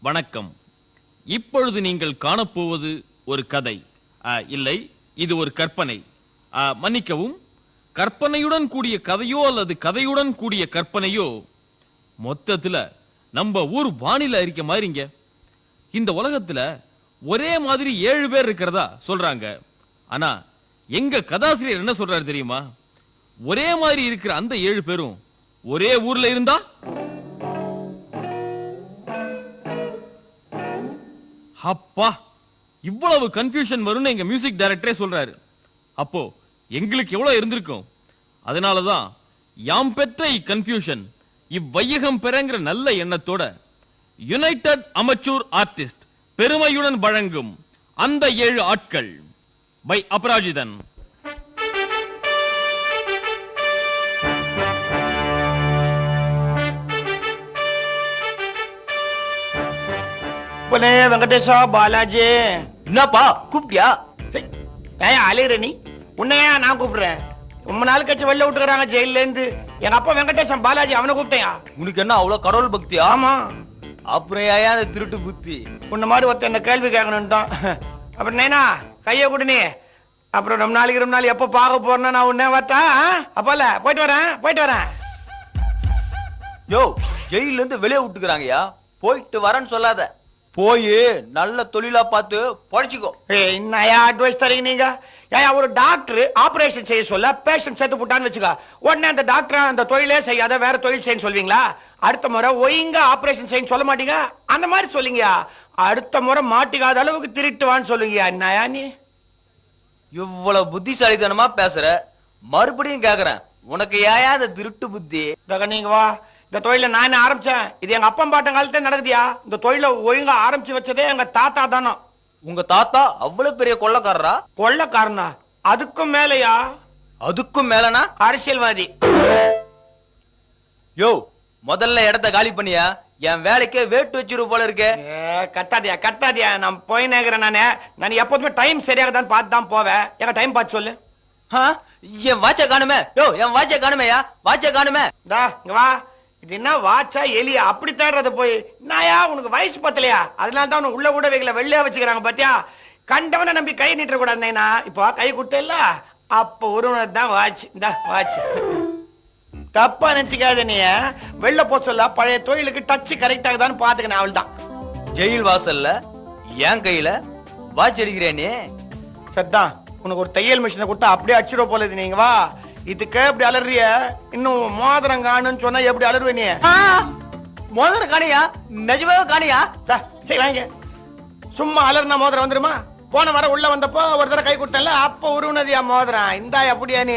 வணக்கம். இப்பொழுது நீங்கள் காணப்போவது ஒரு கதை இல்லை, இது ஒரு கற்பனை. மன்னிக்கவும், கற்பனையுடன் கூடிய கதையோ அல்லது கதையுடன் கூடிய கற்பனையோ மொத்தத்துல நம்ம ஊர் வானிலை அறிக்கை மாதிரிங்க. இந்த உலகத்துல ஒரே மாதிரி 7 பேர் இருக்கிறதா சொல்றாங்க. ஆனா எங்க கதாசிரியர் என்ன சொல்றாரு தெரியுமா? ஒரே மாதிரி இருக்கிற அந்த 7 பேரும் ஒரே ஊர்ல இருந்தா அப்பா இவ்வளவு கன்ஃபியூஷன் வரும்னு எங்க மியூசிக் டைரக்டரே சொல்றாரு. அப்போ எங்களுக்கு எவ்வளவு இருந்திருக்கும். அதனாலதான் யாம் பெற்ற இக்கன்ஃபியூஷன் இவ்வையகம் பெறங்கிற நல்ல எண்ணத்தோட யுனைடெட் அமெச்சூர் ஆர்டிஸ்ட் பெருமையுடன் வழங்கும் அந்த 7 ஆட்கள் பை அபராஜிதன். வெங்கடேஷா, பாலாஜி, என்னப்பா கூப்பிட்டியா? அலையிற நீ? உன்னையா நான் கூப்பிடுறேன்? ரொம்ப நாள் கழிச்சு வெளில விட்டுக்கிறாங்க ஜெயில இருந்து. எங்க அப்பா வெங்கடேசன் பாலாஜி, அவனை கூப்பிட்டேன். உனக்கு என்ன அவ்வளவு கடவுள் பக்தியா? ஆமா. அப்புறம் ஏன் அந்த திருட்டு புத்தி? உன்ன மாதிரி ஒருத்தன் என்ன கேள்வி கேட்கணும் தான். அப்புறம் நேனா கைய குடுனி. அப்புறம் ரொம்ப நாள் எப்ப பார்க்க போறேன்னா நான் உன்ன வரட்டா? அப்பல போயிட்டு வரேன். யோ, ஜெயில இருந்து வெளியே விட்டுக்கிறாங்கயா, போயிட்டு வரேன்னு சொல்லாத. போய் நல்ல தொழிலா பார்த்து பொழைச்சிக்கோ. என்னையா அட்வைஸ் தரீங்க நீங்க? ஒரு டாக்டர் ஆபரேஷன் செய்ய சொல்ல பேஷண்ட் சேர்த்து போட்டான்னு வச்சுக்கா, உடனே அந்த டாக்டர் அந்த தொழிலே செய்யாத வேற தொழில் செய்ய சொல்வீங்களா? அடுத்த முறை ஒழுங்கா ஆபரேஷன் செய்ய சொல்ல மாட்டீங்க? அந்த மாதிரி சொல்லுங்க. அடுத்த முறை மாட்டிக்காத அளவுக்கு திருட்டுவான்னு சொல்லுங்க. என்னையா நீ இவ்வளவு புத்திசாலித்தனமா பேசுற, மறுபடியும் கேக்குறேன், உனக்கு ஏன் அந்த திருட்டு புத்தி? நீங்க வா, இந்த தொழில நான் ஆரம்பிச்சேன். இது எங்க அப்பா பாட்டம் காலத்தே நடக்குதியா. இந்த தொழில ஒழுங்கா ஆரம்பிச்சு வச்சதே எங்க தாத்தா தானோ. உங்க தாத்தா அவ்வளவு பெரிய கொள்ளக்காரரா? கொள்ளக்காரனா? அதுக்கும் மேலையா? அதுக்கும் மேலனா அரசியல்வாதி. யோ, முதல்ல இடத்த காலி பண்ணியா, என் வேலைக்கே வேட்டு வச்சிரு போல இருக்கே. கத்தாதியா நான் போய் நேக்கிறேன். நான் எப்போதுமே டைம் சரியாக தான் பார்த்து தான் போவேன். எங்க டைம் பார்த்து சொல்லு. என் வாட்ச காணுமே. யோ, என் வாட்ச காணுமேயா, வாட்ச காணுமே. இங்க வா. இது என்ன வாட்சா எலியா அப்படி தேடுறத போய்? நாயா உனக்கு வயசு பத்தலையா? அதனால தான் உனக்கு உள்ள கூட வைக்கல, வெள்ளையா வச்சுக்கிறாங்க பாத்தியா? கண்டவனை நம்பி கை நீட்ட கூடாது. இப்போ கை கொடுத்தல, அப்ப ஒரு தான் வாட்ச். இந்த வாட்ச் தப்பா நினைச்சுக்காத. நீ வெள்ள போ சொல்ல பழைய தொழிலுக்கு டச் கரெக்ட் ஆகுதான்னு பாத்துக்கணும். அவள் தான் ஜெயில் வாசல்ல என் கையில வாட்ச் அடிக்கிறேன். நீ சத்தான் உனக்கு ஒரு தையல் மிஷினை கொடுத்தா அப்படியே அடிச்சிட போல. நீங்க வா, இதுக்கு எப்படி அலறிய? இன்னும் மோதிரம் காணுன்னு சொன்னா எப்படி அலறுவே நீ? மோதிரம் காணியா? நிஜமாவே காணியா? சரி வாங்க. சும்மா அலர்னா மோதிரம் வந்துருமா? போன வர உள்ள வந்தப்போ ஒரு தடவை கை கொடுத்தல, அப்ப உருவனதியா மோதிரம். இந்தா அப்படியா நீ?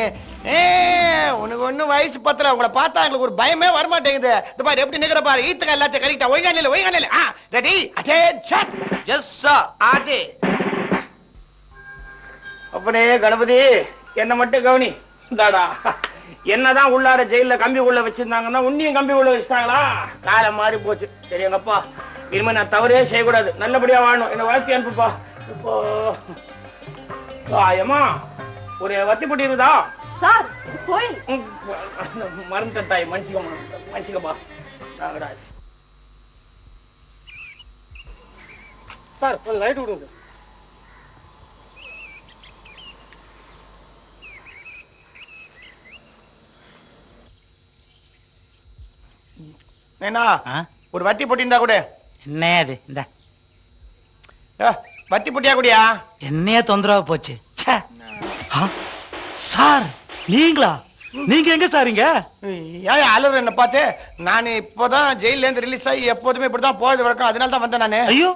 உனக்கு ஒன்னும் வயசு பத்தல. உங்களை பார்த்தா எங்களுக்கு ஒரு பயமே வரமாட்டேங்குது. இந்த பாரு எப்படி நிக்கிற பாரு. ஈத்துக்க எல்லாத்தையும் கரெக்டா ஒய்கானில. Ready attention. Yes sir. ஆதி அப்பனே கணபதி, என்ன மட்டும் கவனி. இந்தாடா, என்னதான் உள்ளார ஜெயில கம்பி உள்ள வச்சிருந்தாங்கன்னா உன்னையும் கம்பி உள்ள வச்சுட்டாங்களா? காலம் மாறி போச்சு. சரி எங்கப்பா, இனிமே நான் தவறே செய்யக்கூடாது, நல்லபடியா வாழணும். என்ன வளர்த்தி அனுப்புப்பா. இப்போ ஏமா ஒரு வத்தி பொட்டி இருக்குதா? சார் கோயில் மறந்துட்டேன் தாய், மன்னிச்சுக்கப்பா. சார் கொஞ்சம் லைட் விடுங்க சார். என்ன ஒரு வத்தி பொட்டி இருந்தா கூட? என்ன அது? இந்த வத்தி பொட்டியா கூடியா? என்னைய தொந்தரவு போச்சு. சார் நீங்களா? நீங்க எங்க சாரிங்க? ஏன் அலர் என்ன பார்த்து? நான் இப்போதான் ஜெயில இருந்து ரிலீஸ் ஆகி எப்போதுமே இப்படிதான் போறது வழக்கம். அதனால தான் வந்தேன் நானு. ஐயோ,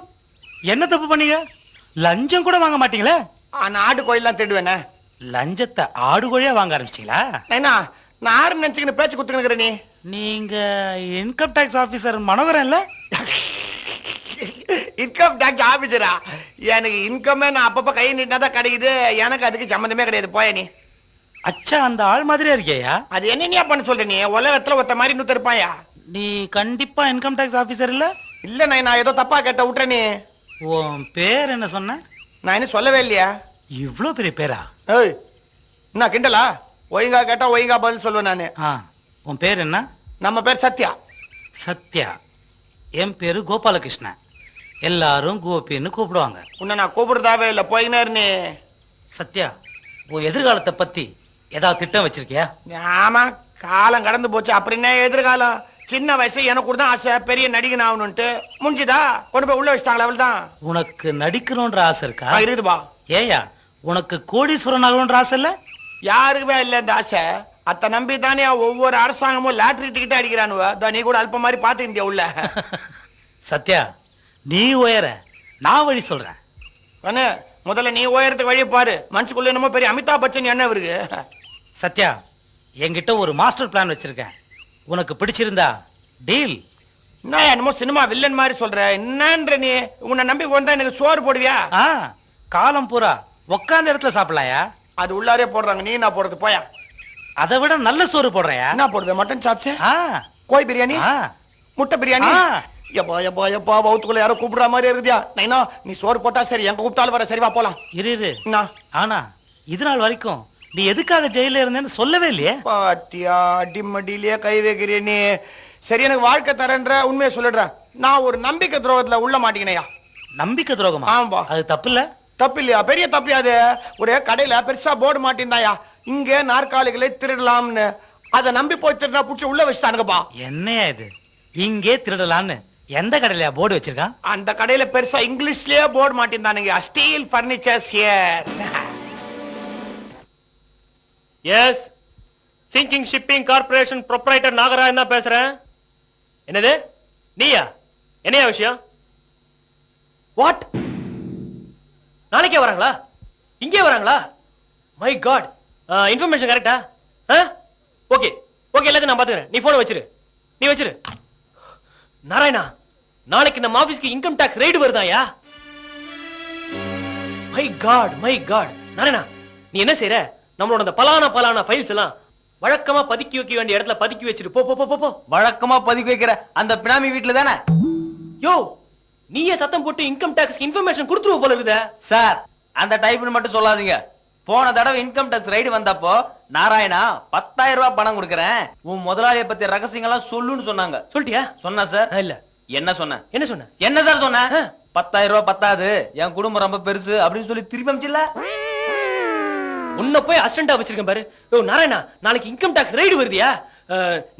என்ன தப்பு பண்ணீங்க? லஞ்சம் கூட வாங்க மாட்டீங்களே? நான் ஆடு கோயிலாம் தேடுவேனே. லஞ்சத்தை ஆடு கோழியா வாங்க ஆரம்பிச்சிட்டீங்களா? என்ன நான் ஆறு நினைச்சுக்கின்னு பேச்சு கொடுத்துக்கிற நீ? நீங்க இன்கம் டாக்ஸ் ஆபீசர் மனோகரன் இல்ல? இன்கம் டாக்ஸ் ஆபீசரா? எனக்கு இன்கமே நான் அப்பப்ப கை நீட்டினாதான் கிடைக்குது. எனக்கு அதுக்கு சம்மந்தமே கிடையாது. போய நீ. அச்சா, அந்த ஆள் மாதிரியா இருக்கியா? அது என்னையா பண்ண சொல்ற நீ? உலகத்துல ஒருத்த மாதிரி இன்னும் இருப்பாயா? நீ கண்டிப்பா இன்கம் டாக்ஸ் ஆபீசர் இல்ல? இல்ல, நான் ஏதோ தப்பா கேட்ட விட்டுற நீ. உன் பேர் என்ன சொன்ன? நான் என்ன சொல்லவே இல்லையா? இவ்ளோ பெரிய பேரா? ஏய், என்ன கிண்டலா? ஒழுங்கா கேட்டா ஒழுங்கா பதில் சொல்லுவேன் நானு. உன் பேர் என்ன? நம்ம பேர் சத்யா. சத்யா. என் பேரு கோபாலகிருஷ்ணன். எல்லாரும் கோபின்னு கூப்பிடுவாங்க. உன்னை நான் கூப்பிடுறதாவே இல்ல, போயினே. சத்யா, உன் எதிர்காலத்தை பத்தி ஏதாவது திட்டம் வச்சிருக்கியா? ஆமா, காலம் கடந்து போச்சு. அப்படின்னா எதிர்காலம் சின்ன வயசு எனக்கு கூட தான் ஆசை, பெரிய நடிகன் ஆகணும்ட்டு. முடிஞ்சுதா, கொண்டு போய் உள்ள வச்சிட்டாங்களா? அவள் தான். உனக்கு நடிக்கணும்ன்ற ஆசை இருக்கா? இருக்குதுப்பா. ஏயா, உனக்கு கோடீஸ்வரன் ஆகணும்ன்ற ஆசை இல்ல? யாருக்குமே இல்ல இந்த ஆசை. அத்த நம்பி தானே ஒவ்வொரு அரசாங்கமும் லாட்டரி டிக்கெட் அடிக்கிறானுவ. நீ கூட அல்ப மாதிரி பாத்துக்கிட்டியா உள்ள? சத்யா, நீ உயர, நான் வழி சொல்றேன். அண்ணே, முதல்ல நீ உயரத்துக்கு வழி பாரு. மனசுக்குள்ள என்னமோ பெரிய அமிதாப் பச்சன் என்ன இருக்கு? சத்யா, என்கிட்ட ஒரு மாஸ்டர் பிளான் வச்சிருக்கேன். உனக்கு பிடிச்சிருந்தா டீல். என்ன என்னமோ சினிமா வில்லன் மாதிரி சொல்ற? என்னன்ற நீ? உன்னை நம்பி வந்தா எனக்கு சோறு போடுவியா? காலம் பூரா உக்காந்த இடத்துல சாப்பிடலாயா? அது உள்ளாரே போடுறாங்க, நீ என்ன போடுறது? போயா. அதை விட நல்ல சோறு போடுறயா? என்ன போடுறது? மட்டன் சாப்ஸ், கோழி பிரியாணி, முட்டை பிரியாணி. எப்பா எப்பா எப்பா, வவுத்துக்குள்ள யாரோ கூப்பிடுற மாதிரி இருக்குதியா? நைனா, நீ சோறு போட்டா சரி, எங்க கூப்பிட்டாலும் வர. சரிவா போலாம். இரு. ஆனா இது நாள் வரைக்கும் நீ எதுக்காக ஜெயில இருந்தேன்னு சொல்லவே இல்லையே. பாத்தியா, அடிமடியிலேயே கை வைக்கிறே நீ. சரி, எனக்கு வாழ்க்கை தரேன்ற உண்மையை சொல்லிடுறேன். நான் ஒரு நம்பிக்கை துரோகத்துல உள்ள மாட்டீங்கனையா. நம்பிக்கை துரோகமா? ஆமாப்பா. அது தப்பு இல்ல? தப்பு இல்லையா? பெரிய தப்பு. அது ஒரு கடையில பெருசா போர்டு மாட்டிருந்தாயா, இங்க நாற்காலிகளை திருடலாம்னு. அதை நம்பி போய் திருடா புடிச்சு உள்ள வச்சுட்டானுங்கப்பா. என்னையா இது, இங்கே திருடலான்னு எந்த கடையில போர்டு வச்சிருக்கான்? அந்த கடையில பெருசா இங்கிலீஷ்லயே போர்டு மாட்டிருந்தானுங்க, steel furnitures here. Yes, sinking shipping corporation proprietor Nagarajan தான் பேசுறேன். என்னது, நீயா? என்னையா விஷயம்? வாட்? நாளைக்கே வராங்களா? இங்கே வராங்களா? மை காட், இன்ஃபர்மேஷன் கரெக்டா? ஓகே ஓகே, எல்லாத்தையும் நான் பாத்துக்கிறேன். நீ போன வச்சிரு, நீ வச்சிரு. நாராயணா, நாளைக்கு நம்ம ஆபீஸ்க்கு இன்கம் டாக்ஸ் ரைடு வருதாயா? My God my God. Narayana, நீ என்ன செய்யற? நம்மளோட அந்த பலான ஃபைல்ஸ் எல்லாம் வழக்கமா பதுக்கி வைக்க வேண்டிய இடத்துல பதுக்கி வச்சிட்டு போ போ போ. வழக்கமா பதுக்கி வைக்கிற அந்த பினாமி வீட்டுல தானே? யோ, நீயே சத்தம் போட்டு இன்கம் டாக்ஸ்க்கு இன்ஃபர்மேஷன் கொடுத்துருவ போல இருக்குதே. சார், அந்த டைப்னு மட்டும் சொல்லாதீங்க. போன தடவை இன்கம் டாக்ஸ் ரைடு வந்தப்போ நாராயணா 10,000 ரூபாய் பணம் கொடுக்கறேன், உன் முதலாளியை பத்தி ரகசியங்கள்லாம் சொல்லுன்னு சொன்னாங்க. சொல்லிட்டியா? சொன்னா சார்? இல்ல. என்ன சொன்ன? என்ன சார் சொன்ன? 10,000 ரூபாய் பத்தாது, என் குடும்பம் ரொம்ப பெருசு அப்படின்னு சொல்லி திருப்பி அமிச்சில்ல. உன்னை போய் அசிஸ்டண்டா வச்சிருக்கேன் பாரு. ஓ நாராயணா, நாளைக்கு இன்கம் டாக்ஸ் ரைடு வருதியா?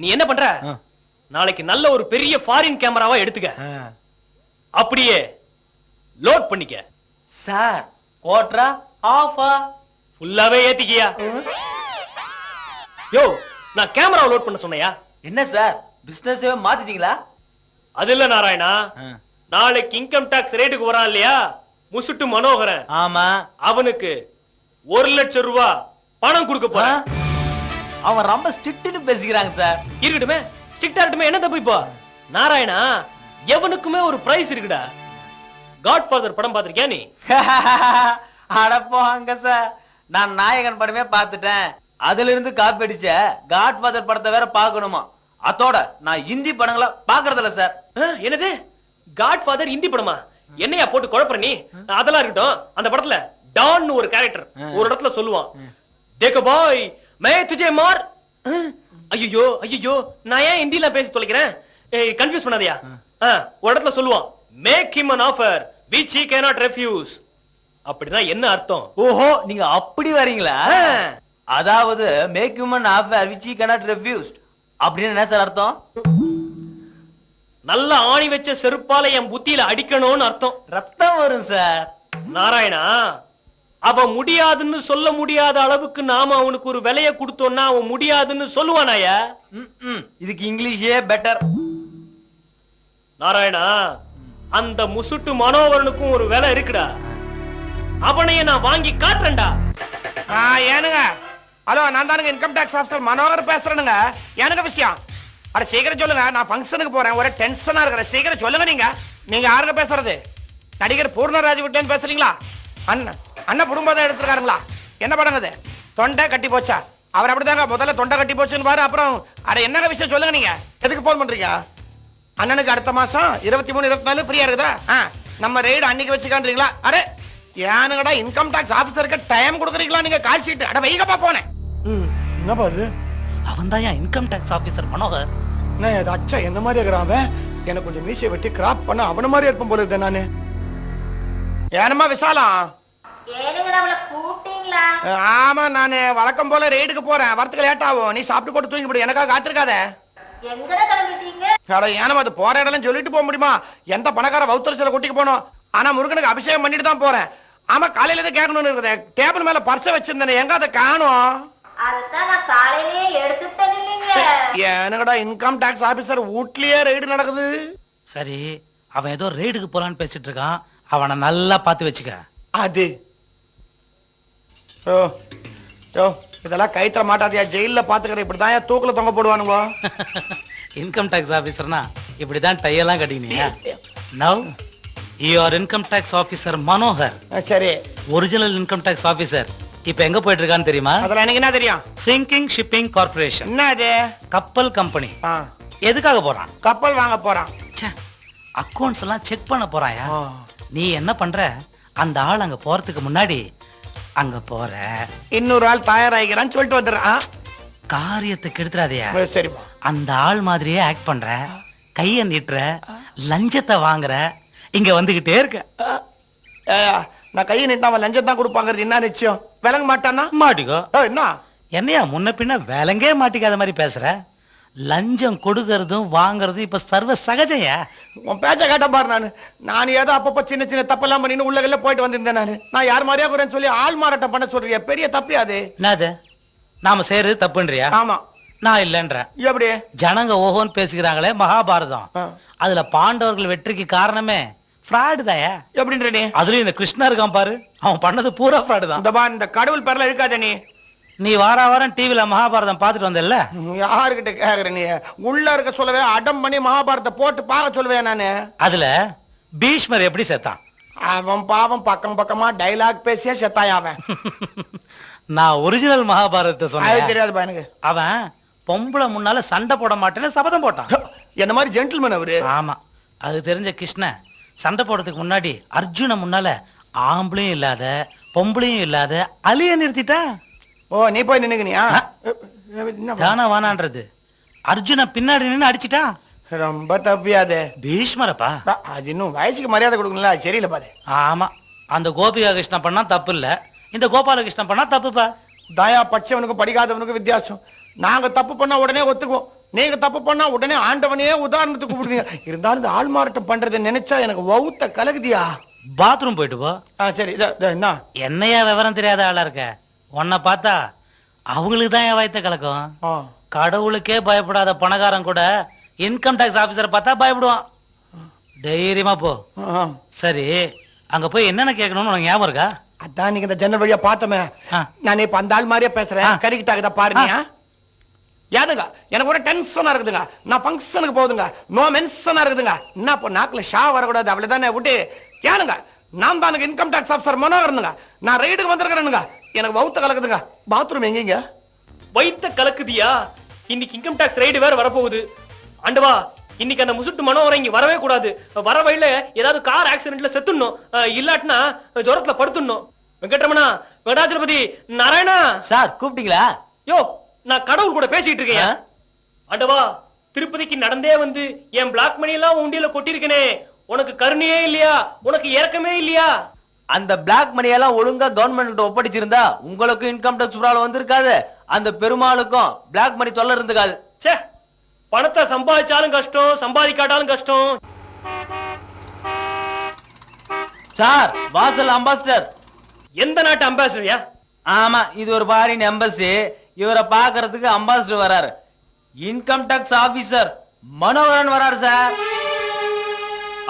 நீ என்ன பண்ற? நாளைக்கு நல்ல ஒரு பெரிய ஃபாரின் கேமராவா எடுத்துக்க, அப்படியே லோட் பண்ணிக்க. சார், கோட்ரா ஆஃபா ஃபுல்லாவே ஏத்திக்கியா? யோ, நான் கேமராவை லோட் பண்ண சொன்னையா? என்ன சார், பிசினஸ் மாத்திட்டீங்களா? அது இல்ல நாராயணா, நாளைக்கு இன்கம் டாக்ஸ் ரேட்டுக்கு வரான் இல்லையா முசுட்டு மனோகரன்? ஆமா. அவனுக்கு 1 லட்சம் ரூபாய் பணம் கொடுக்க போறேன். அவன் ரொம்ப ஸ்ட்ரிக்ட்னு பேசிக்கிறாங்க சார். இருக்கட்டுமே, ஸ்ட்ரிக்டா இருக்கட்டுமே, என்ன தப்பு இப்போ? நாராயணா, எவனுக்குமே ஒரு பிரைஸ் இருக்குடா. காட்ஃபாதர் படம் பாத்திருக்கியா நீ? அடப்போங்க சார், நான் நாயகன் படமே பார்த்துட்டேன். அதுல இருந்து காப்பி அடிச்ச காட்ஃபாதர் படத்தை வேற பாக்கணுமா? அதோட நான் இந்தி படங்களை பாக்குறதில்ல சார். என்னது, காட்ஃபாதர் இந்தி படமா? என்னையா போட்டு குழப்பற நீ? அதெல்லாம் இருக்கட்டும், அந்த படத்துல டான் ஒரு கேரக்டர் ஒரு இடத்துல சொல்லுவான், தேக்கோ பாய் மே துஜே மார். ஐயோ ஐயோ, நான் ஏன் ஹிந்தில பேசி தொலைக்கிறேன்? கன்ஃபியூஸ் பண்ணாதயா. ஒரு இடத்துல சொல்லுவான், make him an offer which he cannot refuse. அப்படினா என்ன அர்த்தம்? ஓஹோ, நீங்க அப்படி வரீங்களா? அதாவது make him an offer which he cannot refuse அப்படின்னு என்ன சார் அர்த்தம்? நல்ல ஆணி வச்ச செருப்பால என் புத்தியில அடிக்கணும்னு அர்த்தம். ரத்தம் வரும் சார். நாராயணா, அவன் முடியாதுன்னு சொல்ல முடியாத அளவுக்கு நாம அவனுக்கு ஒரு விலைய கொடுத்தோம்னா அவன் முடியாதுன்னு சொல்லுவானாயா? இதுக்கு இங்கிலீஷே பெட்டர். நாராயணா, அந்த முசுட்டு மனோகரனுக்கும் ஒரு விலை இருக்குடா. அவனையே நான் வாங்கி காட்டுறேன்டா. ஏனுங்க, ஹலோ, நான் தானுங்க இன்கம் டாக்ஸ் ஆஃபீஸர் மனோகர் பேசுறேனுங்க. எனக்கு விஷயம், அட சீக்கிரம் சொல்லுங்க. நான் ஃபங்க்ஷனுக்கு போறேன், ஒரே டென்ஷனா இருக்கிறேன். சீக்கிரம் சொல்லுங்க. நீங்க யாருங்க பேசுறது? நடிகர் பூர்ணராஜ் விட்டு பேசுறீங்களா? அண்ணன் குடும்பத்தை எடுத்துருக்காருங்களா? என்ன படங்க அது? தொண்டை கட்டி போச்சா? அவர் அப்படிதாங்க, முதல்ல தொண்டை கட்டி போச்சுன்னு பாரு. அப்புறம் அட என்னங்க விஷயம் சொல்லுங்க. நீங்க எதுக்கு போன் பண்றீங்க? அண்ணனுக்கு அடுத்த மாசம் 23, 24 ஃப்ரீயா இருக்குதா? நம்ம ரெய்டு அன்னைக்கு வச்சுக்கான்றீங்களா? அரே ஏனுங்கடா, இன்கம் டாக்ஸ் ஆபீசருக்கு டைம் கொடுக்குறீங்களா நீங்க? கால் ஷீட் அட வைகப்பா போனேன். என்ன பாரு, அவன் தான் இன்கம் டாக்ஸ் ஆபீசர் மனோகர். அச்சா என்ன மாதிரி இருக்கிறான். எனக்கு கொஞ்சம் மீசையை வெட்டி கிராப் பண்ண அவன மாதிரி இருப்பேன் போல இருக்கேன் நானு. ஏனம்மா விசாலம்? ஆமா, நானு வழக்கம் போல ரெய்டுக்கு போறேன். வரத்துக்கு லேட் ஆகும். நீ சாப்பிட்டு போட்டு தூங்கி போடு, எனக்காக காத்திருக்காத. ஏனமா அது போற இடம் சொல்லிட்டு போக முடியுமா? எந்த பணக்கார வவுத்தரச்சல கூட்டிக்கு போனோம். ஆனா முருகனுக்கு அபிஷேகம் பண்ணிட்டு தான் போறேன். ஆமா, காலையில இருந்து கேட்கணும்னு இருக்குது. டேபிள் மேல பர்ஸ் வச்சிருந்தேன், எங்க அதை காணோம்? எனக்கடா இன்கம் டாக்ஸ் ஆபீசர் வீட்லயே ரெய்டு நடக்குது. சரி, அவன் ஏதோ ரெய்டுக்கு போலான்னு பேசிட்டு இருக்கான். அவனை நல்லா பார்த்து வச்சுக்க. அது ஓ ஓ இதெல்லாம் கைத்தர மாட்டாதியா. ஜெயில பாத்துக்கிற இப்படிதான் தூக்குல தொங்க போடுவானுங்களோ. இன்கம் டாக்ஸ் ஆபீசர்னா இப்படிதான் டையெல்லாம் கட்டினீங்க. Now you are income tax officer Manohar. சரி, ஒரிஜினல் இன்கம் டாக்ஸ் ஆபீசர் இப்ப எங்க போயிட்டு இருக்கான்னு தெரியுமா? அதெல்லாம் எனக்கு என்ன தெரியும்? Singing shipping corporation. என்ன அது? கப்பல் கம்பெனி. எதுக்காக போறான்? கப்பல் வாங்க போறான். அக்கவுண்ட்ஸ் எல்லாம் செக் பண்ண போறாயா? நீ என்ன பண்ற? அந்த ஆள் அங்க போறதுக்கு முன்னாடி அங்க போற இன்னொரு ஆள் தயாராகிறான்னு சொல்லிட்டு வந்துடுறான். காரியத்தை கெடுத்துறாதயா. சரிப்பா. அந்த ஆள் மாதிரியே ஆக்ட் பண்ற, கைய நீட்டுற, லஞ்சத்தை வாங்குற, இங்க வந்துகிட்டே இருக்க. நான் கையை நீட்டா அவன் லஞ்சம் தான் கொடுப்பாங்கிறது என்ன நிச்சயம்? விளங்க மாட்டானா? மாட்டிக்கோ. என்ன என்னையா முன்ன பின்ன விலங்கே மாட்டிக்காத மாதிரி பேசுற? லஞ்சம் கொடுக்கறதும் வாங்குறதும் இப்ப சர்வ சகஜயா. உன் பேச்ச கேட்ட பாரு. நான் ஏதோ அப்பப்ப சின்ன சின்ன தப்பெல்லாம் பண்ணி உள்ளகல்ல போயிட்டு வந்திருந்தேன். நான் யார் மாதிரியா குறைன்னு சொல்லி ஆள் மாறாட்டம் பண்ண சொல்றியா? பெரிய தப்பியா அது? என்னது நாம செய்யறது தப்புன்றியா? ஆமா. நான் இல்லன்ற. எப்படி? ஜனங்க ஓஹோன்னு பேசிக்கிறாங்களே மகாபாரதம், அதுல பாண்டவர்கள் வெற்றிக்கு காரணமே ஃப்ராடு தாயா. எப்படின்ற நீ? அதுலயும் இந்த கிருஷ்ணா இருக்கான் பாரு, அவன் பண்ணது பூரா ஃப்ராடு தான். இந்த கடவுள் பேர்ல இருக்காத நீ. நீ வார வாரம் டிவில மகாபாரதம் பாத்துட்டு வந்தல்ல? யாருகிட்ட கேக்குற நீ? உள்ள இருக்க சொல்லவே அடம் பண்ணி மகாபாரத்தை போட்டு பார்க்க சொல்லுவேன் நானு. அதுல பீஷ்மர் எப்படி செத்தான்? அவன் பாவம் பக்கம் பக்கமா டைலாக் பேசியே செத்தான் அவன். நான் ஒரிஜினல் மகாபாரதத்தை சொன்னேன். தெரியாது எனக்கு. அவன் பொம்பளை முன்னால சண்டை போட மாட்டேன்னு சபதம் போட்டான். என்ன மாதிரி ஜென்டில்மேன் அவரு. ஆமா, அது தெரிஞ்ச கிருஷ்ணன் சண்டை போடுறதுக்கு முன்னாடி அர்ஜுன முன்னால ஆம்பளையும் இல்லாத பொம்பளையும் இல்லாத அலிய நிறுத்திட்டான். ஓ, நீ போய் நின்னுக்கினியா? தானா வானான்றது. அர்ஜுன பின்னாடி நின்னு அடிச்சிட்டான். ரொம்ப தப்பியாதே. பீஷ்மரப்பா, அது இன்னும் வயசுக்கு மரியாதை கொடுக்கல. சரியில்ல பாரு. ஆமா, அந்த கோபிகா கிருஷ்ணன் பண்ணா தப்பு இல்ல, இந்த கோபாலகிருஷ்ணன் பண்ணா தப்புப்பா. தயா பட்சவனுக்கும் படிக்காதவனுக்கும் வித்தியாசம். நாங்க தப்பு பண்ணா உடனே ஒத்துக்குவோம், நீங்க தப்பு பண்ணா உடனே ஆண்டவனையே உதாரணத்துக்கு கூப்பிடுவீங்க. இருந்தாலும் இந்த ஆள் மாறாட்டம் பண்றதை நினைச்சா எனக்கு வவுத்த கலகுதியா. பாத்ரூம் போயிட்டு போ. சரி. என்ன என்னையா விவரம் தெரியாத ஆளா இருக்க? உன்னை பார்த்தா அவங்களுக்கு தான் என் வயத்த கலக்கும். கடவுளுக்கே பயப்படாத பணக்காரன் கூட இன்கம் டாக்ஸ் ஆபீசரை பார்த்தா பயப்படுவான். தைரியமா போ. சரி, அங்க போய் என்னென்ன கேட்கணும்னு உனக்கு ஞாபகம் இருக்கா? அதான் நீங்க இந்த ஜன்னல் வழியா பார்த்தோமே, நான் இப்ப அந்த ஆள் மாதிரியே பேசுறேன். கறிக்கிட்டாங்க பாருங்க. யாருங்க எனக்கு கூட டென்ஷனா இருக்குதுங்க. நான் ஃபங்க்ஷனுக்கு போகுதுங்க, நோ மென்ஷனா இருக்குதுங்க. என்ன இப்போ நாக்குல ஷா வரக்கூடாது அவ்வளவுதானே விட்டு. யாருங்க நான் தான் இன்கம் டாக்ஸ் ஆஃபீஸர் மனோகரனுங்க. நான் ரைடுக்கு வந்திருக்கிறேனுங்க. எனக்கு வவுத்த கலக்குதுங்க. பாத்ரூம் எங்கீங்க? வைத்த கலக்குதியா? இன்னைக்கு இன்கம் டாக்ஸ் ரைடு வேற வரப்போகுது. ஆண்டவா, இன்னைக்கு அந்த முசுட்டு மனோகரன் இங்க வரவே கூடாது. வர வழியில ஏதாவது கார் ஆக்சிடென்ட்ல செத்துடணும், இல்லாட்டினா ஜுரத்துல படுத்துடணும். வெங்கட்ரமணா, வெங்கடாச்சலபதி, நாராயணா சார் கூப்பிட்டீங்களா? யோ, நான் கடவுள் கூட பேசிட்டு இருக்கேன். ஆண்டவா, திருப்பதிக்கு நடந்தே வந்து என் பிளாக் மணி எல்லாம் உண்டியில கொட்டிருக்கனே, உனக்கு கருணையே இல்லையா? உனக்கு இறக்கமே இல்லையா? அந்த பிளாக் மணி எல்லாம் ஒழுங்கா கவர்மெண்ட் கிட்ட ஒப்படைச்சிருந்தா உங்களுக்கும் இன்கம் டாக்ஸ் ப்ராப்ளம் வந்திருக்காது, அந்த பெருமாளுக்கும் பிளாக் மணி தொல்லை இருந்துக்காது. சே, பணத்தை சம்பாதிச்சாலும் கஷ்டம், சம்பாதிக்காட்டாலும் கஷ்டம். சார், வாசல் அம்பாசிடர். எந்த நாட்டு அம்பாசிடரியா? ஆமா, இது ஒரு பாரின் எம்பசி. இவரை பாக்குறதுக்கு அம்பாசிடர் வராரு. இன்கம் டாக்ஸ் ஆபீசர் மனோகரன் வராரு சார்.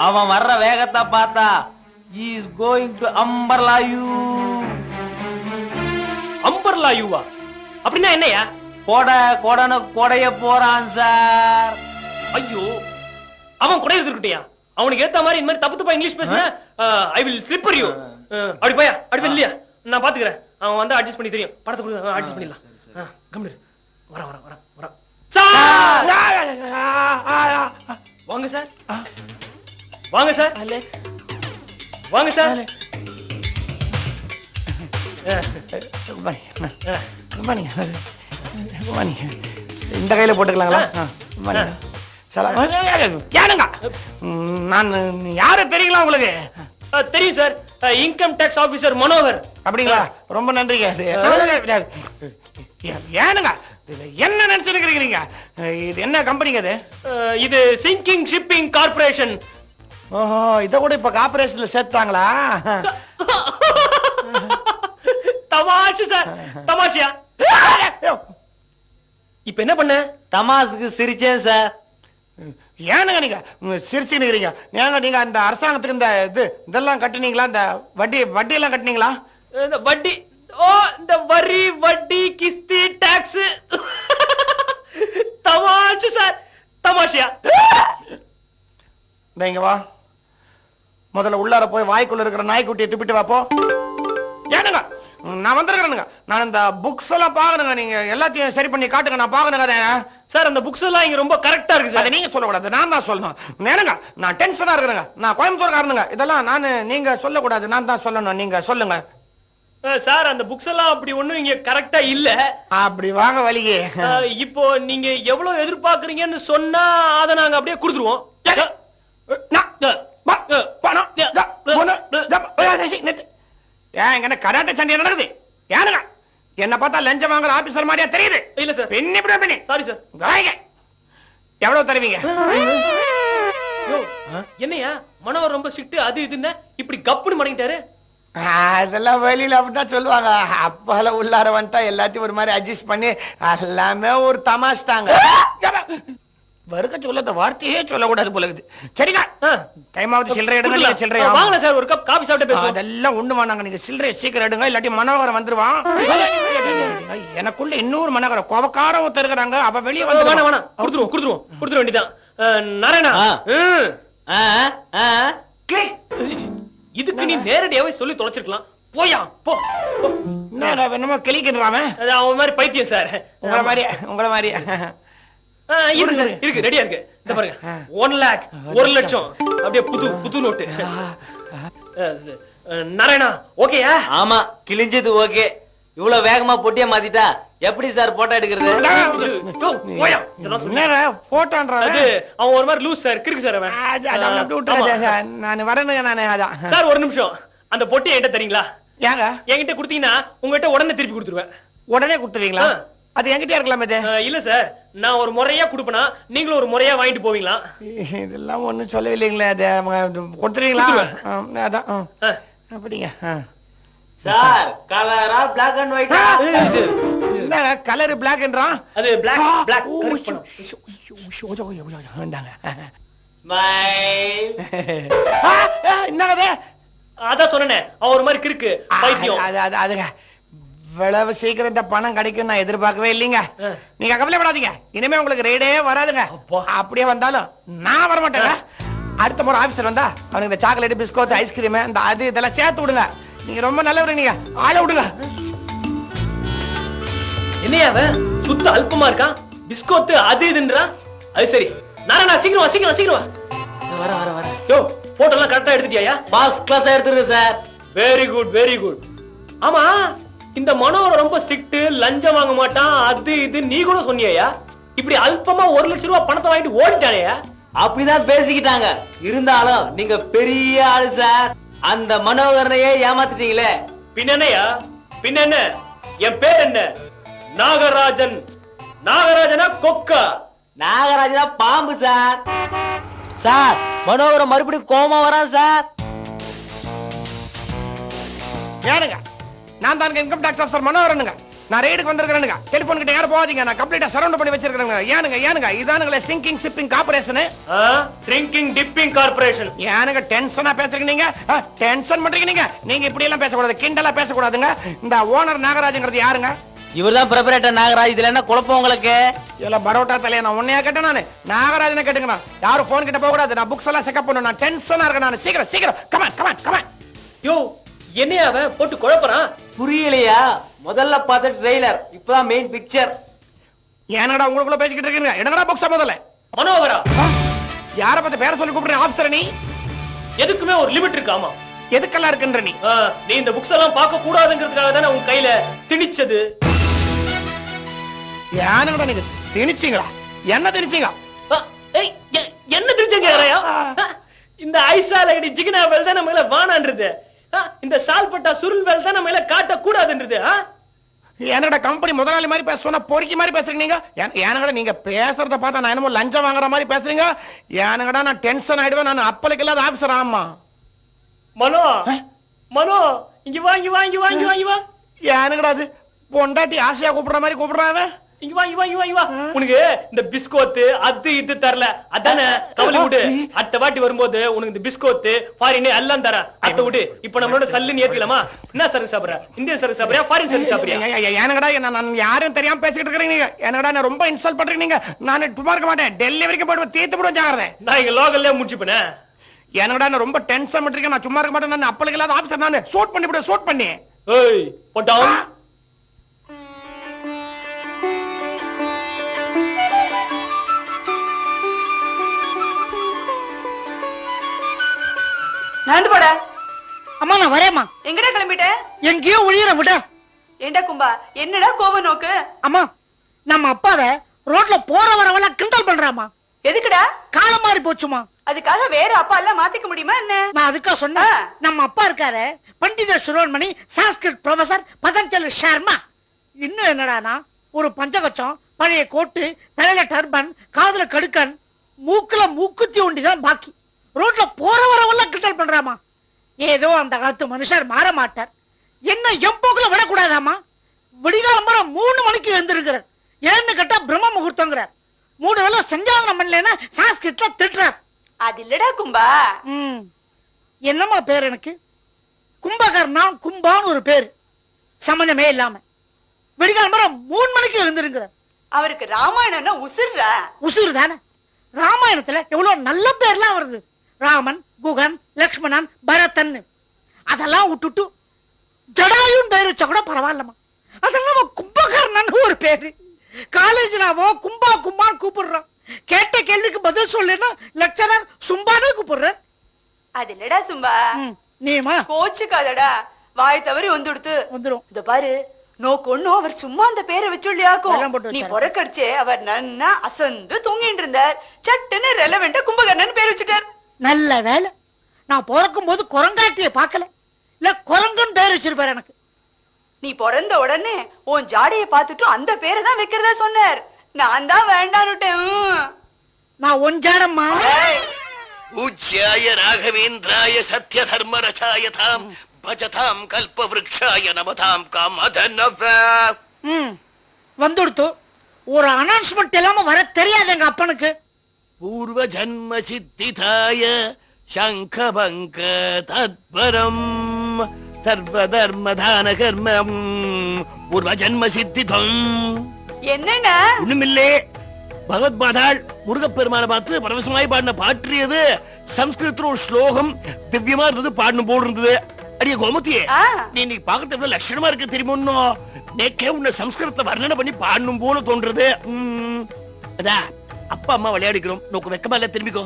அவன் வர்ற வேகத்தை பார்த்தா he is going to umbrella you. Umbrella யூவா? அப்படின்னா என்னையா? கொடனு கொடைய போறான் சார். ஐயோ, அவன் கொடை இருக்கட்டியா? அவனுக்கு ஏத்த மாதிரி இந்த மாதிரி தப்பு தப்பா இங்கிலீஷ் பேசுன ஐ வில் ஸ்லிப்பர் யூ. அப்படி போயா, அப்படி போய் இல்லையா? நான் பாத்துக்கிறேன். அவன் வந்து அட்ஜஸ்ட் பண்ணி தெரியும். படத்தை கொடுத்து அட்ஜஸ்ட் பண்ணிடலாம். கம்ப்ளீட். வர வர வர வர சார். வாங்க சார், வாங்க சார், வாங்க சார். இந்த கையில போட்டுக்கலாங்களா? ஏனுங்க நான் யாரு தெரியுங்களா உங்களுக்கு? தெரியும் sir, income tax officer Manohar. அப்படிங்களா? ரொம்ப நன்றிங்க. ஏனுங்க என்ன நினைச்சிருக்கிறீங்க? இது என்ன கம்பெனிங்க அது? இது சிங்கிங் ஷிப்பிங் கார்பரேஷன். ஓஹோ, இத கூட இப்ப கார்பரேஷன்ல சேர்த்தாங்களா? தமாஷு சார், தமாஷியா? இப்ப என்ன பண்ண? தமாசுக்கு சிரிச்சேன் சார். ஏனுங்க நீங்க சிரிச்சுன்னு இருக்கிறீங்க? ஏங்க நீங்க அந்த அரசாங்கத்துக்கு இந்த இதெல்லாம் கட்டினீங்களா? இந்த வட்டி எல்லாம் கட்டினீங்களா? இந்த வட்டி, ஓ இந்த வரி வட்டி கிஸ்தி டாக்ஸ். தமாஷு சார், தமாஷியா? இங்க வா, முதல்ல உள்ளார போய் வாய்க்குள்ள இருக்கிற நாய்க்குட்டியை துப்பிட்டு வாப்போ. ஏனுங்க நான் வந்துருக்கிறேனுங்க. நான் இந்த புக்ஸ் எல்லாம் பாக்கணுங்க. நீங்க எல்லாத்தையும் சரி பண்ணி காட்டுங்க, நான் பாக்கணுங்க. சார் அந்த புக்ஸ் எல்லாம் இங்க ரொம்ப கரெக்டா இருக்கு சார். அதை நீங்க சொல்லக்கூடாது, நான் தான் சொல்லணும். நேனுங்க நான் டென்ஷனா இருக்கிறேங்க. நான் கோயம்புத்தூர்காரனுங்க. இதெல்லாம் நீங்க சொல்லக்கூடாது, நான் தான் சொல்லணும். நீங்க சொல்லுங்க. சார் அந்த புக்ஸ் எல்லாம் அப்படி ஒண்ணும் இங்க கரெக்டா இல்ல. அப்படி வாங்க வழியே. இப்போ நீங்க எவ்வளவு எதிர்பார்க்கறீங்கன்னு சொன்னா அதை நாங்க அப்படியே கொடுத்துருவோம். என்ன கராட்டே சண்டை நடக்குது? ஏனுங்க என்ன பார்த்தா லஞ்சம் வாங்குற ஆபீசர் மாதிரியா தெரியுது? இல்ல சார். பின்னி சாரி சார். எவ்வளவு தருவீங்க? என்னையா மனோவர் ரொம்ப ஸ்ட்ரிக்ட் அது இதுன்னு இப்படி கப்புன்னு மடங்கிட்டாரு? அதெல்லாம் வெளியில அப்படிதான் சொல்லுவாங்க. அப்பால உள்ளார வந்துட்டா எல்லாத்தையும் ஒரு மாதிரி அட்ஜஸ்ட் பண்ணி எல்லாமே ஒரு தமாஷ் தாங்க. வறுக்க சொல்லாத வார்த்தையே சொல்லக்கூடாது போல இருக்குது. சரிங்க, டைம் ஆகுது. சில்லறை எடுங்க. நீங்க சில்லறை வாங்க சார், ஒரு கப் காபி சாப்பிட்டு பேசுவோம். அதெல்லாம் ஒண்ணு வேணாங்க. நீங்க சில்லறை சீக்கிரம் எடுங்க, இல்லாட்டி மனோகரம் வந்துருவான். எனக்குள்ள இன்னொரு மனோகரம் கோபக்காரம் ஒருத்தர் இருக்கிறாங்க. அவ வெளியே வந்து வேணாம் வேணாம், கொடுத்துருவோம் வேண்டியதான். நாராயணா, இதுக்கு நீ நேரடியாவே சொல்லி தொலைச்சிருக்கலாம். போயா போ. என்னமோ கிளிக்கிறான் அவன் மாதிரி பைத்தியம் சார். உங்களை மாதிரி இருக்கு, ரெடியா இருக்கு. இந்த பாருங்க, 1 lakh, 1 லட்சம் அப்படியே புது நோட்டு. நாராயணா ஓகேயா? ஆமா, கிழிஞ்சது ஓகே. இவ்வளவு வேகமா பொட்டியா மாத்திட்டா எப்படி சார் போட்டோ எடுக்கிறது? போட்டோன்றது அவன் ஒரு மாதிரி லூஸ் சார், கிறுக்கு சார் அவன். நான் வரேனுங்க. சார் ஒரு நிமிஷம், அந்த பொட்டி என்கிட்ட தரீங்களா? ஏங்க என்கிட்ட கொடுத்தீங்கன்னா உங்ககிட்ட உடனே திருப்பி கொடுத்துருவேன். உடனே கொடுத்துருவீங்களா? அது என்கிட்ட இருக்கலாம். இல்ல சார், நான் ஒரு முறையா கொடுப்பனா, நீங்களும் ஒரு முறையா வாங்கிட்டு போவீங்களா? இதெல்லாம் ஒண்ணும் சொல்லவில்லைங்களே. அது கொடுத்துருவீங்களா? அதான் அப்படிங்க. சார் கலரா பிளாக் அண்ட் ஒயிட்? என்னங்க கலர் பிளாக்ன்றான்? அது பிளாக். என்னங்க அதான் சொன்னேன், அவன் ஒரு மாதிரி கிறுக்கு பைத்தியம். அதுங்க இவ்வளவு சீக்கிரம் இந்த பணம் கிடைக்கும் நான் எதிர்பார்க்கவே இல்லைங்க. நீங்க கவலைப்படாதீங்க, இனிமே உங்களுக்கு ரேடே வராதுங்க. அப்படியே வந்தாலும் நான் வர மாட்டேங்க. அடுத்த முறை ஆபீசர் வந்தா அவனுக்கு இந்த சாக்லேட் பிஸ்கட் ஐஸ்கிரீம் இந்த அது இதெல்லாம் சேர்த்து விடுங்க. நீங்க ரொம்ப நல்லவரு, நீங்க ஆள விடுங்க. என்னையா அவன் சுத்த அல்பமா இருக்கான்? பிஸ்கட் அது இதுன்றான். அது சரி, நாராயணா சீக்கிரம் வர. யோ போட்டோ எல்லாம் கரெக்டா எடுத்துட்டியா? பாஸ் கிளாஸ் எடுத்துருங்க சார். Very good. ஆமா, இந்த மனோவர் ரொம்ப ஸ்ட்ரிக்ட், லஞ்சம் வாங்க மாட்டான் அது இது நீ கூட சொன்னியா? இப்படி அல்பமா 1 லட்சம் ரூபாய் பணத்தை வாங்கிட்டு ஓடிட்டானேயா? அப்படிதான் பேசிக்கிட்டாங்க. இருந்தாலும் நீங்க பெரிய ஆளு சார். அந்த மனோகரனையே ஏமாத்திட்டீங்களே. பின்ன என் பேர் என்ன? நாகராஜனா கொக்கா? நாகராஜனா பாம்பு சார். சார் மனோகரன் மறுபடியும் கோமா வரான் சார். யாருங்க? நான் தான் இன்கம் டாக்ஸ் ஆபீசர் மனோகரனுங்க. நான் ரெய்டுக்கு வந்திருக்கிறேனுங்க. டெலிபோன் கிட்ட யாரும் போகாதீங்க, நான் கம்ப்ளீட்டா சரவுண்ட் பண்ணி வச்சிருக்கேங்க. ஏனுங்க இதானுங்களே sinking shipping corporation, drinking dipping corporation. ஏனுங்க டென்ஷனா பேசுறீங்க? டென்ஷன் பண்றீங்க நீங்க இப்படி எல்லாம் பேசக்கூடாது, கிண்டலா பேசக்கூடாதுங்க. இந்த ஓனர் நாகராஜங்கிறது யாருங்க? இவர்தான் ப்ரொபரேட்டர் நாகராஜ். இதுல என்ன குழப்பம் உங்களுக்கு? இல்ல பரோட்டா தலைய நான் உன்னையா கேட்டேன். நானு நாகராஜனை கேட்டுங்க. யாரும் போன் கிட்ட போக கூடாது. நான் புக்ஸ் எல்லாம் செக்அப் பண்ணணும். நான் டென்ஷனா இருக்கேன். நான் சீக்கிரம் கமான். யோ என்னையா அவன் போட்டு குழப்பறான்? புரியலையா? முதல்ல பார்த்த ட்ரெய்லர், இப்பதான் மெயின் பிக்சர். ஏனடா உங்களுக்குள்ள பேசிக்கிட்டு இருக்கீங்க? என்னடா புக்ஸ் முதல்ல? மனோகரா? யார பத்தி பேரை சொல்லி கூப்பிடுற ஆபீசர்? நீ எதுக்குமே ஒரு லிமிட் இருக்கு. ஆமா, எதுக்கெல்லாம் இருக்குன்ற நீ இந்த புக்ஸ் எல்லாம் பார்க்க கூடாதுங்கிறதுக்காக தானே உன் கையில திணிச்சது. ஏனடா நீங்க திணிச்சீங்களா? என்ன திணிச்சீங்க? கேக்குறையா இந்த ஐசால இடி ஜிகினா வேல் தான் நம்ம வானான்றது இந்த சால்பட்டா சுருள் வேல் தான் நம்ம காட்ட கூடாதுன்றது என்னடா கம்பெனி முதலாளி மாதிரி பேச சொன்னா பொறுக்கி மாதிரி பேசுறீங்க நீங்க ஏனங்கடா நீங்க பேசுறத பார்த்தா நான் என்னமோ லஞ்சம் வாங்குற மாதிரி பேசுறீங்க ஏனங்கடா நான் டென்ஷன் ஆயிடுவேன் நான் அப்பலுக்கு இல்லாத ஆபீசர் ஆமா மனோ மனோ இங்க வா இங்க வா இங்க வா இங்க வா இங்க வா ஏனங்கடா அது பொண்டாட்டி ஆசையா கூப்பிடுற மாதிரி கூப்பிடுறாங்க இங்க வா இங்க வா இங்க வா இங்க வா உனக்கு இந்த பிஸ்கோத்து அது இது தரல அதானே கவலை விடு அடுத்த வாட்டி வரும்போது உனக்கு இந்த பிஸ்கோத்து ஃபாரின் எல்லாம் தர அத்தை விடு இப்ப நம்மளோட சல்லுன்னு ஏத்திக்கலாமா என்ன சரக்கு சாப்பிடுற இந்தியன் சரக்கு சாப்பிடுறியா ஃபாரின் சரக்கு சாப்பிடுறியா ஏனங்கடா நான் யாரும் தெரியாம பேசிக்கிட்டு இருக்கீங்க நீங்க ஏனங்கடா நான் ரொம்ப இன்சல்ட் பண்றீங்க நீங்க நான் சும்மா இருக்க மாட்டேன் டெல்லி வரைக்கும் போய் தீர்த்து போடுவேன் ஜாகிரதை நான் இங்க லோக்கல்ல முடிச்சுப்பேன் ஏனங்கடா நான் ரொம்ப டென்ஷன் பண்றீங்க நான் சும்மா இருக்க மாட்டேன் நான் அப்பலுக்கு இல்லாத ஆபீசர் நான் சூட் பண்ணி விடு சூட் பண்ணி ஏய் போட்டான் நான் போட அம்மா நான் வரேம்மா. எங்கடா கிளம்பிட்ட? எங்கேயோ ஒளியற விட. ஏண்டா கும்பா என்னடா கோவ நோக்கு? அம்மா நம்ம அப்பாவை ரோட்ல போற வரவெல்லாம் கிண்டல் பண்றாமா. எதுக்குடா? காலம் மாறி போச்சுமா. அதுக்காக வேற அப்பா எல்லாம் மாத்திக்க முடியுமா என்ன? நான் அதுக்கா சொன்னேன். நம்ம அப்பா இருக்காரு பண்டித சிரோன்மணி சான்ஸ்கிரிட் ப்ரொஃபசர் பதஞ்சலி சர்மா. இன்னும் என்னடானா ஒரு பஞ்சகச்சம் பழைய கோட்டு தலையில டர்பன் காதுல கடுக்கன் மூக்குல மூக்குத்தி ஒண்டிதான் பாக்கி. ரோட்ல போற வரவெல்லாம் கிண்டல் பண்றாமா. ஏதோ அந்த காலத்து மனுஷர் மாற மாட்டார். என்ன எம்போக்குல விடக்கூடாதாமா. விடிகாலம்பரம் 3 மணிக்கு எழுந்திருக்கிறார். ஏன்னு கேட்டா பிரம்ம முகூர்த்தங்கிறார். 3 வேளை செஞ்சாதனம் பண்ணலன்னா சான்ஸ்கிரிட்ல திட்டுறார். அது இல்லடா கும்பா. என்னம்மா பேர் எனக்கு? கும்பகர்ணா கும்பான்னு ஒரு பேரு. சம்பந்தமே இல்லாம விடிகாலம்பரம் 3 மணிக்கு எழுந்திருக்கிறார். அவருக்கு ராமாயணம்னா உசுர்ரா. உசுறு தானே. ராமாயணத்துல எவ்வளவு நல்ல பேர்லாம் வருது. ராமன், குகன், லக்ஷ்மணன், பரதன். அதெல்லாம் விட்டுட்டு ஜடாயுன்னு பேர் வச்சா கூட பரவாயில்லம்மா. அதெல்லாம் கும்பகர்ணன் ஒரு பேரு. காலேஜ்லாவோ கும்பா கும்பான்னு கூப்பிடுறோம். கேட்ட கேள்விக்கு பதில் சொல்லுன்னா லெக்சரர் சும்பானே கூப்பிடுற. அது இல்லடா சும்பா. நீமா கோச்சுக்காதடா. வாய் தவறி வந்துடும். இத பாரு நோக்கொன்னும் அவர் சும்மா அந்த பேரை வச்சுள்ளியாக்கும். நீ பொறக்கடிச்சே அவர் நன்னா அசந்து தூங்கிட்டு இருந்தார். சட்டுன்னு ரெலவெண்டா கும்பகர்ணன் பேர் வச்சுட்டார். நல்ல வேலை நான் பிறக்கும் போது குரங்காட்டிய பாக்கல. இல்ல குரங்குன்னு பேர் வச்சிருப்பாரு எனக்கு. நீ பிறந்த உடனே உன் ஜாடையை பார்த்துட்டு அந்த பேரை தான் வைக்கிறதா சொன்னார். நான் தான் வேண்டான்னுட்டேன். நான் ஒன் ஜாடம்மா. பூஜ்யாய ராகவேந்திராய சத்ய தர்ம ரசாயதாம் பஜதாம் கல்ப விருக்ஷாய நமதாம் காமதனவ. வந்துடுத்து. ஒரு அனௌன்ஸ்மெண்ட் இல்லாம வர தெரியாது எங்க அப்பனுக்கு. பூர்வ ஜன்ம சித்திதாய சங்கபங்க தத்பரம் சர்வ தர்ம தான கர்மம் பூர்வ ஜன்ம சித்திதம். என்னன்னா ஒண்ணுமில்லே. பகவத் பாதாள் முருகப்பெருமான பார்த்து பரவசமாய் பாடின பாற்றியது சம்ஸ்கிருதத்துல ஒரு ஸ்லோகம் திவ்யமா இருந்தது. பாடணும் போல் இருந்தது. அடிய கோமதியே நீ இன்னைக்கு பாக்கிறத எவ்வளவு லட்சணமா இருக்கு தெரியுமோ. நேக்கே உன்னை சம்ஸ்கிருதத்தை வர்ணனை பண்ணி பாடணும் போல தோன்றது. அதா அப்பா அம்மா விளையாடிக்கிறோம். நோக்கு வெக்கமா இல்ல திரும்பிக்கோ.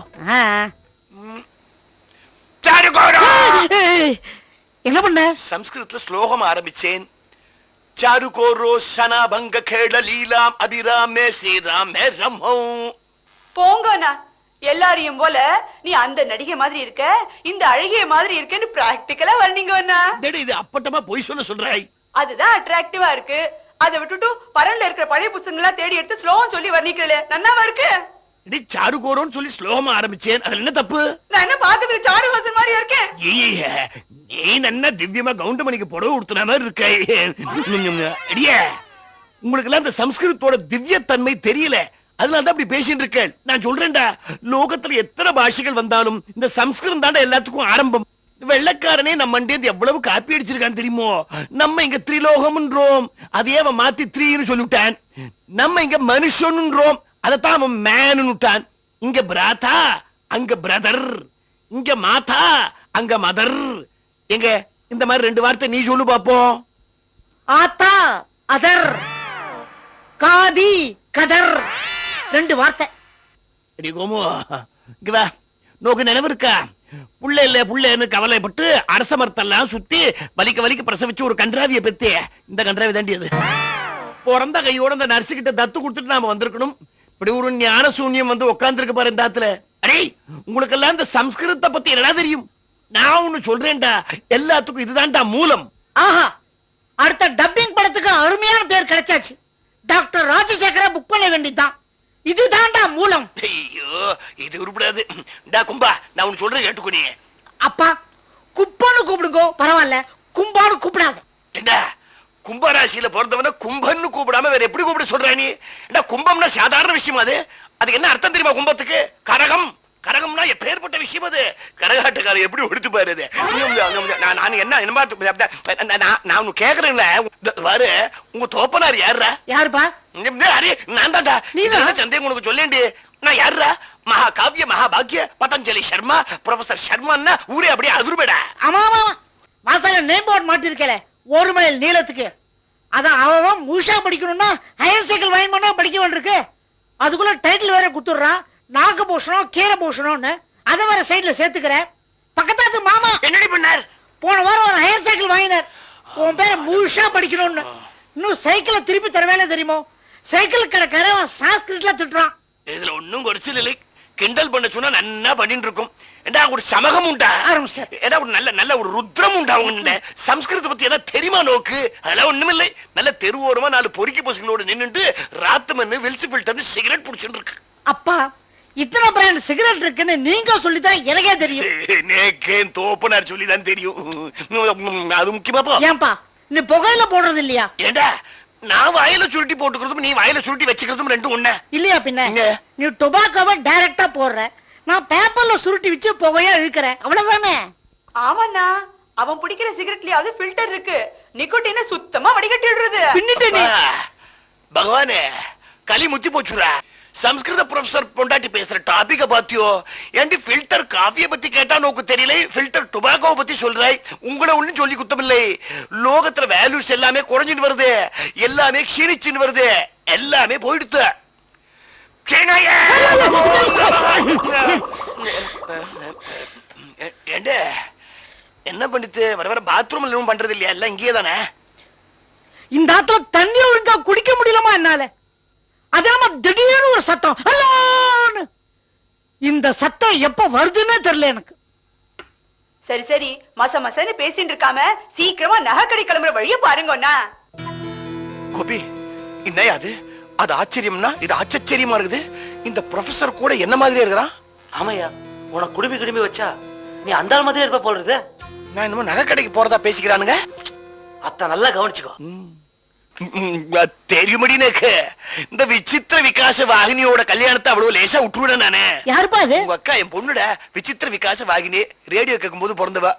என்ன பண்ண? சம்ஸ்கிருதத்துல ஸ்லோகம் ஆரம்பிச்சேன். சாருகோரோ சனாபங்க கேள லீலாம் அபிராமே ஸ்ரீராமே ரமோ. போங்கண்ணா எல்லாரையும் போல நீ அந்த நடிகை மாதிரி இருக்க இந்த அழகிய மாதிரி இருக்கேன்னு பிராக்டிக்கலா வர்ணிங்க அண்ணா. இது அப்பட்டமா பொய் சொல்றாய். அதுதான் அட்ராக்டிவா இருக்கு. அதை விட்டுட்டு பரன்ல இருக்கிற பழைய புத்தகங்களா தேடி எடுத்து ஸ்லோகம் சொல்லி வர்ணிக்கல நன்னாவா இருக்கு. சாருகோரோன்னு சொல்லி ஸ்லோகம் ஆரம்பிச்சேன். அதுல என்ன தப்பு? நான் என்ன பாக்குறதுக்கு சாருவாசன் மாதிரி இருக்கேன்? நீ நன்னா திவ்யமா கவுண்டமணிக்கு புடவை உடுத்துன மாதிரி இருக்க. அடியே உங்களுக்கு எல்லாம் இந்த சம்ஸ்கிருதத்தோட திவ்ய தன்மை தெரியல. அதனாலதான் அப்படி பேசிட்டு இருக்க. நான் சொல்றேன்டா லோகத்துல எத்தனை பாஷைகள் வந்தாலும் இந்த சம்ஸ்கிருதம் தாண்டா எல்லாத்துக்கும் ஆரம்பம். வெள்ளக்காரனே நம்ம எவ்வளவு காப்பி அடிச்சிருக்கான் தெரியுமோ. நம்ம இங்க திரிலோகம்ன்றோம். அதே அவன் மாத்தி த்ரீன்னு சொல்லிவிட்டான். நம்ம இங்க மனுஷன்ன்றோம். அதத்தான் அவன் மேனுட்டான். இங்க பிராதா அங்க பிரதர், இங்க மாதா அங்க மதர். எங்க இந்த மாதிரி 2 வார்த்தை நீ சொல்லு பாப்போம். ஆத்தா அதர், காதி கதர் 2 வார்த்தை. நோக்கு நினைவு இருக்கா? புள்ள இல்ல புள்ளன்னு கவலைப்பட்டு அரச மரத்தெல்லாம் சுத்தி வலிக்க பிரசவிச்சு ஒரு கன்றாவிய பெத்தி. இந்த கன்றாவி தாண்டியது. பிறந்த கையோட இந்த நர்ஸு கிட்ட தத்து கொடுத்துட்டு நாம வந்திருக்கணும். இப்படி ஒரு ஞான சூன்யம் வந்து உட்கார்ந்து இருக்கு பாரு. இந்த அடே உங்களுக்கு எல்லாம் இந்த சம்ஸ்கிருதத்தை பத்தி என்ன தெரியும்? நான் ஒண்ணு சொல்றேன்டா, எல்லாத்துக்கும் இதுதான்டா மூலம். ஆஹா, அடுத்த டப்பிங் படத்துக்கு அருமையான பேர் கிடைச்சாச்சு. டாக்டர் ராஜசேகர புக் பண்ண வேண்டியதுதான். இதுதான்டா மூலம். ஐயோ இது உருப்படாது. டா கும்பா, நான் ஒண்ணு சொல்றேன் கேட்டுக்கோ. நீ அப்பா குப்பான்னு கூப்பிடுங்க, பரவாயில்ல, கும்பான்னு கூப்பிடாத. என்ன கும்பராசியில பிறந்தவன கும்பன்னு கூப்பிடாம வேற எப்படி கூப்பிட சொல்ற நீ? கும்பம்னா சாதாரண விஷயம். அதுக்கு என்ன அர்த்தம் தெரியுமா? கும்பத்துக்கு கரகம். கரகம்னா எப்பேற்பட்ட விஷயம் அது. கரகாட்டக்காரர் எப்படி ஒடுத்து பாரு. நான் என்ன நான் கேக்குறேன்ல, பாரு உங்க தோப்பனார் யாருடா? யாருப்பா? நான் தான்டா. சந்தேகம் உனக்கு சொல்லேண்டி. நான் யாருடா? மகாகாவிய மகாபாகிய பதஞ்சலி சர்மா ப்ரொஃபசர் சர்மா. ஊரே அப்படியே அதிர்படா. ஆமா ஆமா, வாசல்ல நேம் போர்டு மாட்டிருக்கல, 1 மைல் நீளத்துக்கு. அதான் அவன் முழுசா படிக்கணும்னா ஹையர் சைக்கிள் வாங்கி பண்ணா படிக்க வேண்டியிருக்கு. அதுக்குள்ள டைட்டில் வேற குத்துறான், நாக்கு பூஷணம் கீரை பூஷணம்னு. அதை வேற சைட்ல சேர்த்துக்கிறேன். பக்கத்தாத்து மாமா என்னடி பண்ணார்? போன வாரம் ஒரு ஹையர் சைக்கிள் வாங்கினார், உன் பேரை முழுசா படிக்கணும்னு. இன்னும் சைக்கிளை திருப்பி தர வேலை தெரியுமோ? சைக்கிள் கடைக்காரன் சான்ஸ்கிரிட்ல திட்டுறான். இதுல ஒன்னும் குறைச்சல் இல்லை. கிண்டல் பண்ண சொன்னா நன்னா பண்ணிட்டு இருக்கும். ஏண்டா ஒரு சமகம் உண்டா? ஏண்டா ஒரு நல்ல ஒரு ருத்ரம் உண்டா? உங்க சம்ஸ்கிருதத்தை பத்தி ஏதாவது தெரியுமா நோக்கு? அதெல்லாம் ஒண்ணுமில்லை. நல்ல தெருவோரமா 4 பொறுக்கி பசங்களோட நின்னுட்டு ராத்தமன்னு வெல்சி ஃபில்டர்னு சிகரெட் புடிச்சுட்டு இருக்கு. அப்பா, இத்தனை பிராண்ட் சிகரெட் இருக்குன்னு நீங்க சொல்லிதான் எனக்கே தெரியும். நேக்கேன் தோப்பனார் சொல்லிதான் தெரியும். அது முக்கியமா? ஏன்பா நீ புகையில போடுறது இல்லையா? ஏண்டா நான் வாயில சுருட்டி போட்டுக்கிறதும் நீ வாயில சுருட்டி வச்சுக்கிறதும் ரெண்டும் ஒண்ணு இல்லையா? பின்ன நீ டொபாக்கோவை டைரக்டா போடுற, நான் பேப்பர்ல சுருட்டி வச்சு புகையா இழுக்கிறேன், அவ்வளவுதானே? ஆமாண்ணா, அவன் பிடிக்கிற சிகரெட்லயாவது ஃபில்டர் இருக்கு. நிக்கோட்டினை சுத்தமா வடிகட்டிடுறது. பின்னிட்டு நீ பகவானே களி முத்தி போச்சுரா. சம்ஸ்கிருத ப்ரொஃபசர் பொண்டாட்டி பேசுற டாபிக்க பாத்தியோ? ஏண்டி ஃபில்டர் காஃபியை பத்தி கேட்டா நோக்கு தெரியல, ஃபில்டர் டொபாக்கோவை பத்தி சொல்றாய். உங்களை ஒண்ணும் சொல்லி குத்தமில்லை. லோகத்துல வேல்யூஸ் எல்லாமே குறைஞ்சிட்டு வருது, எல்லாமே க்ஷீணிச்சுன்னு வருது, எல்லாமே போயிடுத்து. என்ன பண்ணிட்டு வர வர பாத்ரூம்ல பண்றது இல்லையா? எல்லாம் இங்கே தானே. இந்த ஆத்துல தண்ணி ஒழுங்கா குடிக்க முடியலமா என்னால? அதனால திடீர்னு ஒரு சத்தம், இந்த சத்தம் எப்ப வருதுன்னே தெரியல எனக்கு. சரி சரி, மசன்னு பேசிட்டு இருக்காம சீக்கிரமா நகைக்கடை கிளம்புற வழிய பாருங்கண்ணா. கோபி, என்னையா அது? அது ஆச்சரியம்னா இது ஆச்சரியமா இருக்குது. இந்த ப்ரொஃபசர் கூட என்ன மாதிரியே இருக்கிறான். ஆமையா, உனக்கு குடும்பி வச்சா நீ அந்த மாதிரியே இருப்ப போல இருக்கு. நான் என்னமோ நகைக்கடைக்கு போறதா பேசிக்கிறானுங்க. அத்த நல்லா கவனிச்சுக்கோ. தெரியுமடி எனக்கு இந்த விசித்திர விகாச வாகினியோட கல்யாணத்தை அவ்வளவு லேசா விட்டுருவேன் நானே. யாருப்பா அது? உங்க அக்கா, என் பொண்ணுட விசித்திர விகாச வாகினி. ரேடியோ கேட்கும் போது பிறந்தவ.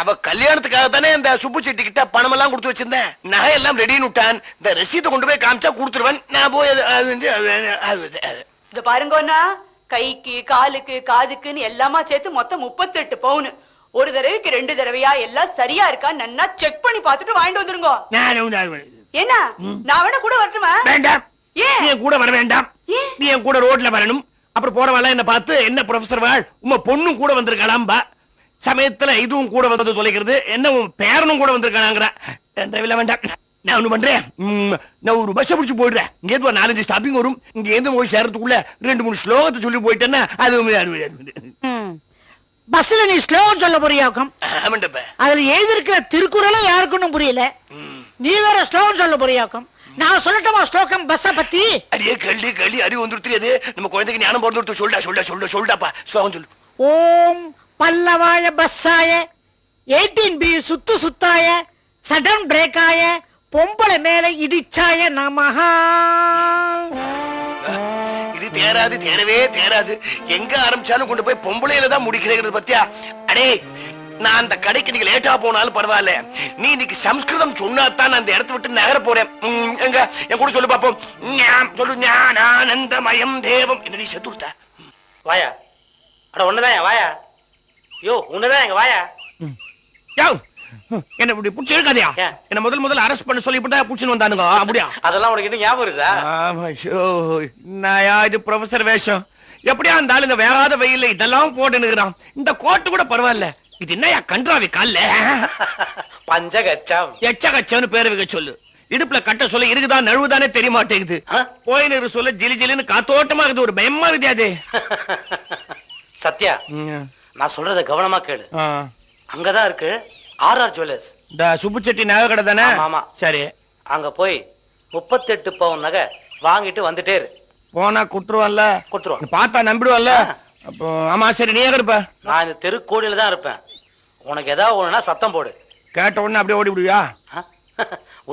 அவ கல்யாணத்துக்காக தானே இந்த சுப்பு செட்டி கிட்ட பணம் எல்லாம் கொடுத்து வச்சிருந்தேன். நகை எல்லாம் ரெடின்னு விட்டான். இந்த ரசீதை கொண்டு போய் காமிச்சா கொடுத்துருவேன். நான் போய் இத பாருங்கண்ணா, கைக்கு காலுக்கு காதுக்குன்னு எல்லாமா சேர்த்து மொத்தம் 38 பவுன். ஒரு தடவைக்கு 2 தடவையா எல்லாம் சரியா இருக்கா நன்னா செக் பண்ணி பார்த்துட்டு வாங்கிட்டு வந்துருங்க. என்ன, நான் வேணா கூட வரட்டுமா? வேண்டாம், ஏன் நீ கூட வர வேண்டாம். நீ என் கூட ரோட்ல வரணும். அப்புறம் போறவாள் என்ன பார்த்து என்ன ப்ரொஃபசர் வாழ் உங்க பொண்ணும் கூட வந்திருக்கலாம்பா. சமயத்துல இதுவும் கூட வந்து தொலைக்கிறது, என்ன உன் பேரனும் கூட வந்திருக்காங்கிற. வேண்டாம், நான் ஒண்ணு பண்றேன். நான் ஒரு பஸ் பிடிச்சு போயிடுறேன். இங்க 4-5 ஸ்டாப்பிங் வரும். இங்க இருந்து போய் சேர்றதுக்குள்ள 2-3 ஸ்லோகத்தை சொல்லி போயிட்டேன்னா அது பஸ்ல நீ ஸ்லோகம் சொல்ல போறியாக்கும். அதுல எழுதிருக்கிற திருக்குறளை யாருக்கும் புரியல, நீ வேற ஸ்லோகம் சொல்ல போறியாக்கும். நான் சொல்லட்டுமா ஸ்லோகம் பஸ்ஸ பத்தி? அடியே கள்ளி கள்ளி அறிவு வந்துருது. நம்ம குழந்தைக்கு ஞானம் பிறந்து சொல்டாப்பா ஸ்லோகம் சொல்லு. ஓம் பல்லவாய பஸ்ஸாய 18B சுத்தாய சடன் பிரேக்காய பொம்பளை மேல இடிச்சாய நமஹா. இது தேராது, தேரவே தேராது. எங்க ஆரம்பிச்சாலும் கொண்டு போய் பொம்பளையில தான் முடிக்கிறது பத்தியா? அடே, நான் அந்த கடைக்கு நீங்க லேட்டா போனாலும் பரவாயில்ல, நீ இன்னைக்கு சம்ஸ்கிருதம் சொன்னாதான் நான் அந்த இடத்தை விட்டு நகர போறேன். எங்க என் கூட சொல்லு பாப்போம். சொல்லு. ஞானானந்தமயம் தேவம். என்ன செத்துடுத்த வாயா? அட ஒண்ணுதான் வாயா. யோ உன்னதான் எங்க வாயா. என்ன இப்படி புடிச்சு இருக்காதியா? என்ன முதல்ல அரெஸ்ட் பண்ண சொல்லிவிட்டா புடிச்சுன்னு வந்தானுங்க. அப்படியா? அதெல்லாம் உனக்கு இன்னும் ஞாபகம் இருக்குதா? நான் இது ப்ரொஃபசர் வேஷம். எப்படியா இருந்தாலும் இந்த வேகாத வெயில இதெல்லாம் போட்டுனுக்குறான். இந்த கோட்டு கூட பரவாயில்ல. இது என்னையா கன்றாவி கால்ல? பஞ்சகச்சம். எச்சகச்சம்னு பேரு வைக்க சொல்லு. இடுப்புல கட்ட சொல்ல இருக்குதான் நழுவுதானே தெரிய மாட்டேங்குது. போயின்னு சொல்ல ஜிலி ஜிலின்னு காத்தோட்டமா இருக்குது. ஒரு பயமா இருக்குது. சத்யா, நான் சொல்றத கவனமா கேளு. அங்கதான் இருக்கு ஆர்ஆர் ஜுவல்லர்ஸ். இந்த சுப்புச்செட்டி நகை கடை தானே? ஆமா. சரி, அங்க போய் 38 பவுன் நகை வாங்கிட்டு வந்துட்டே இரு. போனா குட்டுருவான்ல? கொடுத்துருவான். பார்த்தா நம்பிடுவான்ல? அப்போ ஆமா, சரி. நீ எங்க இருப்ப? நான் இந்த தெருக்கோடியில தான் இருப்பேன். உனக்கு ஏதாவது ஒண்ணுனா சத்தம் போடு. கேட்ட உடனே அப்படியே ஓடி விடுவியா?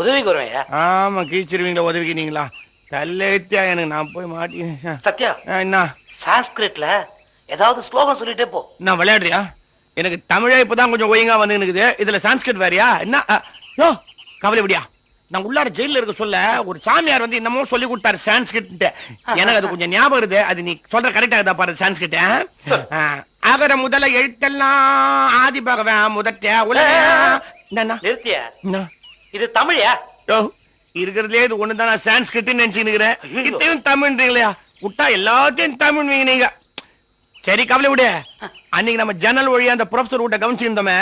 உதவிக்கு வருவேன். ஆமா, கீச்சிருவீங்களா உதவிக்கு நீங்களா? தல்லேத்தியா எனக்கு நான் போய் மாட்டேன். சத்யா, என்ன சான்ஸ்கிரிட்ல ஏதாவது ஸ்லோகம் சொல்லிட்டே போ. நான் விளையாடுறியா? எனக்கு தமிழே இப்பதான் கொஞ்சம் ஒழுங்கா வந்துருக்குது, இதுல சான்ஸ்கிரிட் வேறியா? என்ன யோ, கவலை விடியா. நான் உள்ளார ஜெயில இருக்க சொல்ல ஒரு சாமியார் வந்து என்னமோ சொல்லி கொடுத்தாரு சான்ஸ்கிரிட். எனக்கு அது கொஞ்சம் ஞாபகம் வருது. அது நீ சொல்ற கரெக்டா இருந்தா பாரு. சான்ஸ்கிரிட் அகர முதல எழுத்தெல்லாம் ஆதி பகவன் முதற்ற உலக. நிறுத்திய இது தமிழா? இருக்கிறதுலே இது ஒண்ணுதான் சான்ஸ்கிரிட் நினைச்சுக்கிறேன். இத்தையும் தமிழ்ன்றீங்களா? விட்டா எல்லாத்தையும் தமிழ் நீங்க. சரி, கவலை விடு. அன்னைக்கு நம்ம ஜன்னல் வழியா அந்த ப்ரொஃபசர் கிட்ட கவனிச்சிருந்தோமே,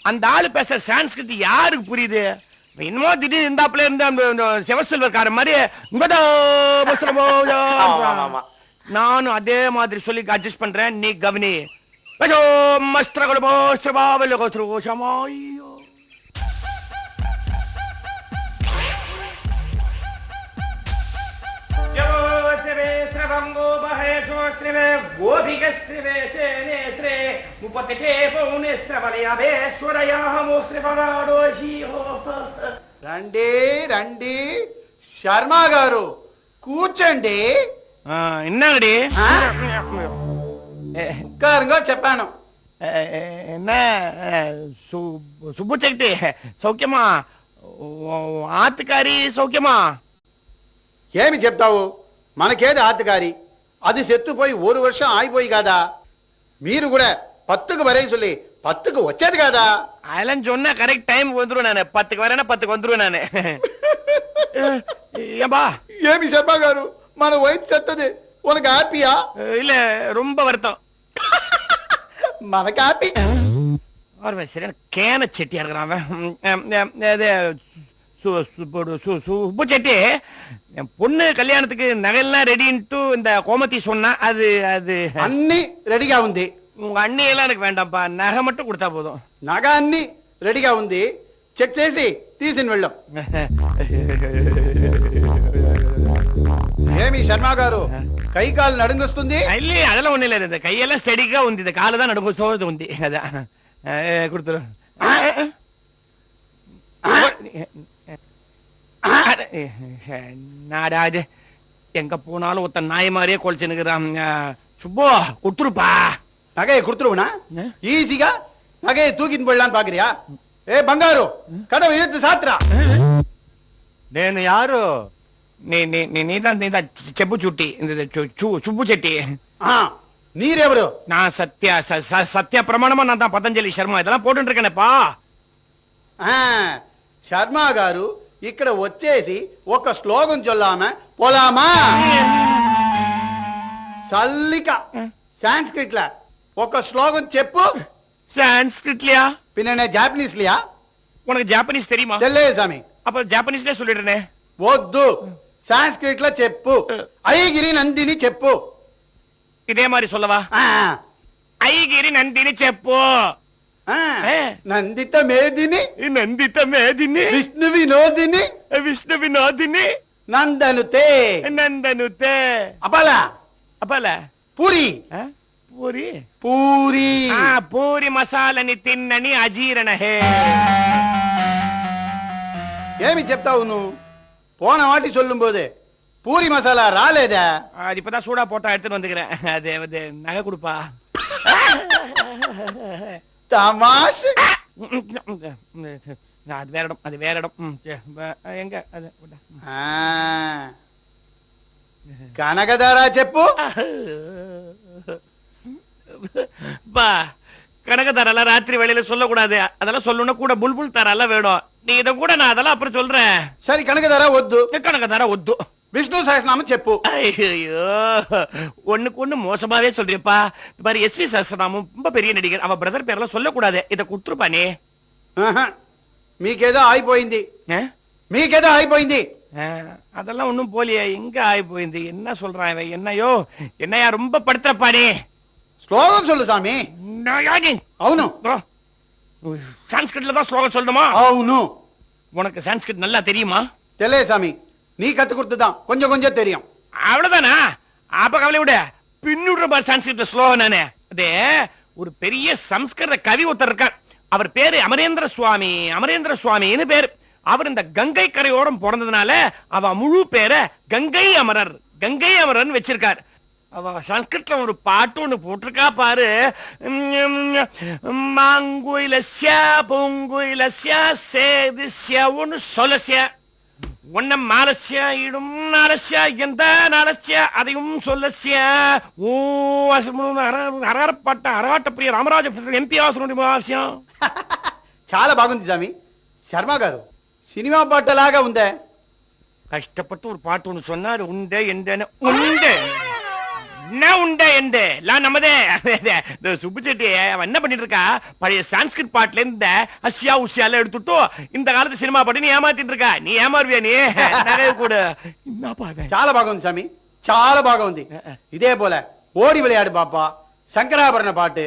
அந்த ஆளு பேசுற சான்ஸ்கிரிட் யாருக்கு புரியுது? இன்னமோ திடீர்னு இருந்தாப்புல இருந்து அந்த செவசெல்வர்கார மாதிரி நானும் அதே மாதிரி சொல்லி அட்ஜஸ்ட் பண்றேன். நீ கவனி. రండి రండి శర్మ గారు కూర్చోండి. என்னடி ఉట్కారంగా చెప్పాను. என்ன சுப்புச்செட்டி సౌఖ్యమా? ఆత్కారి సౌఖ్యమా? ఏమి చెప్తావు? మనకేది ఆతగారి? అది సెత్తుపోయి 1 வருஷம் ஆயிపోయి కాదా? మీరు కూడా 10க்கு வரேன்னு சொல்லி 10க்கு వచ్చేది కాదా? அதெல்லாம் சொன்னா கரெக்ட் டைம் வந்துருவேன் நானு. 10க்கு வரேன்னா 10க்கு வந்துருவேன் நானு. ஏம்பா? ఏమి శర్మ గారు, మన వైఫ్ செத்தது உனக்கு ஹாப்பியா? இல்ல, ரொம்ப வருத்தம். మనకు హ్యాపీ. சரியான கேன செட்டியா இருக்கிறான். சுப்புச்செட்டி என் பொண்ணு கல்யாணத்துக்கு நகையெல்லாம் ரெடின்ட்டு இந்த கோமதி சொன்னா அது அது అన్ని రెడీగా ఉంది. உங்க அண்ணி எல்லாம் எனக்கு வேண்டாம்ப்பா, நகை மட்டும் கொடுத்தா போதும். నగ అన్ని రెడీగా ఉంది. చెక్ చేసి తీసిని వెళ్ళాం. ఏమి శర్మ గారు, కై కాలు నడుంగొస్తుంది? இல்ல, அதெல்லாம் ஒண்ணு இல்ல. இந்த கையெல்லாம் ஸ்டெடிக்கா ఉంది, இந்த கால தான் நடுங்க சோது ఉంది. அதான் கொடுத்துரு. நாடா இது எங்க போனாலும் ஒருத்த நாய் மாதிரியே கொலைச்சுன்னுக்குறான். சுப்போ கொடுத்துருப்பா. நகையை கொடுத்துருவனா? ஈஸியா நகையை தூக்கிட்டு போயிடலான்னு பாக்குறியா? ஏ பங்காரு, கதவை இழுத்து சாத்துறா. నేను யாரு? நீதான் செப்பு சுட்டி, இந்த சுப்பு செட்டி. நீரெவரு? நான் சத்யா பிரமாணமா நான் தான் பதஞ்சலி சர்மா. இதெல்லாம் போட்டு இருக்கேனப்பா. శర్మ గారు ఇక్కడ వచ్చేసి ఒక శ్లోకం చొల్లామ పోలామా? సల్లిక సాంస్క్రిట్ లా ఒక శ్లోకం చెప్పు. சான்ஸ்கிரிட்லயா? பின்ன ஜாப்பனீஸ்லயா? உனக்கு ஜாப்பனீஸ் தெரியுமா? தெரியல சாமி. அப்ப ஜாப்பனீஸ்லயே சொல்லிடுறேனே. వద్దు, సాంస్క్రిట్ లో చెప్పు. ఐగిరి నందిని చెప్పు. இதே மாதிரி சொல்லவா? ஐகிரி நந்தினி చెప్పు. నందిత మేదిని, నందిత మేదిని, విష్ణు వినోదిని, విష్ణు వినోదిని, నందనుతే, నందనుతే, అపల అపల, పూరి, పూరి, పూరి, పూరి మసాలని తిన్నని అజీరణ హే. ఏమి చెప్తావు నువ్వు? போன வாட்டி சொல்லும் போது பூரி மசாலா ராலேதா? அது இப்பதான் சூடா போட்டா எடுத்துட்டு வந்துக்கிறேன். அது நகை கொடுப்பா. தமாஷ். அது வேற இடம், அது வேற இடம். எங்க அது? கனகதாரா చెప్పు. பா, கனகதாரெல்லாம் ராத்திரி வேளையில சொல்லக்கூடாது. அதெல்லாம் சொல்லணும்னா கூட புல்புல் தாரெல்லாம் வேணும். நீ இத கூட நான் அதெல்லாம் அப்புறம் சொல்றேன். சரி, கனகதாரா వద్దు. கனகதாரா వద్దు. விஷ்ணு சஹஸ்ரநாமம் చెప్పు. ஐயோ, ஒண்ணுக்கு ஒண்ணு மோசமாவே சொல்றியப்பா. பாரு, எஸ்வி சஹஸ்ரநாமம் ரொம்ப பெரிய நடிகர், அவ பிரதர் பேரெல்லாம் சொல்லக்கூடாது. இத குடுத்துருப்பா நீ. మీకేదో ఆయిపోయింది, మీకేదో ఆయిపోయింది. அதெல்லாம் ஒண்ணும் போலியே. எங்க ஆயி போయింது? என்ன சொல்றான் இவன்? என்னையோ என்னையா ரொம்ப படுத்துறப்பா நீ. ஸ்லோகம் சொல்லு சாமி. అవును. சான்ஸ்கிரிட்ல தான் ஸ்லோகம் சொல்லணுமா? అవును. உனக்கு சான்ஸ்கிரிட் நல்லா தெரியுமா? தெரியல சாமி, நீ கத்து கொடுத்துதான் கொஞ்சம் கொஞ்சம் தெரியும். அவ்வளவுதானா? அப்ப கவலை விட பின்னுடுற பார் சான்ஸ்கிரிட் ஸ்லோகம் நானே. அதே ஒரு பெரிய சம்ஸ்கிருத கவி ஒருத்தர் இருக்கார். அவர் பேரு அமரேந்திர சுவாமி. அமரேந்திர சுவாமின்னு பேர். அவர் இந்த கங்கை கரையோரம் பிறந்ததுனால அவ முழு பேரை கங்கை அமரர், கங்கை அமரர்னு வச்சிருக்கார். அவ சம்ஸ்கிருத்ல ஒரு பாட்டு ஒண்ணு போட்டிருக்கா பாரு. மாங்குயிலஸ்ய பூங்குயிலஸ்ய சேதிஸ்ய ஒன்னு சொல்லஸ்ய ஒன்ன மாலஸ்ய இடும் நாலஸ்ய எந்த நாலஸ்ய அதையும் சொல்லஸ்ய. ஓ அரகரப்பட்ட அரகாட்ட பிரிய రామరాజ ఎంపీ అవసరం. చాలా బాగుంది సామి. శర్మ గారు సినిమా పాటలాగా ఉందే. கஷ்டப்பட்டு ஒரு பாட்டு ஒண்ணு சொன்னாரு. உண்டே எந்த உண்டே என்ன உண்டே எந்த எல்லாம் நம்மதே. சுப்புச்செட்டி என்ன பண்ணிட்டு இருக்கா, பழைய சான்ஸ்கிரிட் பாட்டுல இருந்த அசியா உசியால எடுத்துட்டு இந்த காலத்து சினிமா பாட்டு நீ ஏமாத்திட்டு இருக்கா. நீ ஏமாறுவியா? நீ நகை கூட చాలా బాగుంది సామి, చాలా బాగుంది. ఇదే పోల ఓడి విளையாடு பாப்பா, శంకరాభరణ పాటు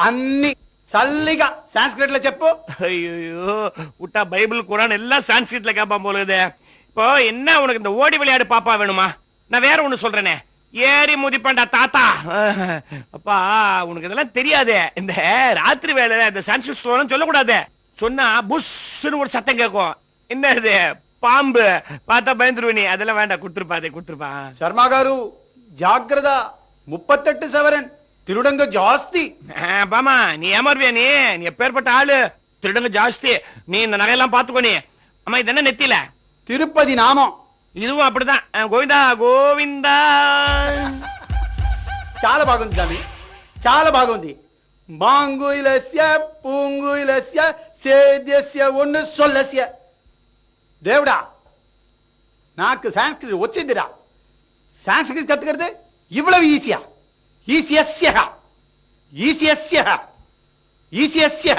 అన్ని சல்லிகா சான்ஸ்கிரிட்ல చెప్పు. ஐயோ விட்டா பைபிள் குரான் எல்லாம் சான்ஸ்கிரிட்ல கேட்பான் போல இது. இப்போ என்ன உனக்கு இந்த ஓடி விளையாடு பாப்பா வேணுமா? நான் வேற ஒண்ணு சொல்றேனே, ஏறி முதிப்பண்டா தாத்தா. அப்பா உனக்கு இதெல்லாம் தெரியாது. இந்த ராத்திரி வேலையில இந்த சான்ஸ்கிரிட் ஸ்லோகம் சொல்லக்கூடாது. சொன்னா புஷ்னு ஒரு சத்தம் கேட்கும். என்ன இது பாம்பு பார்த்தா பயந்துருவ நீ. அதெல்லாம் வேண்டாம், கொடுத்துருப்பா. శర్మ గారు జాగ్రత్త, 38 சவரன் திருடங்க ஜாஸ்தி. பாமா நீ ஏமாறுவியா? நீ எப்பேற்பட்ட ஆளு? திருடங்க ஜாஸ்தி. நீ இந்த நகையெல்லாம் பாத்துக்கோ. நீ அம்மா இது என்ன நெத்தில திருப்பதி நாமம். இதுவும் அப்படிதான். கோவிந்தா கோவிந்தா. చాలా బాగుంది సామి, చాలా బాగుంది. మాంగుయిలస్య పూంగుయిలస్య సేద్యస్య ఒన్ను సొల్లస్య. దేవుడా నాకు సాంస్క్రిట్ వచ్చిందిరా. సాంస్క్రిట్ కத்துக்கிறது இவ்வளவு ஈஸியா? ஈஸியஸ்ய ஈஸியஸ்ய ஈஸியஸ்ய.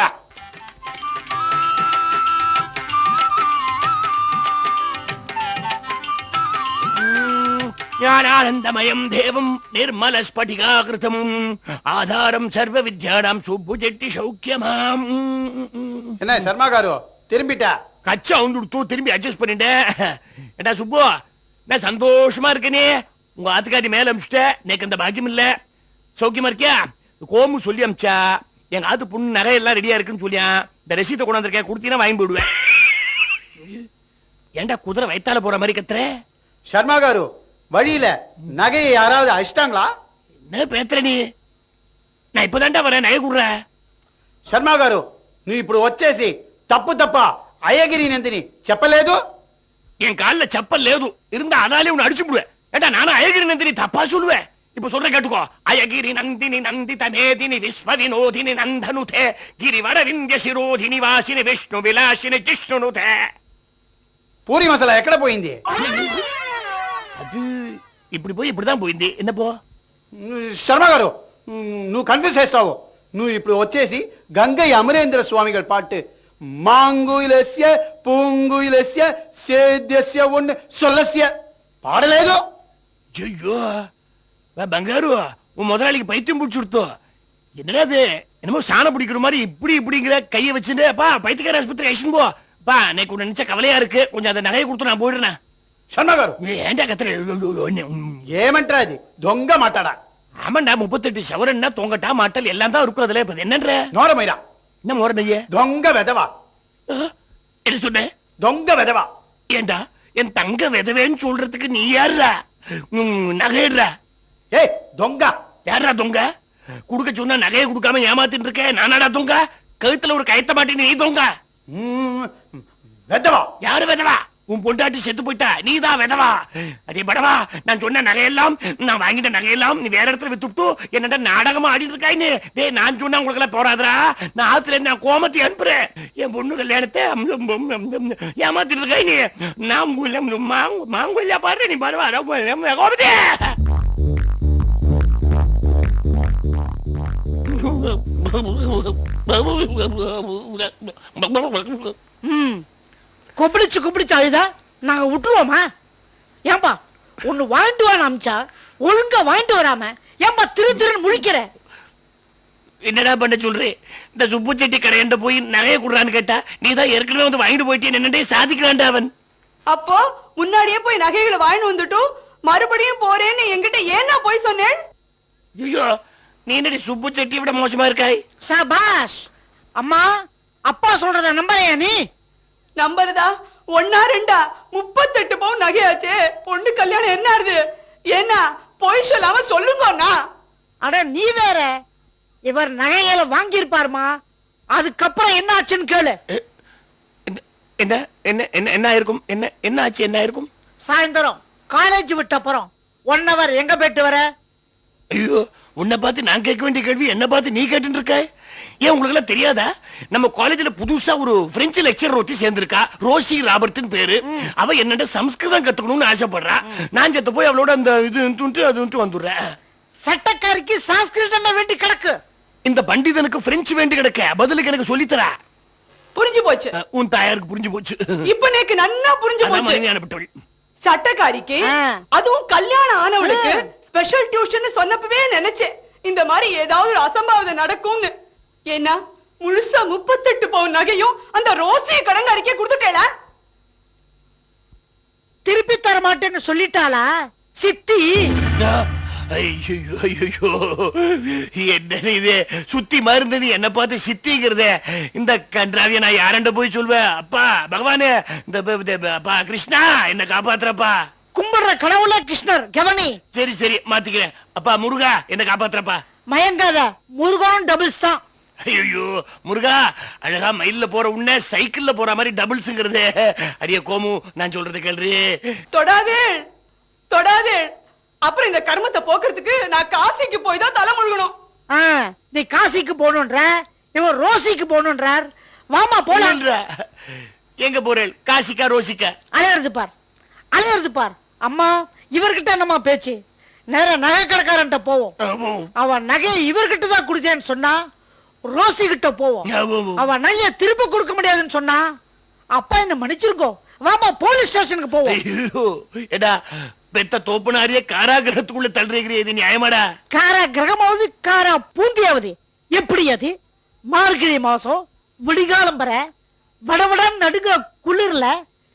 ஞானானந்தமயம் தேவம் நிர்மல ஸ்படிகாகிருதம் ஆதாரம் சர்வ வித்யானாம் சுப்புஜெட்டி சௌக்கியமாம். என்ன சர்மா காரு திரும்பிட்டா? கச்சா வந்துடுத்து திரும்பி அட்ஜஸ்ட் பண்ணிட்டேன். ஏடா சுப்பு, நான் சந்தோஷமா இருக்கனே. உங்க ஆத்துக்காரி மேல அமிச்சுட்ட. எனக்கு அந்த பாக்கியம் இல்ல. சௌக்கியமா இருக்கியா? கோமு சொல்லி அமிச்சா எங்க ஆத்து பொண்ணு நகை எல்லாம் ரெடியா இருக்குன்னு சொல்லியா. இந்த ரசீத்தை கொண்டு வந்திருக்கேன், கொடுத்தீங்கன்னா வாங்கி போடுவேன். ஏண்டா குதிரை வயித்தால போற மாதிரி கத்துற? சர்மா காரு வழியில நகையை யாராவது அழிச்சிட்டாங்களா? என்ன பேத்துற நீ? நான் இப்பதான்டா வரேன், நகை குடுற. శర్మ గారు నువ్వు ఇప్పుడు వచ్చేసి తప్ప అయ్యగిరి నందిని చెప్పలేదు. என் காலில் செப்பல் லேது இருந்தா அதாலே உன்னை அடிச்சு விடுவேன். ஏட்டா நானும் அயகிரி நந்தினி தப்பா சொல்லுவேன். இப்ப சொல்ற கேட்டுக்கோ. அயகிரி நந்தினி நந்தித மேதினி விஸ்வவினோதினி நந்தனுதே கிரிவர விந்திய சிரோதினி வாசினி விஷ்ணு விலாசினி ஜிஷ்ணுனுதே. పూరి మసాలా ఎక్కడ పోయింది? அது இப்படி போய் இப்படிதான் போయింది. என்ன போ శర్మ గారు నువ్వు కన్ఫ్యూజ్ చేస్తావు. నువ్వు ఇప్పుడు వచ్చేసి గంగై అమరేంద్ర స్వామిகள் పాட்டு మాంగుయిలస్య పూంగుయిలస్య సేద్యస్య ఒన్ను సొల్లస్య పాడలేదు. ஐயோ பங்காரு, உன் முதலாளிக்கு பைத்தியம் பிடிச்சுடுத்தோ. என்னடா அது என்னமோ சாணம் பிடிக்கிற மாதிரி இப்படி இப்படிங்கிற கையை வச்சுட்டு பா பைத்தியக்கார ஆஸ்பத்திரி அழிச்சுன்னு போ. பா எனக்கு உன்னை நினைச்ச கவலையா இருக்கு. கொஞ்சம் அந்த நகையை கொடுத்து நான் போயிடுறேன். శర్మ గారు ஏண்டா கத்துற? ఏమంటారా అది? దొంగ మాట్లాడా? ஆமாண்டா 38 சவரன்னா தொங்கட்டா மாட்டல் எல்லாம் தான் இருக்கும். அதுல இப்ப என்னன்ற నోరమైరా என்ன மோரணையே? దొంగ వెదవా. என்ன சொன்ன? దొంగ వెదవా. ஏண்டா என் தங்க விதவேன்னு சொல்றதுக்கு நீ யாருடா? நகைடுறா? ஏய் దొంగ. யாரா தொங்க? குடுக்க சொன்னா நகையை கொடுக்காம ஏமாத்திட்டு இருக்க. நானாடா தொங்க? கழுத்துல ஒரு கயத்த மாட்டேன்னு நீ தொங்க? வெதவா. யாரு வெதவா? உன் பொண்டாட்டி செத்து போயிட்டா, நீதான் வெதவா. அடே படவா, நான் சொன்ன நகையெல்லாம், நான் வாங்கிட்ட நகையெல்லாம் நீ வேற இடத்துல வித்துட்டு என்னடா நாடகமா ஆடிட்டு இருக்காயின்னு. டேய் நான் சொன்னா உங்களுக்கு எல்லாம் போறாதரா. நான் ஆத்துல இருந்து நான் கோமத்தி அனுப்புறேன். என் பொண்ணு கல்யாணத்தை ஏமாத்திட்டு இருக்காய் நீ. நான் மாங்குல்ல பாரு நீ பாருவா கோமத்தி. குப்பிடிச்சு அழுதா நாங்க விட்டுருவோமா? ஏன்பா ஒண்ணு வாங்கிட்டு வர அமிச்சா ஒழுங்கா வாங்கிட்டு வராம ஏன்பா திருன்னு முழிக்கிற? என்னடா பண்ண சொல்றே? இந்த சுப்பு செட்டி கடையண்ட போய் நகைய குடுறான்னு கேட்டா நீ தான் ஏற்கனவே வந்து வாங்கிட்டு போயிட்டே என்னடே சாதிக்கலான்டா அவன். அப்போ முன்னாடியே போய் நகைகளை வாங்கிட்டு வந்துட்டும் மறுபடியும் போறேன்னு என்கிட்ட ஏன்னா போய் சொன்னேன்? ஐயோ, நீ என்னடி சுப்பு செட்டி விட மோசமா இருக்காய்? சபாஷ். அம்மா, அப்பா சொல்றத நம்பறையா நீ? நம்பருதா? 1 2 38 பவுன் நகையாச்சே. பொண்ணு கல்யாணம் என்ன ஆறுது? என்ன போய் சொல்லாம சொல்லுங்கண்ணா. அட நீ வேற, இவர் நகைகளை வாங்கியிருப்பாருமா, அதுக்கப்புறம் என்ன ஆச்சுன்னு கேளு. என்ன என்ன என்ன என்ன ஆயிருக்கும்? என்ன என்ன ஆச்சு? என்ன ஆயிருக்கும்? சாயந்தரம் காலேஜ் விட்ட அப்புறம் 1 hour எங்க போயிட்டு வர? ஐயோ, உன்னை பார்த்து நான் கேட்க வேண்டிய கேள்வி என்ன பார்த்து நீ கேட்டு இருக்காய். ஏன் உங்களுக்கு எல்லாம் தெரியாதா? நம்ம காலேஜ்ல புதுசா ஒரு பிரெஞ்சு லெக்சரர் ஒருத்தி சேர்ந்திருக்கா, ரோசி ராபர்ட்னு பேரு. அவ என்னட்ட சம்ஸ்கிருதம் கத்துக்கணும்னு ஆசைப்படுறா. நான் செத்த போய் அவளோட அந்த இது அது வந்துடுறேன். சட்டக்காரிக்கு சான்ஸ்கிரிட் வேண்டி கிடக்கு, இந்த பண்டிதனுக்கு பிரெஞ்சு வேண்டி கிடக்க. பதிலுக்கு எனக்கு சொல்லித்தரா. புரிஞ்சு போச்சு. உன் தாயாருக்கு புரிஞ்சு போச்சு. இப்ப எனக்கு நன்னா புரிஞ்சு போச்சு. அனுப்பிட்டவள் சட்டக்காரிக்கு, அதுவும் கல்யாணம் ஆனவளுக்கு ஸ்பெஷல் டியூஷன் சொன்னப்பவே நினைச்சேன் இந்த மாதிரி ஏதாவது ஒரு அசம்பாவிதம் நடக்கும்னு. ஏன்னா முழுசா 38 பவுன் நகையும் அந்த ரோசி கடங்காரிக்கே கொடுத்துட்டேல. திருப்பி தர மாட்டேன்னு சொல்லிட்டாளா சித்தி? ஐயோ ஐயோ, என்ன இது சுத்தி மருந்து நீ என்ன பார்த்து சித்திங்கிறதே? இந்த கன்றாவிய நான் யாரண்ட போய் சொல்வேன்? அப்பா பகவானே, இந்த அப்பா கிருஷ்ணா என்ன காப்பாத்துறப்பா. கும்பிடுற கடவுள கிருஷ்ணர் கவனி. சரி சரி மாத்திக்கிறேன். அப்பா முருகா என்ன காப்பாத்துறப்பா. மயங்காத, முருகனும் டபுள்ஸ் தான். ஐயோ முருகா, அழகா மயில்ல போற உன்ன சைக்கிள்ல போற மாதிரி டபுள்ஸ்ங்கிறது. அரிய கோமு, நான் சொல்றது கேள்றி. தொடாதே தொடாதே. அப்புறம் இந்த கர்மத்தை போக்குறதுக்கு நான் காசிக்கு போய் தான் தலை முழுகணும். நீ காசிக்கு போகணும்ன்ற, இவன் ரோசிக்கு போகணும்ன்றார். வாமா போலாம். எங்க போறேன்? காசிக்கா ரோசிக்கா? அலையறது பார், அலையறது பார். அம்மா, இவர்கிட்ட என்னம்மா பேச்சு? நேர நகை கடைக்காரன்ட்ட போவோம். அவன் நகையை இவர்கிட்ட தான் குடுத்தேன்னு சொன்னா ரோசி கிட்ட போவோம். அவன் நகையை திருப்பி கொடுக்க முடியாதுன்னு சொன்னா அப்பா என்ன மன்னிச்சிருக்கோ. வாமா போலீஸ் ஸ்டேஷனுக்கு போவோம். ஏடா பெத்த தோப்புனாரிய காராகிரகத்துக்குள்ள தள்ளுறீங்க, இது நியாயமாடா? காராகிரகமாவது காரா பூந்தியாவது எப்படி? அது மார்கழி மாசம் விடிகாலம் வர வடவடன் நடுங்கிற குளிர்ல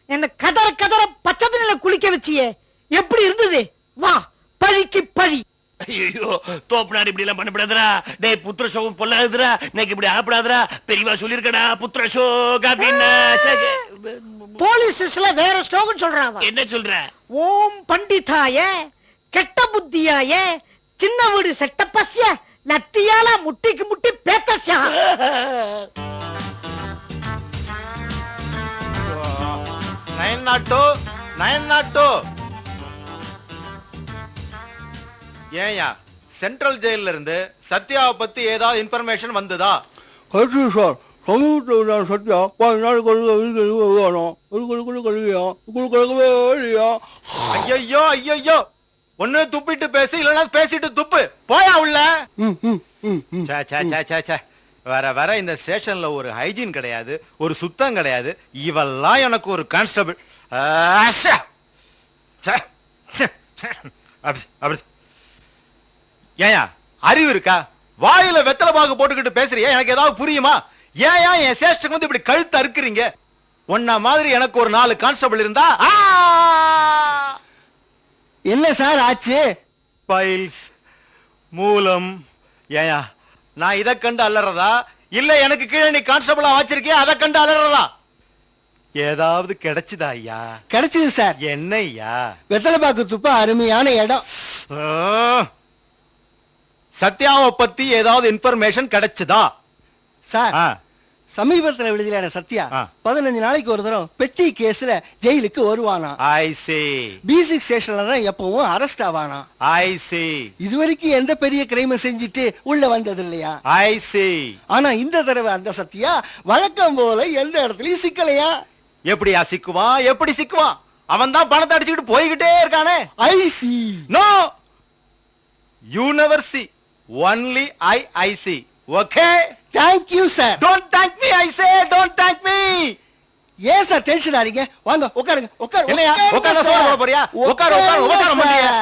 என்ன கதற கதற பச்சை தண்ணில குளிக்க வச்சியே, எப்படி இருந்தது? வா, பழிக்கு பழி. ஐயோ, தோப்புனார் இப்படி எல்லாம் பண்ணப்படாதரா. டேய் புத்திர சோகம் பொல்லாதுரா. இன்னைக்கு இப்படி ஆப்படாதரா. பெரியவா சொல்லிருக்கடா புத்திர சோகம் அப்படின்னு. போலீஸ் ஸ்டேஷன்ல வேற ஸ்லோகன் சொல்றாங்க. என்ன சொல்ற? ஓம் பண்டிதாய கெட்ட புத்தியாய சின்ன வீடு செட்டப்பஸ்ய லத்தியால முட்டிக்கு முட்டி பேத்தஸ்யா. நயன் நாட்டு ஏயா சென்ட்ரல் ஜெயில இருந்து சத்யாவை பத்தி ஏதாவது இன்ஃபர்மேஷன் வந்ததா? சார், சத்யா 10 நாள் ஐயோ ஐயோ, ஒண்ணு துப்பிட்டு பேசு, இல்லன்னா பேசிட்டு துப்பு. போயா உள்ள. வர வர இந்த ஸ்டேஷன்ல ஒரு ஹைஜீன் கிடையாது, ஒரு சுத்தம் கிடையாது. இவெல்லாம் எனக்கு ஒரு கான்ஸ்டபிள். ஏயா அறிவு இருக்கா? வாயில வெத்தலை பாக்கு போட்டுக்கிட்டு பேசுறியா? எனக்கு ஏதாவது புரியுமா? ஏயா என் சேஷ்டக்கு வந்து இப்படி கழுத்து அறுக்குறீங்க? ஒன்ன மாதிரி எனக்கு ஒரு 4 கான்ஸ்டபிள் இருந்தா. என்ன சார் ஆச்சு? பைல்ஸ் மூலம். ஏயா நான் இதை கண்டு அலறதா, இல்ல எனக்கு கீழே நீ கான்ஸ்டபிளா வச்சிருக்கிய அதை கண்டு அலறதா? ஏதாவது கிடைச்சுதா ஐயா? கிடைச்சது சார். என்ன ஐயா? வெத்தலை பாக்கு துப்ப அருமையான இடம். சத்யாவை பத்தி ஏதாவது இன்ஃபர்மேஷன் கிடைச்சதா சார்? சமீபத்தில் விடுதலையான சத்யா 15 நாளைக்கு ஒரு தரம் பெட்டி கேஸ்ல ஜெயிலுக்கு வருவானா. ஐ சீ. B6 ஸ்டேஷன்ல தான் எப்பவும் அரெஸ்ட் ஆவானா. ஐ சீ. இதுவரைக்கும் எந்த பெரிய கிரைம் செஞ்சுட்டு உள்ள வந்தது இல்லையா. ஐ சீ. ஆனா இந்த தடவை அந்த சத்யா வழக்கம் போல எந்த இடத்துலயும் சிக்கலையா. எப்படியா சிக்குவான்? எப்படி சிக்குவான்? அவன் தான் பணத்தை அடிச்சுக்கிட்டு போய்கிட்டே இருக்கானே. I see. No, you never see, only I see. Okay? Thank you sir. Don't thank me, I say. Don't thank me. ஏன் சார் டென்ஷன் ஆறீங்க? வாங்க உட்காருங்க. உட்காரு. இல்லையா? உட்கார சொல்ல போறியா? உட்கார மாட்டியா?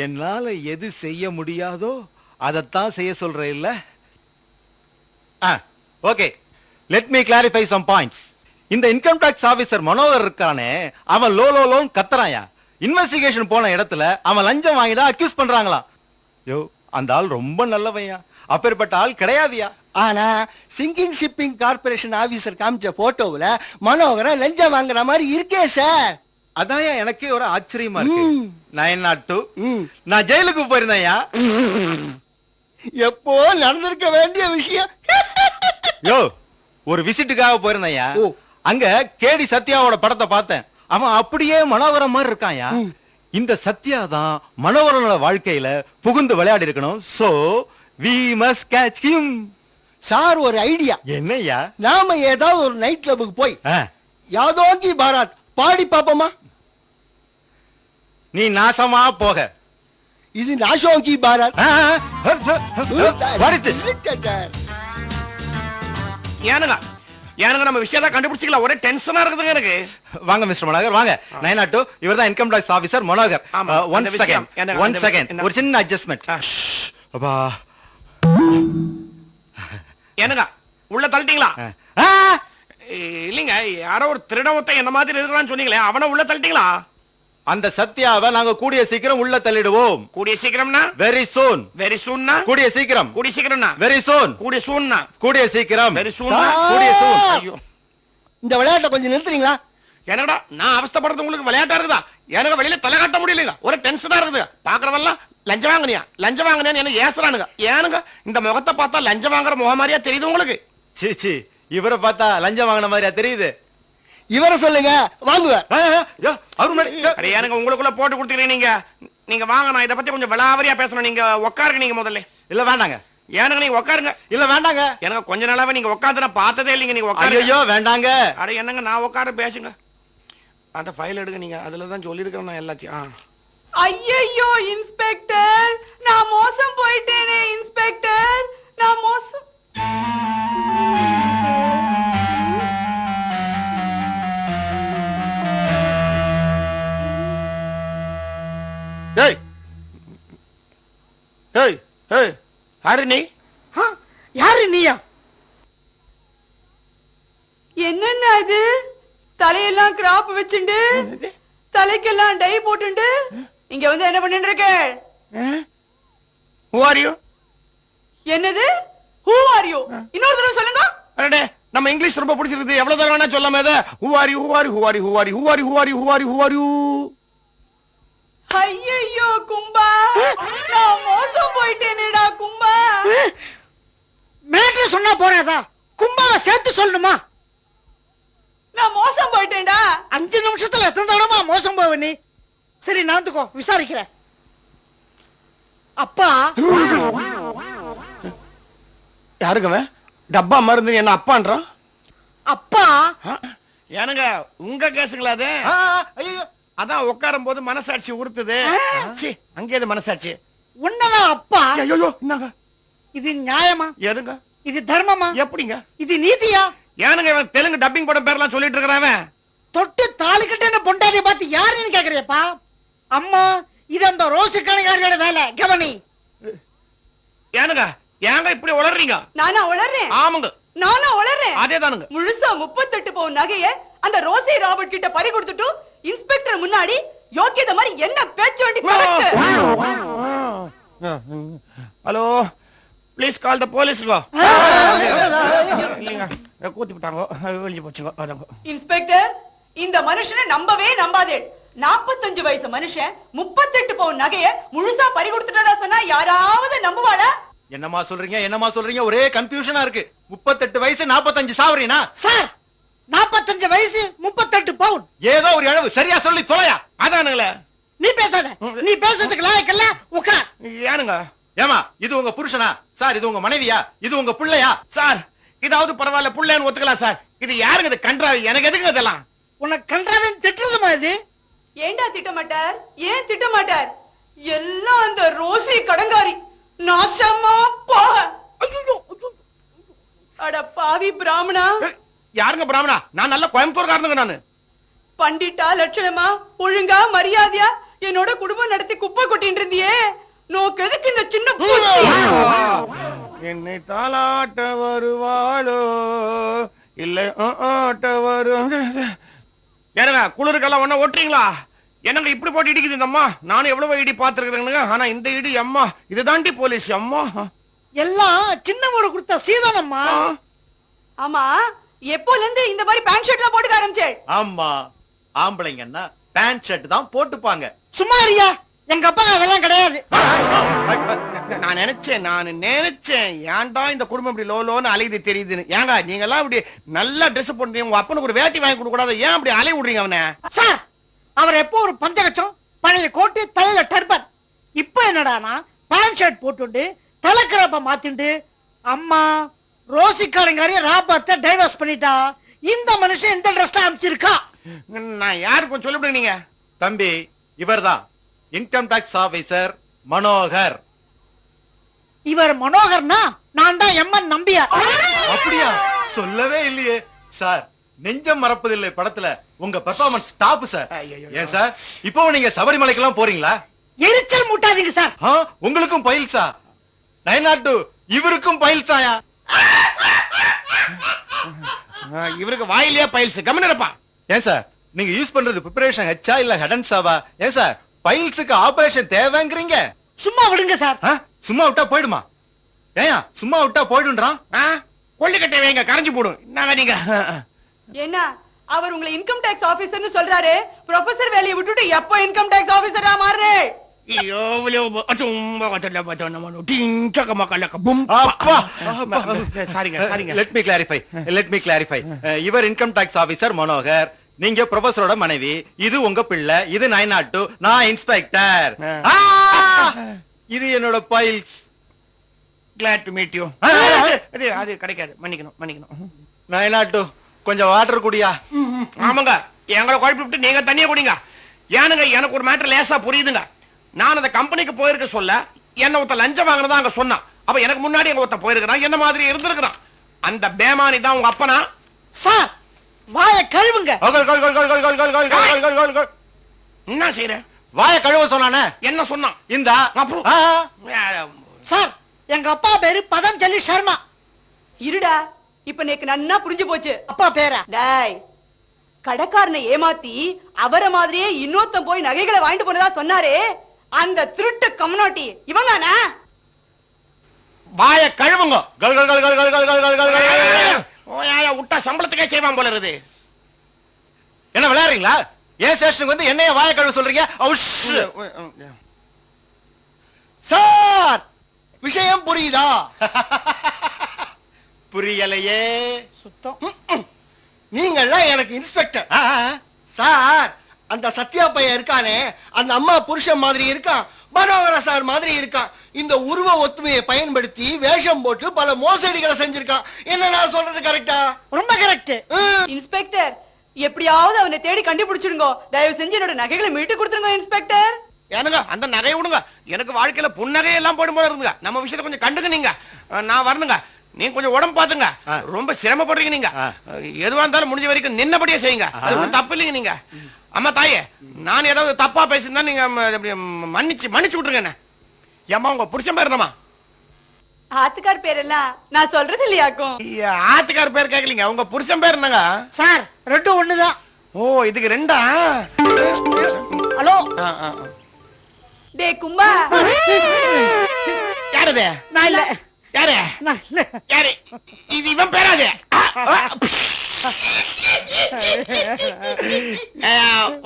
என்னால எது செய்ய முடியாதோ அதைத்தான் செய்ய சொல்றேன் இல்ல? Okay, let me clarify some points. இந்த இன்கம் டாக்ஸ் ஆபீசர் மனோகர் இருக்கானே, அவன் லோலோன்னு கத்துறாயா. இன்வெஸ்டிகேஷன் போன இடத்துல அவன் லஞ்சம் வாங்கிதான் அக்யூஸ் பண்றாங்களா. யோ, அந்த ஆள் ரொம்ப நல்லவையா, அப்பேற்பட்ட ஆள் கிடையாதியா. ஆனா சிங்கிங் ஷிப்பிங் கார்பரேஷன் ஆபீசர் காமிச்ச போட்டோவுல மனோகர லஞ்சம் வாங்குற மாதிரி இருக்கே சார். அதான் எனக்கே ஒரு ஆச்சரியமா இருக்கு. 902 நான் ஜெயிலுக்கு போயிருந்தேன்யா. எப்போ நடந்திருக்க வேண்டிய விஷயம். யோ, ஒரு விசிட்டுக்காக போயிருந்தேன்யா. அங்க கேடி சத்யாவோட படத்தை பார்த்தேன். அவன் அப்படியே மனோகரம் மாதிரி இருக்கான்யா. இந்த சத்யா தான் மனோகரனோட வாழ்க்கையில புகுந்து விளையாடி இருக்கணும். So we must catch him. Sir, ஒரு ஐடியா. என்னய்யா? நாம ஏதாவது ஒரு நைட் கிளப்புக்கு போய் யாதோங்கி பாராத் பாடி பாப்போமா? நீ நாசமா போக. இது நாசோங்கி பாராத். What is this? ஏனுங்க நம்ம விஷயத்தை கண்டுபிடிச்சிக்கலாம். ஒரே டென்ஷனா இருக்குதுங்க எனக்கு. வாங்க மிஸ்டர் மனோகர், வாங்க. 902 இவர்தான் income tax officer Manohar. One second, ஒரு சின்ன அட்ஜஸ்ட்மெண்ட். அப்பா, ஏனுங்க உள்ள தள்ளிட்டீங்களா? இல்லைங்க, யாரோ ஒரு திருடவத்தை என்ன மாதிரி இருக்கிறான்னு சொன்னீங்களே, அவனை உள்ள தள்ளிட்டீங்களா? அந்த சத்யாவை நாங்க கூடிய சீக்கிரம் உள்ள தள்ளிடுவோம். கூடிய சீக்கிரம்னா வெரி சூன். வெரி சூன்னா கூடிய சீக்கிரம். கூடிய சீக்கிரம்னா வெரி சூன். கூடிய சூன்னா கூடிய சீக்கிரம். வெரி சூன்னா கூடிய சூன். ஐயோ, இந்த விளையாட்டை கொஞ்சம் நிறுத்துறீங்களா? என்னடா நான் அவஸ்தைப்படுறது உங்களுக்கு விளையாட்டா இருக்குதா? எனக்கு வெளியில தலை காட்ட முடியலங்க, ஒரு டென்ஷனா இருக்குது. பாக்குறவெல்லாம் லஞ்சம் வாங்கினியா என்ன ஏசுறானுங்க. ஏனுங்க இந்த முகத்தை பார்த்தா லஞ்சம் வாங்குற முகம் மாதிரியா தெரியுது உங்களுக்கு? சீச்சி, இவரை பார்த்தா லஞ்சம் வாங்கின மாதிரியா தெரியுது? இவரை சொல்லுங்க, வாங்குவேன். ஏனுங்க உங்களுக்குள்ள போட்டு கொடுத்துக்கிறீங்க. நீங்க வாங்க, நான் இதை பத்தி கொஞ்சம் விளாவரியா பேசணும். நீங்க உட்காருங்க. நீங்க முதல்ல. இல்ல வேண்டாங்க. ஏனுங்க நீங்க உட்காருங்க. இல்ல வேண்டாங்க. எனக்கு கொஞ்ச நாளாவே நீங்க உட்காந்து நான் பார்த்ததே இல்லைங்க. நீங்க உட்காருங்க. ஐயோ வேண்டாங்க. அட என்னங்க, நான் உட்கார பேசுங்க. அந்த ஃபைல் எடுங்க, நீங்க அதுலதான் சொல்லியிருக்கிறேன் நான் எல்லாத்தையும். ஐயோ இன்ஸ்பெக்டர், நான் மோசம் போயிட்டேனே இன்ஸ்பெக்டர், நான் மோசம். ஏய் ஏய் ஏய், யாரு நீ? யாரு நீயா? என்னென்ன அது? தலையெல்லாம் கிராப் வச்சுண்டு, தலைக்கெல்லாம் டை போட்டுண்டு இங்க வந்து என்ன பண்ணிட்டு இருக்க? Who are you? என்னது who are you? இன்னொரு தடவை சொல்லுங்க. அடடே, நம்ம இங்கிலீஷ் ரொம்ப பிடிச்சிருக்கு. எவ்வளவு தடவை வேணா சொல்லாம இத. Who are you? Who are you? Who are you? Who are you? Who are you? Who are you? Who are you? Who are you? ஐயோ கும்பா, நான் மோசம் போயிட்டேனேடா கும்பா. மேட்டர் சொன்னா போறாதா? கும்பாவை சேர்த்து சொல்லணுமா? நான் மோசம் போயிட்டேன்டா. 5 நிமிஷத்துல எத்தனை தடவை மோசம் போவ நீ? சரி, நாந்துக்கோ, விசாரிக்கிறேன். அப்பா யாருங்க டப்பா மருந்து என்ன அப்பான்றான்? அப்பா ஏனுங்க உங்க கேசுங்களா அது? ஐயோ, அதான் உட்காரும் போது மனசாட்சி உறுத்துது. அங்கே மனசாட்சி உன்னதான் அப்பா. ஐயோ, என்னங்க இது நியாயமா? எதுங்க இது தர்மமா? எப்படிங்க இது நீதியா? ஏனுங்க இவன் தெலுங்கு டப்பிங் படம் பேர்லாம் சொல்லிட்டு இருக்கிறவன் தொட்டு தாலி கட்டின பொண்டாட்டியை பார்த்து யாருன்னு கேக்குறியப்பா? அம்மா, இது அந்த ரோசு கணக்காரியோட வேலை, கவனி. ஏனுங்க ஏங்க இப்படி உளறீங்க? நானா உளறேன்? ஆமாங்க, நானா உளறேன். அதேதானுங்க. முழுசா 38 பவுன் நகையை அந்த ரோசி ராபர்ட் கிட்ட பறி கொடுத்துட்டு இன்ஸ்பெக்டர் முன்னாடி யோக்கியத மாதிரி என்ன பேச்சு வேண்டி பறக்கு? Hello, please call the police. கூத்தி விட்டாங்க, வெளிய போச்சுங்க. இன்ஸ்பெக்டர், இந்த மனுஷனை நம்பவே நம்பாதே. 45 வயசு மனுஷன் 38 பவுன் நகையை முழுசா பறி கொடுத்துட்டதா சொன்னா யாராவது நம்புவாளா? என்னமா சொல்றீங்க? ஒரே கன்ஃபியூஷனா இருக்கு. 38 வயசு 45 சாவறீனா? சார், 45 வயசு 38 பவுன். ஏதோ ஒரு அளவு சரியா சொல்லி தொலையா. அதானுங்களே. நீ பேசாத. நீ பேசுறதுக்கு லாயக்கல்ல, உட்கார். ஏனுங்க? ஏமா, இது உங்க புருஷனா? சார், இது உங்க மனைவியா? இது உங்க பிள்ளையா? சார், இதாவது பரவாயில்ல, புள்ளைன்னு ஒத்துக்கலாம் சார். இது யாருங்க? இது கன்றாவி. எனக்கு எதுக்கு இதெல்லாம்? உனக்கு கன்றாவின்னு திட்டுறதுமா இது? ஏண்டா திட்ட மாட்டார்? ஏன் திட்ட மாட்டார்? எல்லாம் அந்த ரோசி கடங்காரி. நாசமா போக. அட பாவி பிராமணா. யாருங்க பிராமணா? நான் நல்ல கோயம்புத்தூர்காரனுங்க. நானு பண்டிட்டா லட்சணமா ஒழுங்கா மரியாதையா என்னோட குடும்பம் நடத்தி குப்பை கொட்டிட்டு இருந்தியே நோக்கு எதுக்கு இந்த சின்ன என்னை தாளாட்ட வருவாளோ இல்ல ஆட்ட வரும் ஏனுங்க குளிருக்கெல்லாம் ஒண்ணா ஓட்டுறீங்களா? என்னங்க இப்படி போட்டு இடிக்குது இந்த அம்மா? நானும் எவ்வளவு இடி பாத்துருக்கேங்க. ஆனா இந்த இடி அம்மா இதுதாண்டி போலீஸ் அம்மா. எல்லாம் சின்னவரு கொடுத்த சீதனம்மா. ஆமா எப்போல இருந்து இந்த மாதிரி பேண்ட் ஷர்ட் எல்லாம் போட்டுக்க ஆரம்பிச்சே? ஆமா ஆம்பளைங்கன்னா பேண்ட் ஷர்ட் தான் போட்டுப்பாங்க. சும்மா இருயா, எங்க அப்பா அதெல்லாம் கிடையாது. நான் நினைச்சேன் ஏன்டா இந்த குடும்பம் இப்படி லோன்னு அலையுது தெரியுதுன்னு. ஏங்க நீங்க எல்லாம் இப்படி நல்லா ட்ரெஸ் போட்டு உங்க அப்பனுக்கு ஒரு வேட்டி வாங்கி கொடுக்க கூடாது? ஏன் அப்படி அலைய விடுறீங்க அவனை? சார் அவர் எப்போ ஒரு பஞ்சகச்சம் பழைய கோட்டு தலையில டர்பன், இப்ப என்னடானா பேண்ட் ஷர்ட் போட்டுண்டு தலைக்கிறப்ப மாத்திண்டு அம்மா ரோசிக்காரங்காரிய ராபர்ட்ட டைவர்ஸ் பண்ணிட்டா. இந்த மனுஷன் இந்த ட்ரெஸ் அமைச்சிருக்கா. நான் யாருக்கும் சொல்லிவிடுங்க. நீங்க தம்பி இவர்தான் இன்கம் டாக்ஸ் ஆபீசர் மனோகர். இவர் மனோகர்னா நான் தான் எம்என் நம்பியார். அப்படியா? சொல்லவே இல்லையே சார். நெஞ்சம் மறப்பதில்லை படத்துல உங்க பெர்ஃபார்மன்ஸ் டாப் சார். ஏன் சார் இப்போ நீங்க சபரிமலைக்கெல்லாம் போறீங்களா? எரிச்சல் மூட்டாதீங்க சார். உங்களுக்கும் பைல்ஸா? 902 இவருக்கும் பைல்ஸாயா? இவருக்கு வாயிலே பைல்ஸ். கம்மினப்பா. ஏன் சார் நீங்க யூஸ் பண்றது பிரிபரேஷன் ஹெச்சா இல்ல ஹெடன்ஸாவா? ஏன் சார் பைல்ஸுக்கு ஆபரேஷன் தேவைங்கறீங்க? சும்மா விடுங்க சார். சும்மா விட்டா போய்டுமா? ஏயா சும்மா விட்டா போய்டுன்றான். கொள்ளிக்கட்டை வைங்க கரைஞ்சு போடும். என்னங்க நீங்க? என்ன அவர் உங்களை இன்கம் டாக்ஸ் ஆபீசர்னு சொல்றாரு? ப்ரொஃபசர் வேலையை விட்டுட்டு எப்போ இன்கம் டாக்ஸ் ஆபீசரா மாறுறே? ஐயோ சும்மா கட்டல பார்த்தோம் நம்ம டிஞ்சக்க மக்களக்க பும். அப்பா சாரிங்க. Let me clarify. இவர் இன்கம் டாக்ஸ் ஆபீசர் மனோகர், நீங்க ப்ரொஃபசரோட மனைவி, இது உங்க பிள்ளை, இது 902, நான் இன்ஸ்பெக்டர். இது என்னோட files. Glad to meet you. அது கிடைக்காது. மன்னிக்கணும். 902 கொஞ்சம் வாட்டர் குடியா? ஆமாங்க எங்களை குழப்பி விட்டு நீங்க தண்ணிய குடிங்க. ஏனுங்க எனக்கு ஒரு மேட்டர் லேசா புரியுதுங்க. நான் அந்த கம்பெனிக்கு போயிருக்க சொல்ல என்ன ஒருத்த லஞ்சம் வாங்கினதா அங்க சொன்னான். அப்ப எனக்கு முன்னாடி எங்க ஒருத்த போயிருக்கிறான், என்ன மாதிரி இருந்திருக்கிறான். அந்த பேமானி தான் உங்க அப்பனா? சார் வாய கழுவுங்க. என்ன செய்யற? வாய கழுவ சொன்னானே. என்ன சொன்னான்? இந்த சார் எங்க அப்பா பேரு பதஞ்சலி சர்மா. இருடா இப்ப நேக்கு நன்னா புரிஞ்சு போச்சு. அப்பா பேரா? டேய் கடைக்காரனை ஏமாத்தி அவரை மாதிரியே இன்னொருத்தன் போய் நகைகளை வாங்கிட்டு போனதா சொன்னாரே அந்த திருட்டு கம்னாட்டி இவங்கானா? வாய கழுவுங்க. விட்டா சம்பளத்துக்கே செய்வான் போல இருக்குது. என்ன விளையாடுறீங்களா? ஏன் ஸ்டேஷனுக்கு வந்து என்னைய வாய கழுவ சொல்றீங்க? சார் விஷயம் புரியுதா? புரியலையே. சுத்தம். நீங்கள்லாம் எனக்கு இன்ஸ்பெக்டர். சார் அந்த சத்யா பையன் இருக்கானே அந்த அம்மா புருஷன் மாதிரி இருக்கான், மனோகர சார் மாதிரி இருக்கான். இந்த உருவ ஒத்துமையை பயன்படுத்தி வேஷம் போட்டு பல மோசடிகளை செஞ்சிருக்கான். என்ன நான் சொல்றது கரெக்டா? ரொம்ப கரெக்ட். இன்ஸ்பெக்டர் எப்படியாவது அவனை தேடி கண்டுபிடிச்சிடுங்க. தயவு செஞ்சு என்னோட நகைகளை மீட்டு கொடுத்துருங்க இன்ஸ்பெக்டர். ஏனுங்க அந்த நகையை விடுங்க. எனக்கு வாழ்க்கையில புன்னகை எல்லாம் போடும் போல இருந்துங்க. நம்ம விஷயத்தை கொஞ்சம் கண்டுங்க. நீங்க நான் வரணுங்க. நீங்க கொஞ்சம் உடம்பு பாத்துங்க. ரொம்ப சிரமப்படுறீங்க. நீங்க எதுவா இருந்தாலும் முடிஞ்ச வரைக்கும் நின்னபடியே செய்யுங்க. அது ஒன்றும் தப்பு இல்லைங்க. நீங்க அம்மா தாயே நான் ஏதாவது தப்பா பேசியிருந்தா நீங்க மன்னிச்சு விட்டுருங்க. என்ன ஏம்மா உங்க புருஷன் பேர் என்னமா? ஆத்துக்கார் பேர் எல்லாம் நான் சொல்றது இல்லையாக்கும். ஆத்துக்கார் பேர் கேட்கலீங்க. உங்க புருஷன் பேர் என்னங்க? சார் ரெண்டும் ஒண்ணுதான். ஓ இதுக்கு ரெண்டா? ஹலோ டே கும்பா. யாரது? நான் இல்ல. யாரு? யாரு? இது இவன் பேராது.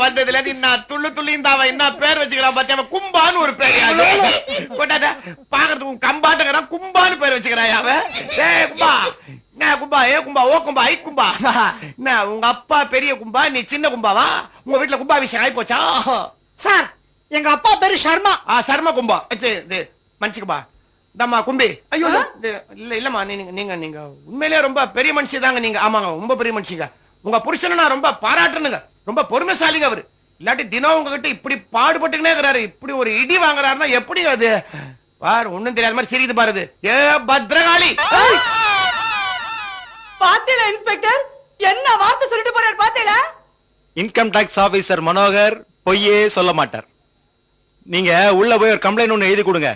வந்ததுல நான் துள்ளி இந்தாவ என்ன பேர் வச்சுக்கிறான் பாத்தியா? கும்பான்னு ஒரு பேர் கொண்டாத பாக்குறதுக்கு கம்பாட்டுக்கிறான். கும்பான்னு பேர் வச்சுக்கிறான் அவன். கும்பா என்ன கும்பா? ஏ கும்பா, ஓ கும்பா, ஐ கும்பா. என்ன உங்க அப்பா பெரிய கும்பா, நீ சின்ன கும்பாவா? உங்க வீட்டுல கும்பா விஷயம் ஆயி போச்சா? சார் எங்க அப்பா பேரு சர்மா. சர்மா கும்பா. மன்னிச்சுக்கும்பா. தம்மா கும்பி. ஐயோ இல்லம்மா நீங்க உண்மையிலேயே ரொம்ப பெரிய மனுஷி தாங்க நீங்க. ஆமாங்க ரொம்ப பெரிய மனுஷிங்க. உங்க புருஷனை நான் ரொம்ப பாராட்டுனுங்க. ரொம்ப பொறுமைசாலிங்க அவரு. இல்லாட்டி தினம் உங்ககிட்ட இப்படி பாடுபட்டுக்கினே இருக்கிறாரு. இப்படி ஒரு இடி வாங்குறாருன்னா எப்படி அது பாரு? ஒண்ணும் தெரியாத மாதிரி சிரிக்குது பாருது. ஏ பத்ரகாளி. பாத்தீங்களா இன்ஸ்பெக்டர் என்ன வார்த்தை சொல்லிட்டு போறாரு? பாத்தீங்களா? இன்கம் டாக்ஸ் ஆபீசர் மனோகர் பொய்யே சொல்ல மாட்டார். நீங்க உள்ள போய் ஒரு கம்ப்ளைண்ட் ஒண்ணு எழுதி கொடுங்க.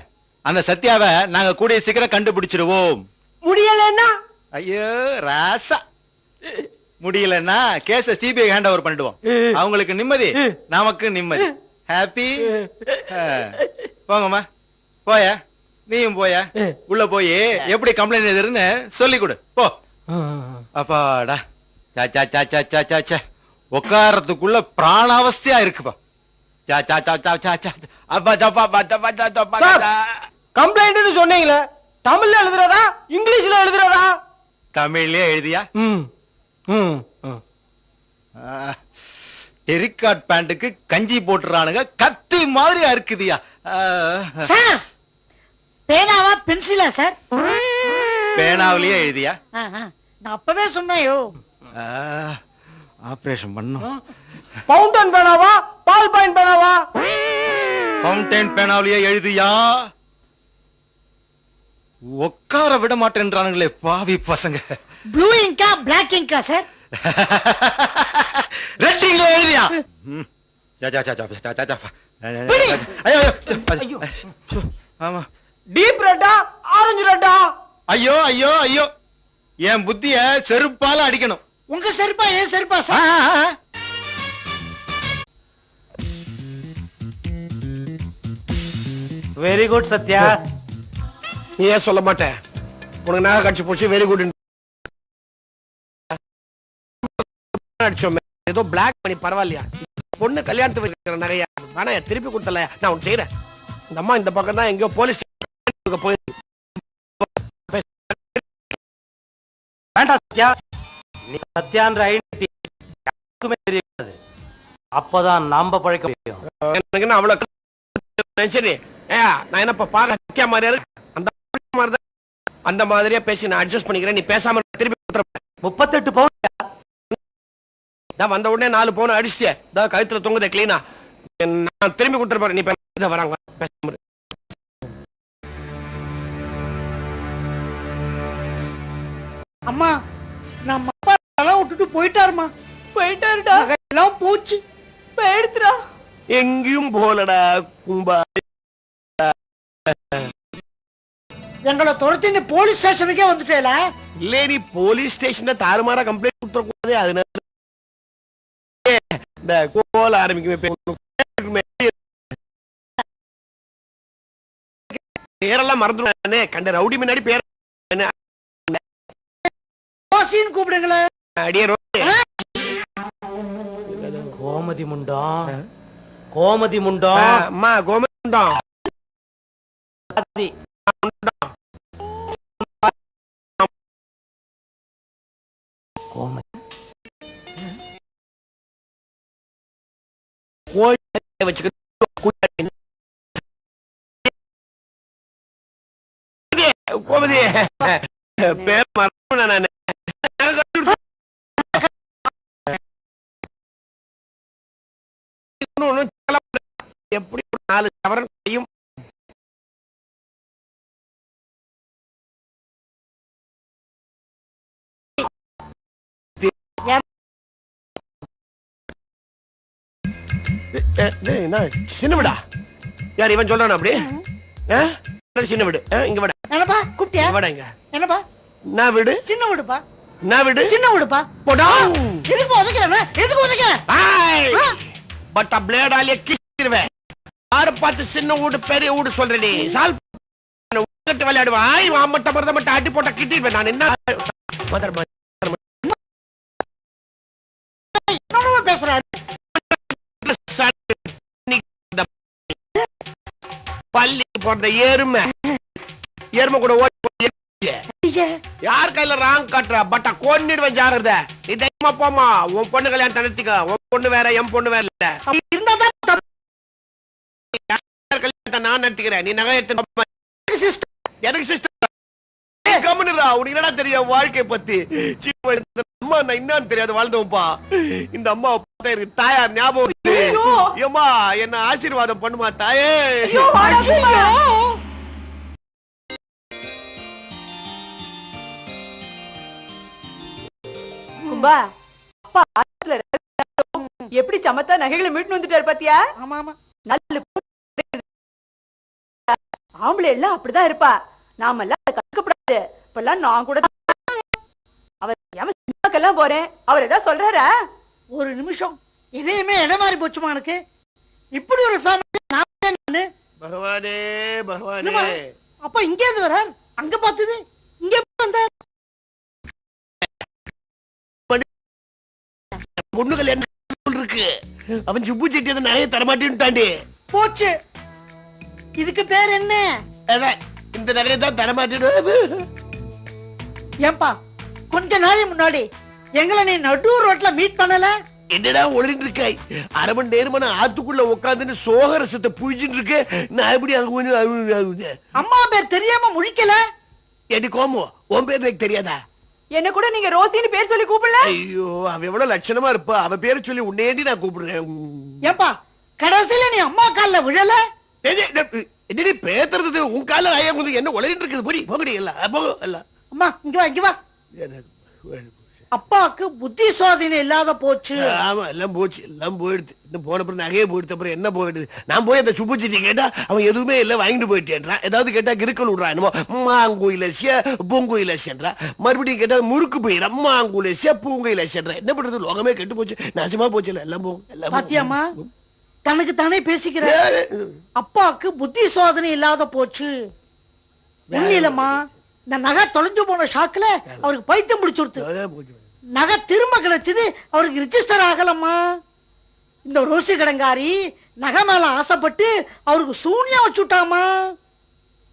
அந்த சத்யாவை நாங்க கூடிய சீக்கிரம் கண்டுபிடிச்சிருவோம். முடியலன்னா ஐயோ ராசா, முடியலன்னா கேஸ சிபிஐ ஹேண்ட் ஓவர் பண்ணிடுவோம். அவங்களுக்கு நிம்மதி, நமக்கு நிம்மதி. ஹாப்பி. போங்கம்மா, போய நீயும் போய உள்ள போய் எப்படி கம்ப்ளைண்ட் எதிர்ன்னு சொல்லி கொடு போ. அப்பாடா, உட்காரத்துக்குள்ள பிராணாவஸ்தையா இருக்குப்பா. கம்ப்ளைண்ட் சொன்னீங்களே, தமிழ்ல எழுதுறதா இங்கிலீஷ்ல எழுதுறதா? தமிழ்லயே எழுதியா? டெரிகாட் பேண்ட்டுக்கு கஞ்சி போட்டுறானுங்க, கத்தி மாதிரியா இருக்குதியா. Sir பேனாவா பென்சிலா sir? பேனாவிலேயே எழுதியா? நான் அப்பவே சொன்னேயோ. ஆபரேஷன் பண்ணும். ஃபவுண்டன் பேனாவா பால் பாயிண்ட் பேனாவா? ஃபவுண்டன் பேனாவிலேயே எழுதியா? உட்கார விட மாட்டேன்றானுங்களே பாவி பசங்க. ப்ளூ இங்கா பிளாக் இங்கா சார்? ரெட்டிங்ல எழுதியா? ஆமா. டீப் ரெட்டா ஆரஞ்சு ரெட்டா? ஐயோ ஐயோ ஐயோ, என் புத்திய செருப்பால அடிக்கணும். உங்க செருப்பா ஏன் செருப்பா சார்? Very good Sathya. நீ ஏன் சொல்ல மாட்டேன்? உனக்கு நகை கட்சி போச்சு, வெரி குட் அடிச்சோமே. ஏதோ பிளாக் பண்ணி பரவாயில்லையா? பொண்ணு கல்யாணத்து வைக்கிற நகையா வேணா திருப்பி கொடுத்தல, நான் உனக்கு செய்யறேன். இந்த அம்மா இந்த பக்கம் தான் எங்கேயோ போலீஸ் போயிருக்கு. வேண்டாம் சத்யா, நீ சத்யான்ற ஐடென்டிட்டி யாருக்குமே தெரியாது. அப்பதான் நாம பழைக்க முடியும். எனக்கு என்ன அவ்வளவு சரி? நான் என்னப்பா பாக்க சத்யா மாதிரியா இருக்கு? அந்த மாதிரியா பேசி நான் அட்ஜஸ்ட் பண்ணிக்கிறேன். நீ பேசாம திருப்பி 38 பவுன் வந்த உடனே 4 பவுன் அடிச்சிட்டே கழுத்துல தொங்குதே கிளீனா. நான் திரும்பி கொடுத்துருப்பாரு. நீ வராங்க பேசாம. அம்மா நம்ம அப்பா எல்லாம் விட்டுட்டு போயிட்டாருமா. போயிட்டாருடா. எல்லாம் போச்சு, போயிடுத்துடா. எங்கேயும் போலடா கும்பா. எங்களை துரத்தி போலீஸ் ஸ்டேஷனுக்கே வந்துட்டேல. இல்ல நீ போலீஸ் ஸ்டேஷன்ல தாறுமாறா கம்ப்ளைண்ட் கொடுத்துட கூடாது. அதனால இந்த கோல ஆரம்பிக்குமே பேரெல்லாம் மறந்துடுவானே. கண்ட ரவுடி முன்னாடி பேர் கூப்பிடுங்களே. அடியே கோமதி முண்டம், கோமதி முண்டம். அம்மா கோமதி முண்டம். கோமதி பேர் மறந்து நான் எப்படி 4 சவரன் கையும் சின்ன விடா. யார் இவன் சொல்றான் அப்படி? சின்ன வீடு இங்க விட. என்னப்பா கூப்பிட்டியா? விட இங்க. என்னப்பா? நான் வீடு சின்ன வீடுப்பா. நான் வீடு சின்ன வீடுப்பா. போடா. எதுக்கு உதைக்கிறேன்? எதுக்கு உதைக்கிறேன்? பட் பிளேடாலே கிழிச்சிருவேன். யார பார்த்து சின்ன வீடு பெரிய வீடு சொல்ற நீ? சால் கட்டு விளையாடுவான். வாமட்ட மரத மட்ட அடி போட்ட கிட்டிடுவேன் நான். என்ன பேசுறாரு? பள்ளி போன்ற எருமை கூட ஓடி யார் கையில ராங் காட்டுற? பட்டா கொன்னிடுவேன் ஜாகிரத. நீ தைரியமா போமா. உன் பொண்ணு கல்யாணம் நடத்திக்க. உன் பொண்ணு வேற என் பொண்ணு வேற இல்ல. கல்யாணத்தை நான் நடத்திக்கிறேன். நீ நகை எடுத்து எனக்கு சிஸ்டர் கம்முனுடா. உனக்கு என்னடா தெரியும் வாழ்க்கை பத்தி? அம்மா நான் என்னன்னு தெரியாது வாழ்ந்தவன்பா. இந்த அம்மா எனக்கு தாயார் ஞாபகம். ஏமா என்ன ஆசீர்வாதம் பண்ணுமா தாயே? கும்பா அப்பா எப்படி சமத்தா நகைகளை மீட்டு வந்துட்டாரு பாத்தியா? ஆமா ஆமா. நல்ல ஆம்பளை எல்லாம் அப்படிதான் இருப்பா. நாம எல்லாம் கலக்கப்படாது. இப்பெல்லாம் நான் கூட அவர் போறேன். அவர் ஏதாவது சொல்றாரா? ஒரு நிமிஷம், இதையுமே இடம் மாறி போச்சுமா எனக்கு. இப்படி ஒரு ஃபேமிலி நானு. பகவானே பகவானே. அப்ப இங்கே இருந்து வரார், அங்க பார்த்தது இங்க வந்தார். பொண்ணுகள் என்ன இருக்கு? அவன் சுப்பு செட்டி அந்த நகையை தரமாட்டேன்ட்டாண்டி. போச்சு. இதுக்கு பேர் என்ன? இந்த நகையை தான் தரமாட்டேன். ஏன்பா கொஞ்ச நாளைக்கு முன்னாடி எங்களை நீ நடு ரோட்ல மீட் பண்ணல? என்னடா ஒளிட்டு இருக்காய்? அரை மணி நேரமா நான் ஆத்துக்குள்ள உட்காந்துன்னு சோகரசத்தை புழிச்சுட்டு இருக்கு. நான் எப்படி அது கொஞ்சம் அம்மா பேர் தெரியாம முழிக்கல? எடி கோமோ, உன் பேர் எனக்கு தெரியாதா? என்ன கூட நீங்க ரோசின்னு பேர் சொல்லி கூப்பிடல? ஐயோ, அவ எவ்வளவு லட்சணமா இருப்பா. அவ பேரை சொல்லி உன்னையேண்டி நான் கூப்பிடுறேன். ஏப்பா கடைசியில நீ அம்மா கால்ல விழல? என்னடி பேத்துறது? உன் கால ஐயா கொஞ்சம் என்ன உளறிட்டு இருக்குது? போடி போகடி. எல்லாம் போக எல்லாம். அம்மா இங்க வா, இங்க வா. அப்பாவுக்கு புத்தி சோதனை இல்லாத போச்சு. ஆமா, எல்லாம் போச்சு, எல்லாம் போயிடுது. இன்னும் போன அப்புறம் நகையே போயிடுது. அப்புறம் என்ன போயிடுது? நான் போய் அந்த சுப்புச்சிட்டி கேட்டா அவன் எதுவுமே இல்ல, வாங்கிட்டு போயிட்டேன்றான். ஏதாவது கேட்டா கிறுக்கல் விடுறான். என்னமோ மாங்குயிலசிய பூங்குயிலசியன்றா. மறுபடியும் கேட்டா முறுக்கு போயிடா. மாங்குயிலசிய பூங்குயிலசியன்றா. என்ன பண்றது? லோகமே கெட்டு போச்சு, நாசமா போச்சு. எல்லாம் போகும், எல்லாம் பாத்தியாமா தனக்கு தானே பேசிக்கிற. அப்பாவுக்கு புத்தி சோதனை இல்லாத போச்சு. உண்மையிலம்மா இந்த நகை தொலைஞ்சு போன ஷாக்குல அவருக்கு பைத்தியம் பிடிச்சுடுத்து. நகை திரும்ப கிடைச்சது, அவருக்கு ரிஜிஸ்டர் ஆகலம்மா. இந்த ரோசி கடங்காரி நகை மேல ஆசைப்பட்டு அவருக்கு சூன்யம் வச்சுட்டாமா.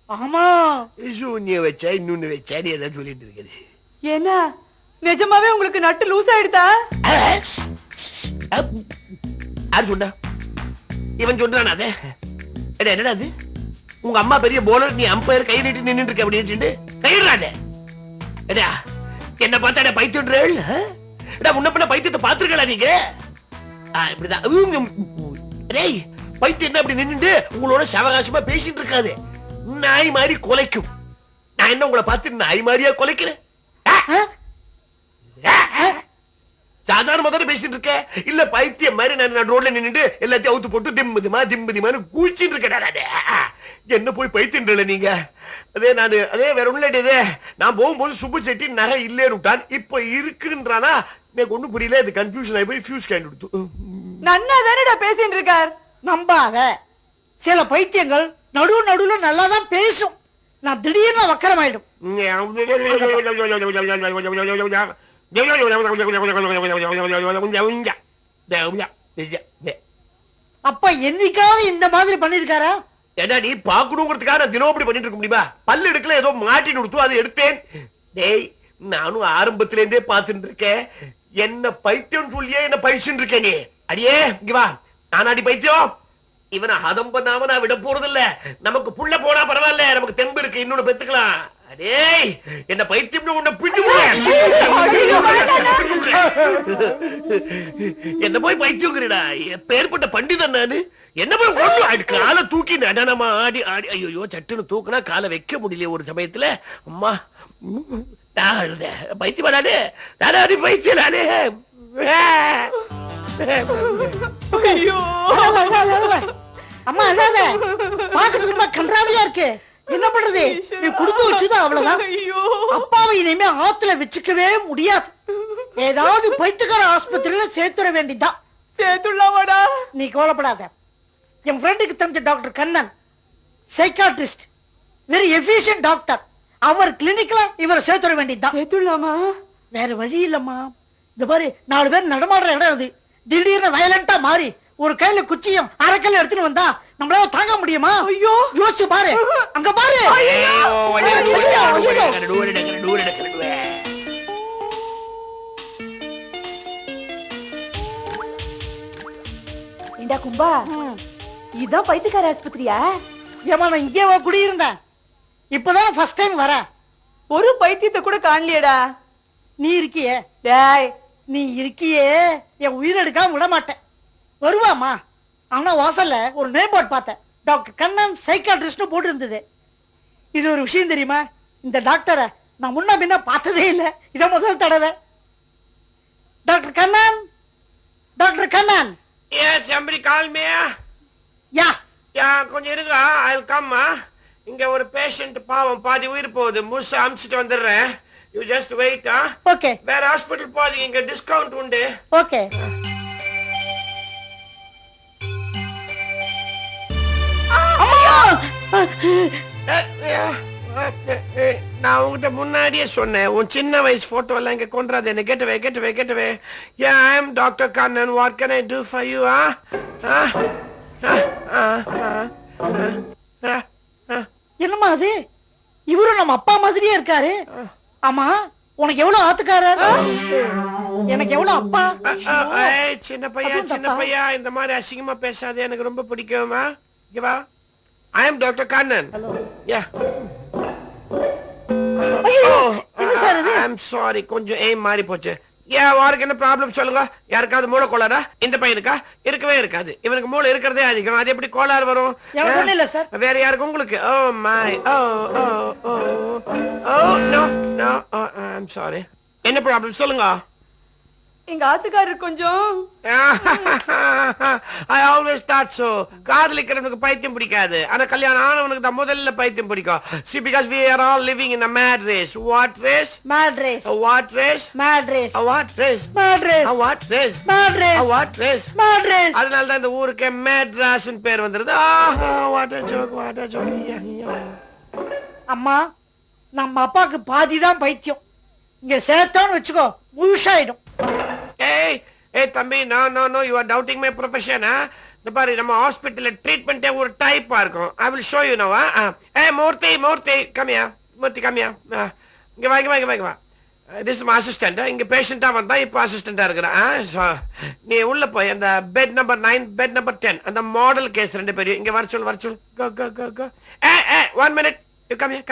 ஆமா, சூன்ய வச்சா இன்னொன்னு வச்சா நீ எதாவது சொல்லிட்டு இருக்குது. என்ன நிஜமாவே உங்களுக்கு நட்டு லூஸ் ஆயிடுதா? யார் சொன்னா? இவன் சொல்றான். அது என்னடா அது? உங்க அம்மா பெரிய போலர், நீ அம்பையர் கை நீட்டி நின்று இருக்க அப்படின்னு கையிடாதே. என்ன பார்த்தா பைத்தியம் முன்ன பின்ன பைத்தியத்தை பாத்துருக்கா நீங்க? இப்படிதான் பைத்தியம் என்ன அப்படி நின்று உங்களோட சவகாசமா பேசிட்டு இருக்காது. நாய் மாதிரி கொலைக்கும். நான் என்ன உங்களை பார்த்து நாய் மாதிரியா கொலைக்கிறேன்? சாதாரண தானே பேசிட்டு இருக்க. இல்ல பைத்தியம் மாதிரி நான் ரோட்ல நின்னுட்டு எல்லாத்தையும் அவுத்து போட்டு திம்பதிமான்னு கூச்சிட்டு இருக்கேன். என்ன போய் பைத்தியம் நீங்க? அதே வேற ஒண்ணு. நான் போகும்போது சுப்பு செட்டி நகை இல்லேன்னு விட்டான். இப்ப இருக்குன்றானா? எனக்கு ஒண்ணும் புரியல. இது கன்ஃபியூஷன் ஆகி போய் ஃபியூஸ் கேண்ட் கொடுத்து நன்னா தானடா பேசிட்டு இருக்கார். நம்பாத. சில பைத்தியங்கள் நடுவுல நல்லாதான் பேசும். நான் திடீர்னு வக்கரமாயிடும். அப்பா என்னைக்காவது இந்த மாதிரி பண்ணிருக்காரா? ஏடா நீ பாக்கணுங்கிறதுக்காக நான் தினம் அப்படி பண்ணிட்டு இருக்க முடியுமா? பல்லு எடுக்கல, ஏதோ மாட்டி கொடுத்து அதை எடுத்தேன். டேய், நானும் ஆரம்பத்துல இருந்தே பாத்துட்டு இருக்கேன். என்ன பைத்தியம் சொல்லியே என்ன பழிச்சுட்டு இருக்கேன் நீ. அடியே இங்க வா. நானாடி பைத்தியம்? இவனை ஹதம் பண்ணாம நான் விட போறது இல்ல. நமக்கு புள்ள போனா பரவாயில்ல, நமக்கு தெம்பு இருக்கு, இன்னொன்னு பெத்துக்கலாம். அடேய், என்ன பைத்தியம் உன்னை பிடிச்சு என்ன போய் பைத்தியங்கிறடா? பேர்பட்ட பண்டிதன் நானு. என்ன போய் ஒண்ணு காலை தூக்கி நடனமா ஆடி ஆடி. ஐயோ, சட்டுன்னு தூக்குனா காலை வைக்க முடியல ஒரு சமயத்துல. அம்மா பைத்தியம் நானே, நானே பைத்தியம் நானே. அம்மா அல்லாத பாக்குறது ரொம்ப கன்றாவியா இருக்கு. என்ன பண்றது? நீ குடுத்து வச்சுதான் அவ்வளவுதான். அப்பாவை இனிமே ஆத்துல வச்சுக்கவே முடியாது. ஏதாவது பைத்தியக்கார ஆஸ்பத்திரியில சேர்த்துற வேண்டியதான். சேர்த்துள்ளாமாடா? நீ கவலைப்படாத. என் ஃப்ரெண்டுக்கு தெரிஞ்ச doctor Kannan psychiatrist, very efficient doctor. அவர் கிளினிக்ல இவரை சேர்த்துற வேண்டியதான். சேர்த்துள்ளாமா? வேற வழி இல்லம்மா. இந்த மாதிரி 4 பேர் நடமாடுற இடம் அது. திடீர்னு வயலண்டா மாறி ஒரு கையில குச்சியும் அரைக்கல்ல எடுத்துட்டு வந்தா நம்மளால தாங்க முடியுமா? ஐயோ, யோசிச்சு பாரு. அங்க பாரு. இந்தா கும்பா, இதான் பைத்தியக்கார ஆஸ்பத்திரியா? ஏமா நான் இங்கே குடியிருந்தேன். இப்பதான் ஃபர்ஸ்ட் டைம் வரேன். ஒரு பைத்தியத்தை கூட காணலையேடா. நீ இருக்கியே. டேய், நீ இருக்கியே, என் உயிர் எடுக்காம விட மாட்டேன். வருவாமா? ஆனா வாசல்ல ஒரு நேம் போர்டு பார்த்தேன். டாக்டர் கண்ணன் சைக்காட்ரிஸ்ட் போட்டு இருந்தது. இது ஒரு விஷயம் தெரியுமா? இந்த டாக்டரை நான் முன்ன பின்ன பார்த்ததே இல்லை. இத முதல் தடவை. Doctor Kannan, doctor Kannan. Yes, somebody call me. யா யா, கொஞ்சம் இருங்க. I'll come. இங்க ஒரு பேஷண்ட் பாவம் பாதி உயிர் போகுது முழுசா அமிச்சிட்டு வந்துடுறேன் யூ ஜஸ்ட் வெயிட் ஓகே வேற ஹாஸ்பிடல் போறீங்க இங்க டிஸ்கவுண்ட் உண்டு ஓகே நான் உங்ககிட்ட முன்னாடியே சொன்னேன் உன் சின்ன வயசு போட்டோ எல்லாம் இங்க கொண்டாது என்ன கேட்டவே yeah I am Dr. Kannan what can I do for you என்னம்மா அது இவரும் நம்ம அப்பா மாதிரியே இருக்காரு ஆமா உனக்கு எவ்வளவு ஆத்துக்காரர் எனக்கு எவ்வளவு அப்பா சின்ன பையா இந்த மாதிரி அசிங்கமா பேசாதே எனக்கு ரொம்ப பிடிக்குமா இங்க வா I am Dr. Kannan. Hello. Yeah. I'm sorry. கொஞ்சம் ஏம் மாறி போச்சு. யாருக்கு என்ன ப்ராப்ளம் சொல்லுங்க யாருக்காவது மூளை கோளாறா இந்த பையனுக்கா இருக்கவே இருக்காது இவனுக்கு மூளை இருக்கிறதே அதிகம் அது எப்படி கோளாறு வரும் வேற யாருக்கு உங்களுக்கு oh my oh oh oh oh no no I'm sorry என்ன ப்ராப்ளம் சொல்லுங்க எங்க ஆத்துக்காரர் கொஞ்சம் I always thought so காதலிக்கிறவனுக்கு பைத்தியம் பிடிக்காது ஆனா கல்யாணம் ஆனவனுக்கு தான் முதல்ல பைத்தியம் பிடிக்கும் see because we are all living in a mad race what race mad race a what race mad race a what race mad race a what race mad race a what race mad race அதனால தான் இந்த ஊருக்கு மேட்ராஸ் ன்னு பேர் வந்திருது what a joke அம்மா நம்ம அப்பாக்கு பாதி தான் பைத்தியம் இங்க சேர்த்தான்னு வெச்சுக்கோ முழுசாயிடும் hey தம்பி no you are doubting my profession இந்த பாரு நம்ம ஹாஸ்பிடல்ல ட்ரீட்மென்ட்டே ஒரு டைப்பா இருக்கும் I will show you now hey Murthy come here Murthy come here இங்க வா this is my assistant இங்க பேஷண்டா வந்தா இப்ப அசிஸ்டண்டா இருக்கறேன் நீ உள்ள போய் அந்த பெட் நம்பர் 9 பெட் நம்பர் 10 அந்த மாடல் கேஸ் ரெண்டு பேரும் இங்க வர சொல்லு go hey 1 minute you come here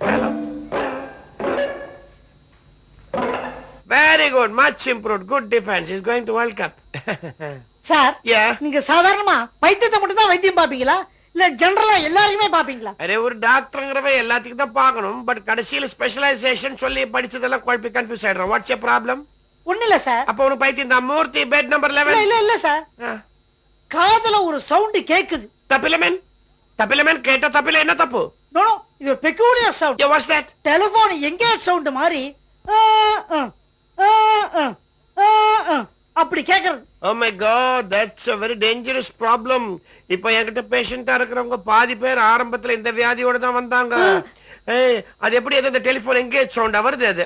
hello very good much improved good defense is going to World Cup sir yeah நீங்க சாதாரணமா பைத்தியத்தை மட்டும் தான் வைத்தியம் பாப்பீங்களா இல்ல ஜெனரலா எல்லாரையுமே பாப்பீங்களா அரே ஒரு டாக்டர்ங்கறவே எல்லாத்துக்கும் தான் பார்க்கணும் பட் கடைசில ஸ்பெஷலைசேஷன் சொல்லி படிச்சதெல்லாம் குழப்பி கன்ஃபியூஸ் ஆயிடுறோம் வாட்ஸ் யுவர் ப்ராப்ளம் ஒண்ணு இல்ல சார் அப்ப ஒரு பைத்தியம் தான் மூர்த்தி பெட் நம்பர் 11 இல்ல சார் காதுல ஒரு சவுண்ட் கேக்குது தப்பிலமேன் கேட்ட தப்பில என்ன தப்பு நோ இது ஒரு peculiar sound what's that telephone engage sound மாதிரி அப்படி கேக்குறது oh my god that's a very dangerous problem இப்போ என்கிட்ட பேஷண்டா இருக்கறவங்க பாதி பேர் ஆரம்பத்துல இந்த வியாதியோட தான் வந்தாங்க ஏய் அது எப்படி அந்த டெலிபோன் எங்கேஜ் சவுண்ட் வருது அது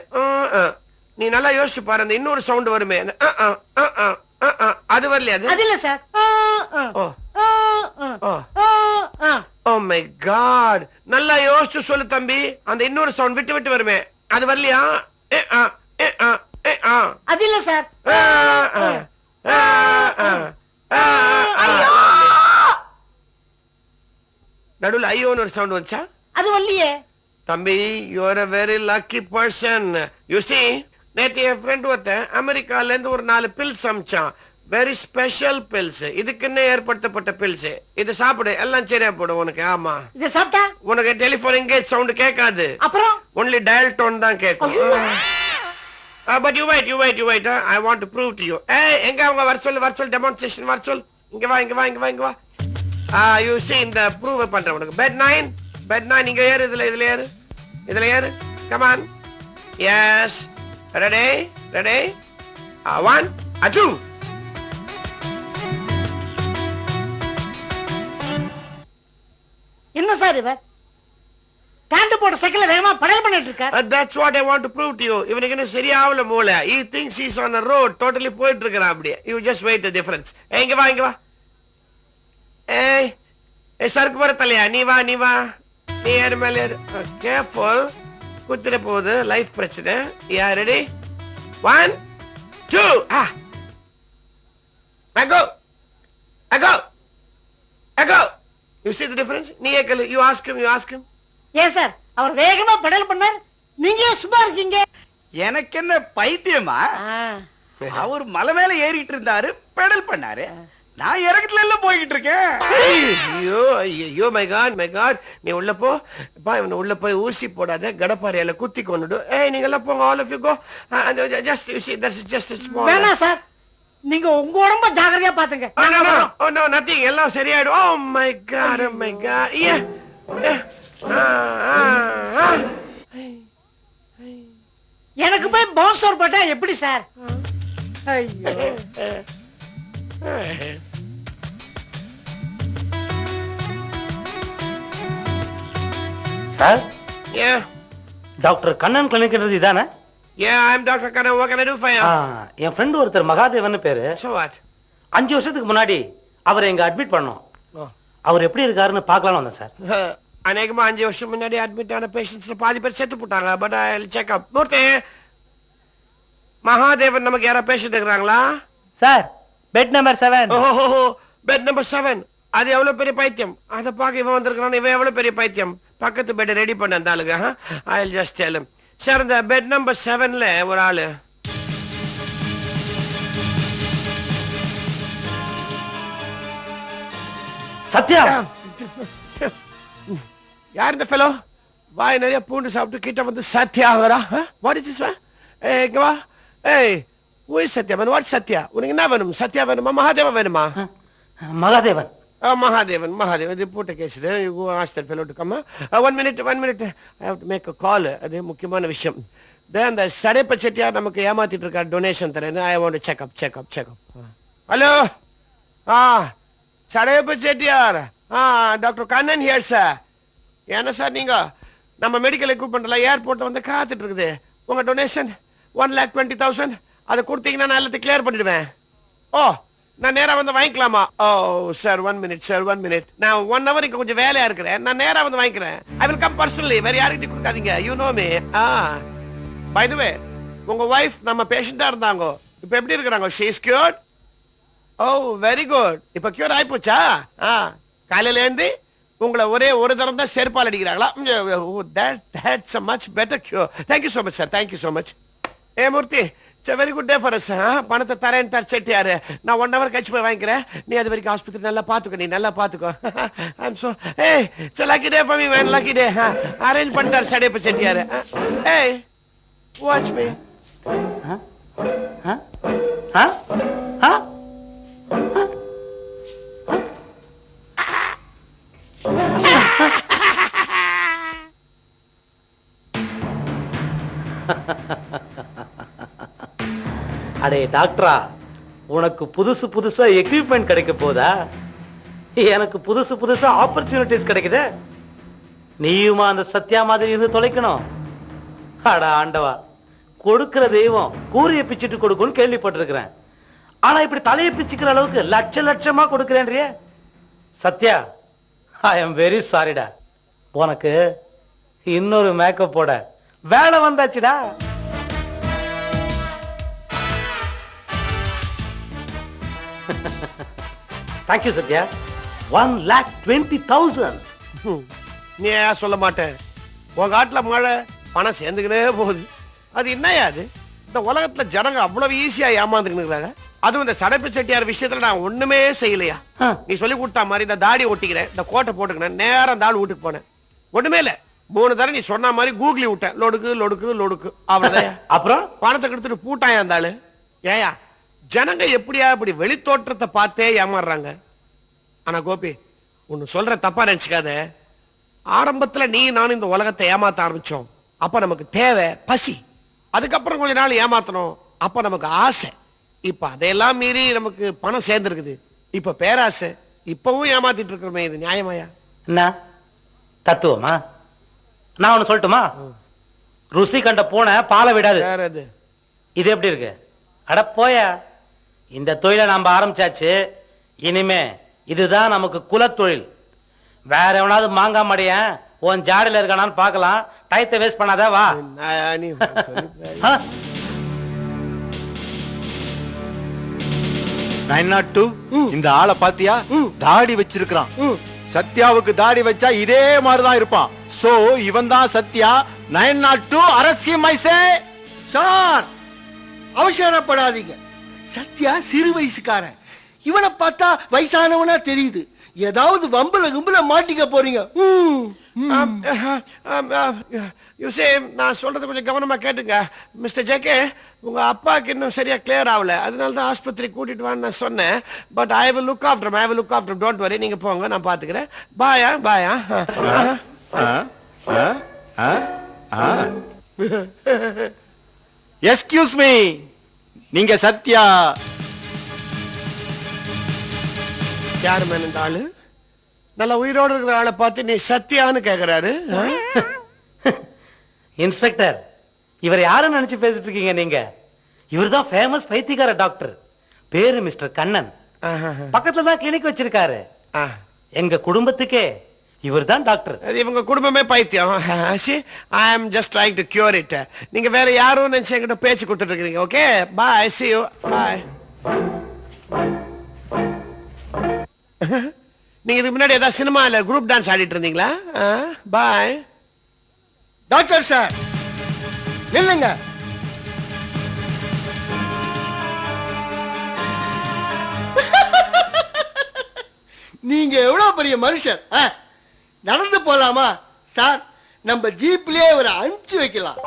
நீ நல்லா யோசிச்சு பாரு அந்த இன்னொரு சவுண்ட் வருமே அது வரலையா அது இல்ல சார் oh my god நல்லா யோசிச்சு சொல்லு தம்பி அந்த இன்னொரு சவுண்ட் விட்டு வருமே அது வரலையா அது இல்ல சார் நடுவுல ஐயோன்னு ஒரு சவுண்ட் வந்துச்சா அது வரலையே தம்பி you are a very lucky person you see நேத்து என் ஃப்ரெண்ட் ஒருத்தன் அமெரிக்கால இருந்து ஒரு 4 பில்ஸ் அமிச்சான் வெரி ஸ்பெஷல் பில்ஸ் இதுக்குன்னே ஏற்படுத்தப்பட்ட பில்ஸ் இது சாப்பிடு எல்லாம் சரியா போடும் உனக்கு ஆமா இத சாப்பிட்டா உனக்கு டெலிபோன் எங்கேஜ் சவுண்ட் கேட்காது அப்புறம் only dial tone தான் கேட்கும் but you wait I want to prove to you எங்க அவங்க வர சொல்லு demonstration வர சொல்லு இங்க வா you see இந்த prove பண்றேன் உனக்கு bed 9 இங்க ஏறு இதுல ஏறு come on yes ready 1 2 என்ன சார் இவர் டாண்ட் போட சைக்கிள்ல வேகமா படல் பண்ணிட்டு இருக்கார் that's what I want to prove to you இவனுக்கு என்ன சரியாவல மூளை he thinks he's on the road totally போயிட்டு இருக்கறான் அப்படியே you just wait the difference இங்க வா ஏய் சருக்கு வர தலையா நீ வா நீ ஏறு மேல ஏறு கேர்ஃபுல் குத்துற போகுது லைஃப் பிரச்சனை யா ready 1 2 I go you see the difference நீ ஏக்கல you ask him ஏன் சார் அவர் வேகமா பெடல் பண்ணார் நீங்க சும்மா இருக்கீங்க எனக்கு என்ன பைத்தியமா அவர் மலை மேல ஏறிட்டு இருந்தாரு பெடல் பண்ணாரு நான் இறக்கத்துல எல்லாம் போய்கிட்டு இருக்கேன் ஐயோ மை காட் நீ உள்ள போ இவனை உள்ள போய் ஊசி போடாத கடப்பாறையில குத்தி கொண்டுடு நீங்க எல்லாம் போங்க all of you go just you see that's just a small வேணா சார் நீங்க உங்க உடம்ப ஜாக்கிரதையா பாத்துங்க. நோ நத்திங், எல்லாம் சரியாயிடும். Oh my god, oh my god. எனக்கு போய் பவுன்சர் போட்டா எப்படி சார்? ஐயோ. Sir, Yeah. டாக்டர் கண்ணன் கிளினிக்ன்றது இதானே? Yeah, I'm Dr. Kannan. What can I do for you? N friend ஒருத்தர் மகாதேவன் பேரு. So what? 5 வருஷத்துக்கு முன்னாடி அவரை இங்க அட்மிட் பண்ணோம். அவர் எப்படி இருக்காருன்னு பார்க்கலாம்னு வந்தேன் சார். அநேகமா 5 வருஷம் முன்னாடி அட்மிட் ஆன பேஷண்ட்ஸ்ல பாதி பேர் செத்து போட்டாங்க. But I'll check up. Murthy, Mahadevan நமக்கு யாரா பேஷண்ட் இருக்கிறாங்களா? Sir, bed number 7. ஓஹோ, பெட் நம்பர் 7. அது எவ்வளவு பெரிய பைத்தியம். அத பாக்க இவன் வந்திருக்கான். இவன் எவ்வளவு பெரிய பைத்தியம். பக்கத்து பெட் ரெடி பண்ண அந்த ஆளுங்க. I'll just tell him. Sir, இந்த பெட் நம்பர் 7ல ஒரு ஆளு. சத்யா. யார் இந்த ஃபெலோ? வாய் நிறைய பூண்டு சாப்பிட்டு கிட்ட வந்து சத்யாங்கறா. What is this? ஏய், இங்க வா. ஏய், who is Sathya? What Sathya? உனக்கு என்ன வேணும்? சத்யா வேணுமா மகாதேவன் வேணுமா? Mahadevan. Mahadevan. Report a case. You go ask that fellow to come. 1 minute. I have to make a call. அது முக்கியமான விஷயம். Then the Sadepa Chettiar நமக்கு ஏமாத்திட்டு இருக்க டொனேஷன் தரேன். I want to check up. Hello. Sadepa Chettiar. Dr. Kannan here, sir. என்ன sir நீங்க நம்ம மெடிக்கல் எக்யூப்மெண்ட்ல ஏர்போர்ட்ல வந்து காத்துட்டு இருக்குது. உங்க டொனேஷன் 1,20,000 அதை கொடுத்தீங்கன்னா நான் எல்லாத்தையும் கிளியர் பண்ணிடுவேன். ஓ, நான் நேரா வந்து வாங்கிக்கலாமா? ஓ சார், 1 minute. நான் 1 hour இங்க கொஞ்சம் வேலையா இருக்கிறேன். நான் நேரா வந்து வாங்கிக்கிறேன். I will come personally. வேற யார்கிட்டயும் கொடுக்காதீங்க. You know me. By the way, உங்க வைஃப் நம்ம பேஷண்டா இருந்தாங்க. இப்ப எப்படி இருக்காங்க? She is cured. Oh, very good. இப்ப கியூர் ஆயிப்போச்சா? காலையில இருந்து உங்களை ஒரே ஒரு தரம் தான் செருப்பால் அடிக்கிறாங்களா? That's a much better cure. Thank you so much, sir. Thank you so much. Murthy, it's a very good day for us. பணத்தை தரேன் செட்டியாரு. நான் 1 hour கழிச்சு போய் வாங்கிக்கிறேன். நீ அது வரைக்கும் ஹாஸ்பிட்டல் நல்லா பாத்துக்கோ. நீ நல்லா பாத்துக்கோ. I'm so, hey, it's a lucky day for me, man. Lucky day. Arrange பண்ணிட்டார் சடேப்ப செட்டியாரு. Hey, watch me. அடே டாக்டரா, உனக்கு புதுசா எக்யூப்மெண்ட் கிடைக்க போதா? எனக்கு புதுசா ஆப்பர்ச்சுனிட்டிஸ் கிடைக்குது. நீயுமா அந்த சத்யா மாதிரி இருந்து தொலைக்கணும்? அடா ஆண்டவா, கொடுக்கிற தெய்வம் கூரிய பிச்சுட்டு கொடுக்கும்னு கேள்விப்பட்டிருக்கிறேன். ஆனா இப்படி தலையை பிச்சுக்கிற அளவுக்கு லட்சமா கொடுக்கிறேன்றிய சத்யா, ஐ எம் வெரி சாரிடா. உனக்கு இன்னொரு மேக்கப் போட வேலை வந்தாச்சுடா. Thank you, Satya. 1,20,000. நீ ஏன் சொல்ல மாட்டேன்? உங்க காட்டுல மழை பணம் சேர்ந்துக்கினே போகுது. அது என்னையா அது? இந்த உலகத்துல ஜனங்க அவ்வளவு ஈஸியா ஏமாந்துக்கிறாங்க. அதுவும் இந்த சடைப்பு செட்டியார் விஷயத்துல நான் ஒண்ணுமே செய்யலையா? நீ சொல்லி கொடுத்தா மாதிரி இந்த தாடி ஒட்டிக்கிறேன், இந்த கோட்டை போட்டுக்கிறேன், நேரம் இந்த ஆள் வீட்டுக்கு போனேன். ஒண்ணுமே இல்ல. 3 தடவை நீ சொன்ன மாதிரி கூகுளி விட்டேன். லொடுக்கு அவ்வளவுதான். அப்புறம் பணத்தை கொடுத்துட்டு பூட்டாயா அந்த ஆளு. ஏயா, ஜனங்க எப்படியா இப்படி வெளித்தோற்றத்தை பார்த்தே ஏமாறுறாங்க. ஆனா கோபி, ஒன்னு சொல்ற தப்பா நினைச்சுக்காத. ஆரம்பத்துல நீ நானும் இந்த உலகத்தை ஏமாத்த ஆரம்பிச்சோம். அப்ப நமக்கு தேவை பசி. அதுக்கப்புறம் கொஞ்ச நாள் ஏமாத்தணும். அப்ப நமக்கு ஆசை. இப்ப அதையெல்லாம் மீறி நமக்கு பணம் சேர்ந்துருக்குது. இப்ப பேராசை. இப்பவும் ஏமாத்திட்டு இருக்கிறோமே, இது நியாயமாயா? என்ன தத்துவமா? நான் ஒண்ணு சொல்லட்டுமா? ருசி கண்ட பூனை பாலை விடாது. இது எப்படி இருக்கு? அட போயா, இந்த தொழிலை நாம ஆரம்பிச்சாச்சு. இனிமே இதுதான் நமக்கு குலத்தொழில். வேற எவனாவது மாங்கா மடைய உன் ஜாடியில இருக்கானான்னு பார்க்கலாம். டயத்தை வேஸ்ட் பண்ணாத, வா. 902 இந்த ஆளை பாத்தியா? தாடி வச்சிருக்கான். சத்யாவுக்கு தாடி வச்சா இதே மாதிரிதான் இருப்பான். சோ இவன் தான் சத்யா. 902 அரசி மைசே. சார், அவசரப்படாதீங்க. சத்யா சிறு வயசுக்காரன். இவனை பார்த்தா வயசானவனா தெரியுது. ஏதாவது வம்பல கும்பல மாட்டிக்க போறீங்க. நான் சொல்றது கொஞ்சம் கவனமா கேட்டுங்க மிஸ்டர் ஜேகே. உங்க அப்பாக்கு இன்னும் சரியா கிளியர் ஆகல, அதனால தான் ஆஸ்பத்திரி கூட்டிட்டு வான்னு நான் சொன்னேன். But I will look after don't worry. நீங்க போங்க, நான் பாத்துக்கிறேன். பாயா. எஸ்கியூஸ் மீ, நீங்க சத்யா? யாரு மேன் இந்த ஆளு? நல்ல உயிரோடு இருக்கிற ஆளை பார்த்து நீ சத்யான்னு கேக்குறாரு. இன்ஸ்பெக்டர், இவர் யாரும் நினைச்சு பேசிட்டு இருக்கீங்க நீங்க? இவர்தான் ஃபேமஸ் பைத்தியக்கார டாக்டர். பேரு மிஸ்டர் கண்ணன். பக்கத்துல தான் கிளினிக் வச்சிருக்காரு. எங்க குடும்பத்துக்கே இவர்தான் டாக்டர். இவங்க குடும்பமே பைத்தியம். I am just trying to cure it. நீங்க வேற யாரும் நினைச்சு என்கிட்ட பேச்சு கொடுத்துட்டு இருக்கீங்க. Okay, bye, see you, bye. நீங்க இதுக்கு முன்னாடி ஏதாவது சினிமால குரூப் டான்ஸ் ஆடிட்டு இருந்தீங்களா? பாய். டாக்டர் சார் நில்லுங்க. நீங்க எவ்வளவு பெரிய மனுஷன். நடந்து போலாமா சார்? நம்ம ஜீப்லயே ஒரு அனுப்பிச்சு வைக்கலாம்.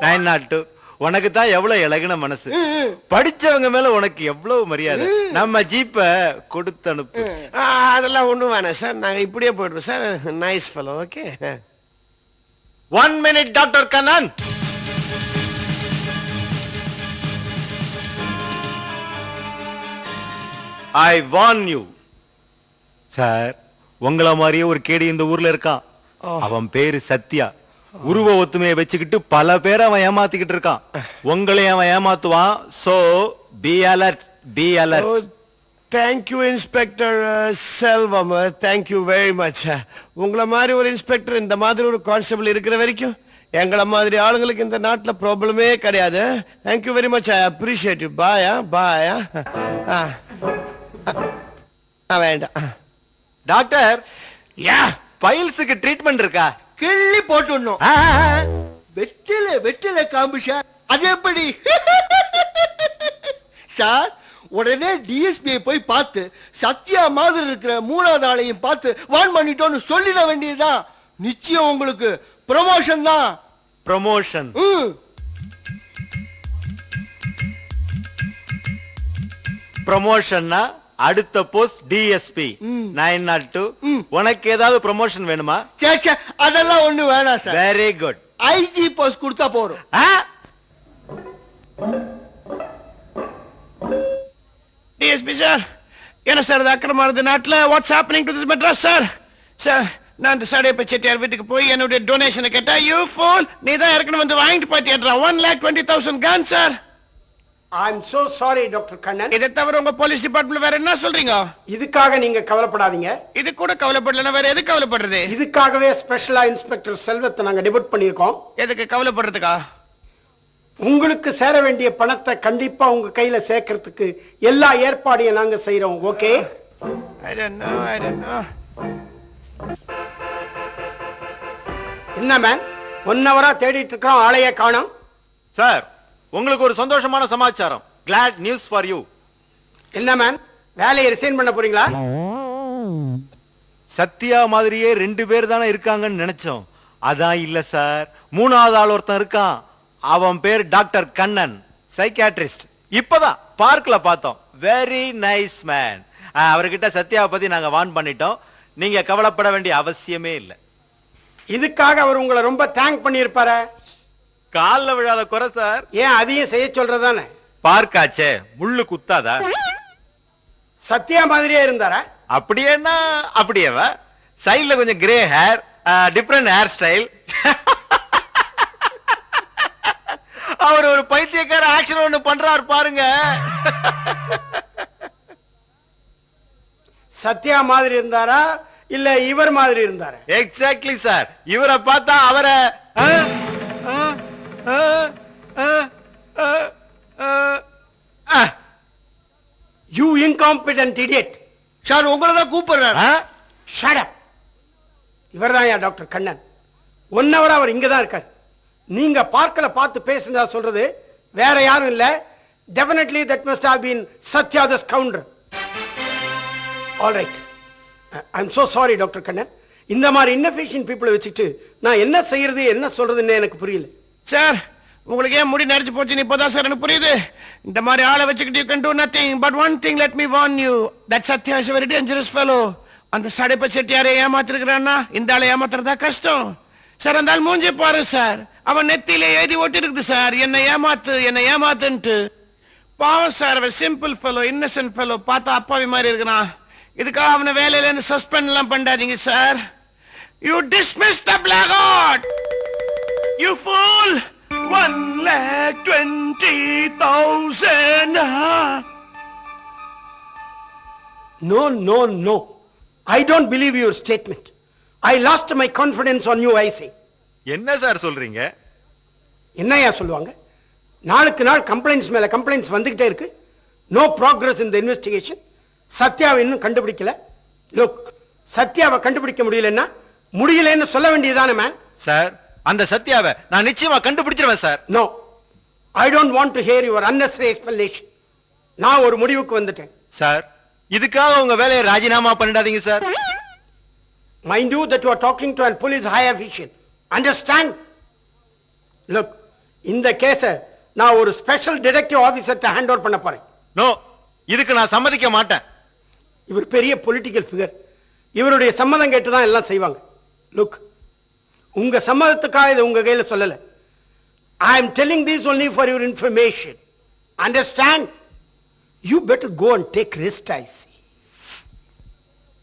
902 உனக்கு தான் எவ்வளவு இலகுன மனசு. படிச்சவங்க மேல உனக்கு எவ்வளவு மரியாதை. நம்ம ஜீப்ப கொடுத்து அனுப்பு. அதெல்லாம் ஒண்ணும் வேணாம் சார், நாங்க இப்படியே போயிடுவோம் sir. Nice fellow. Okay, 1 minute doctor Kannan. I warn you. Sir, உங்கள மாதிரியே ஒரு கேடி இந்த ஊர்ல இருக்கான். அவன் பேரு சத்யா. உருவ ஒத்துமையை வச்சுக்கிட்டு பல பேரை அவன் ஏமாத்திக்கிட்டு இருக்கான். உங்களையும் அவன் ஏமாத்துவான். So be alert, be alert. Thank you inspector Selvam, thank you very much. உங்களை மாதிரி ஒரு இன்ஸ்பெக்டர், இந்த மாதிரி ஒரு கான்ஸ்டபிள் இருக்கிற வரைக்கும் எங்களை மாதிரி ஆளுங்களுக்கு இந்த நாட்டுல ப்ராப்ளமே கிடையாது. Thank you very much, I appreciate you. பாயா. வேண்டாம் டாக்டர், பைல்ஸுக்கு ட்ரீட்மெண்ட் இருக்கா? கிள்ளி போட்டுடணும். வெற்றில காம்பு சார். அது எப்படி சார்? உடனே டிஎஸ்பியை போய் பார்த்து சத்யா மாதிரி இருக்கிற 3வது ஆளையும் பார்த்து வான் பண்ணிட்டோன்னு சொல்லிட வேண்டியதுதான். நிச்சயம் உங்களுக்கு ப்ரமோஷன் தான். ப்ரமோஷன்? ப்ரமோஷன்னா அடுத்த போஸ்ட் டிஎஸ்பி. 902 உனக்கு ஏதாவது ப்ரமோஷன் வேணுமா? சேச்சே, அதெல்லாம் ஒண்ணு வேணாம் sir. Very good. IG post கொடுத்தா போறோம். டிஎஸ்பி சார், என்ன சார் இது அக்கிரமா இருந்த நாட்டுல? What's happening to this Madras sir? Sir, நான் இந்த சடையப்ப செட்டியார் வீட்டுக்கு போய் என்னுடைய டொனேஷனை கேட்டா, யூ ஃபூல், நீ தான் ஏற்கனவே வந்து வாங்கிட்டு போயிட்டேன். 1,20,000 கன் sir. I'm so sorry doctor Kannan. இதை தவிர உங்க போலீஸ் டிபார்ட்மெண்ட் வேற என்ன சொல்றீங்க? இதுக்காக நீங்க கவலைப்படாதீங்க. இது கூட கவலைப்படலன்னா வேற எது கவலைப்படுறது? இதுக்காகவே ஸ்பெஷலா இன்ஸ்பெக்டர் செல்வத்தை நாங்க டிபோட் பண்ணிருக்கோம். எதுக்கு கவலைப்படுறதுக்கா? உங்களுக்கு சேர வேண்டிய பணத்தை கண்டிப்பா உங்க கையில சேர்க்கறதுக்கு எல்லா ஏற்பாடையும் நாங்க செய்யறோம். ஓகே? I don't know. என்ன மேன், 1 hour தேடிட்டு இருக்கோம், ஆளையே காணோம். சார், உங்களுக்கு ஒரு சந்தோஷமான சமாச்சாரம். Glad news for you. என்ன மேன், வேலையை ரிசைன் பண்ண போறீங்களா? சத்யா மாதிரியே 2 பேர் தானே இருக்காங்கன்னு நினைச்சோம். அதான் இல்ல சார், 3வது ஆள் ஒருத்தன் இருக்கான். அவன் பேர் டாக்டர் கண்ணன், சைக்கியாட்ரிஸ்ட். இப்பதான் பார்க்ல பார்த்தோம். Very nice man. அவர்கிட்ட சத்யாவை பத்தி நாங்க வார்ன் பண்ணிட்டோம். நீங்க கவலைப்பட வேண்டிய அவசியமே இல்ல. இதுக்காக அவர் உங்களை ரொம்ப தேங்க் பண்ணியிருப்பாரு. கால்ல விழாத குறை சார். ஏன் அதையும் செய்ய சொல்றதானே? பார்க்காச்சே, முள்ளு குத்தாதா? சத்யா மாதிரியே இருந்தாரா? அப்படியேன்னா அப்படியேவா? சைடுல கொஞ்சம் grey hair, different hair style. அவர் ஒரு பைத்தியக்கார ஆக்ஷன் ஒண்ணு பண்றாரு பாருங்க. சத்யா மாதிரி இருந்தாரா இல்ல இவர் மாதிரி இருந்தாரா? Exactly sir. இவரை பார்த்தா அவரை யூ இன்காம்பிடன்ட் இடியட். சார், உங்களை தான் கூப்பிடுறாரு. Shut up. இவர்தான் டாக்டர் கண்ணன். 1 hour அவர் இங்க தான் இருக்கார். நீங்க பார்க்கல பார்த்து பேசுறதா சொல்றது வேற யாரும் இல்ல. Definitely that must have been Sathya the scoundrel. All right, I am so sorry doctor Kannan. இந்த மாதிரி இன்னஃபிஷியன்ட் பீப்புளை வச்சுட்டு நான் என்ன செய்யறது என்ன சொல்றதுன்னு எனக்கு புரியல. சார் உங்களுக்கு ஏன் முடி நரைச்சு போச்சுன்னு இப்போதான் சார் எனக்கு புரியுது. இந்த மாதிரி ஆளை வச்சுக்கிட்டு you can do nothing. But one thing let me warn you. That Satya is a very dangerous fellow. அந்த சடைப்ப செட்டியாரை ஏமாத்திருக்கிறான்னா இந்த ஆளை ஏமாத்துறதா கஷ்டம் சார். அந்த ஆள் மூஞ்சி பாரு சார், அவன் நெத்தியில எழுதி ஒட்டி இருக்குது சார், என்னை ஏமாத்துன்ட்டு. பாவம் சார், அவன் சிம்பிள் ஃபெலோ, இன்னசென்ட் ஃபெலோ, பார்த்தா அப்பாவி மாதிரி இருக்கிறான். இதுக்காக அவனை வேலையில இருந்து சஸ்பெண்ட் எல்லாம் பண்ணாதீங்க sir. You dismiss the blackguard. You fool. 1,20,000. No. I don't believe your statement. I lost my confidence on you, I say. என்ன சார் சொல்றீங்க? என்னையா சொல்லுவாங்க? நாளுக்கு நாள் கம்ப்ளைண்ட்ஸ் மேல கம்ப்ளைண்ட்ஸ் வந்துகிட்டே இருக்கு. No progress in the investigation. சத்யாவை இன்னும் கண்டுபிடிக்கல. லுக், சத்யாவை கண்டுபிடிக்க முடியலன்னா முடியலன்னு சொல்ல வேண்டியதானே மேன்? சார், அந்த சத்யாவை நான் நிச்சயமா கண்டுபிடிச்சிருவேன் sir. No, I don't want to hear your unnecessary explanation. நான் ஒரு முடிவுக்கு வந்துட்டேன். சார், இதுக்காக உங்க வேலையை ராஜினாமா பண்ணிடாதீங்க sir. Mind you that you are talking to a police high official. Understand? Look, இந்த கேஸை நான் ஒரு ஸ்பெஷல் டிடெக்டிவ் ஆபீசர்ட்ட ஹேண்ட் ஓவர் பண்ண போறேன். நோ, இதுக்கு நான் சம்மதிக்க மாட்டேன். இவர் பெரிய பொலிட்டிக்கல் ஃபிகர். இவருடைய சம்மதம் கேட்டு தான் எல்லாம் செய்வாங்க. லுக், உங்க சம்மதத்துக்காக இதை உங்க கையில சொல்லல. I am telling this only for your information. Understand? You better go and take rest, I see.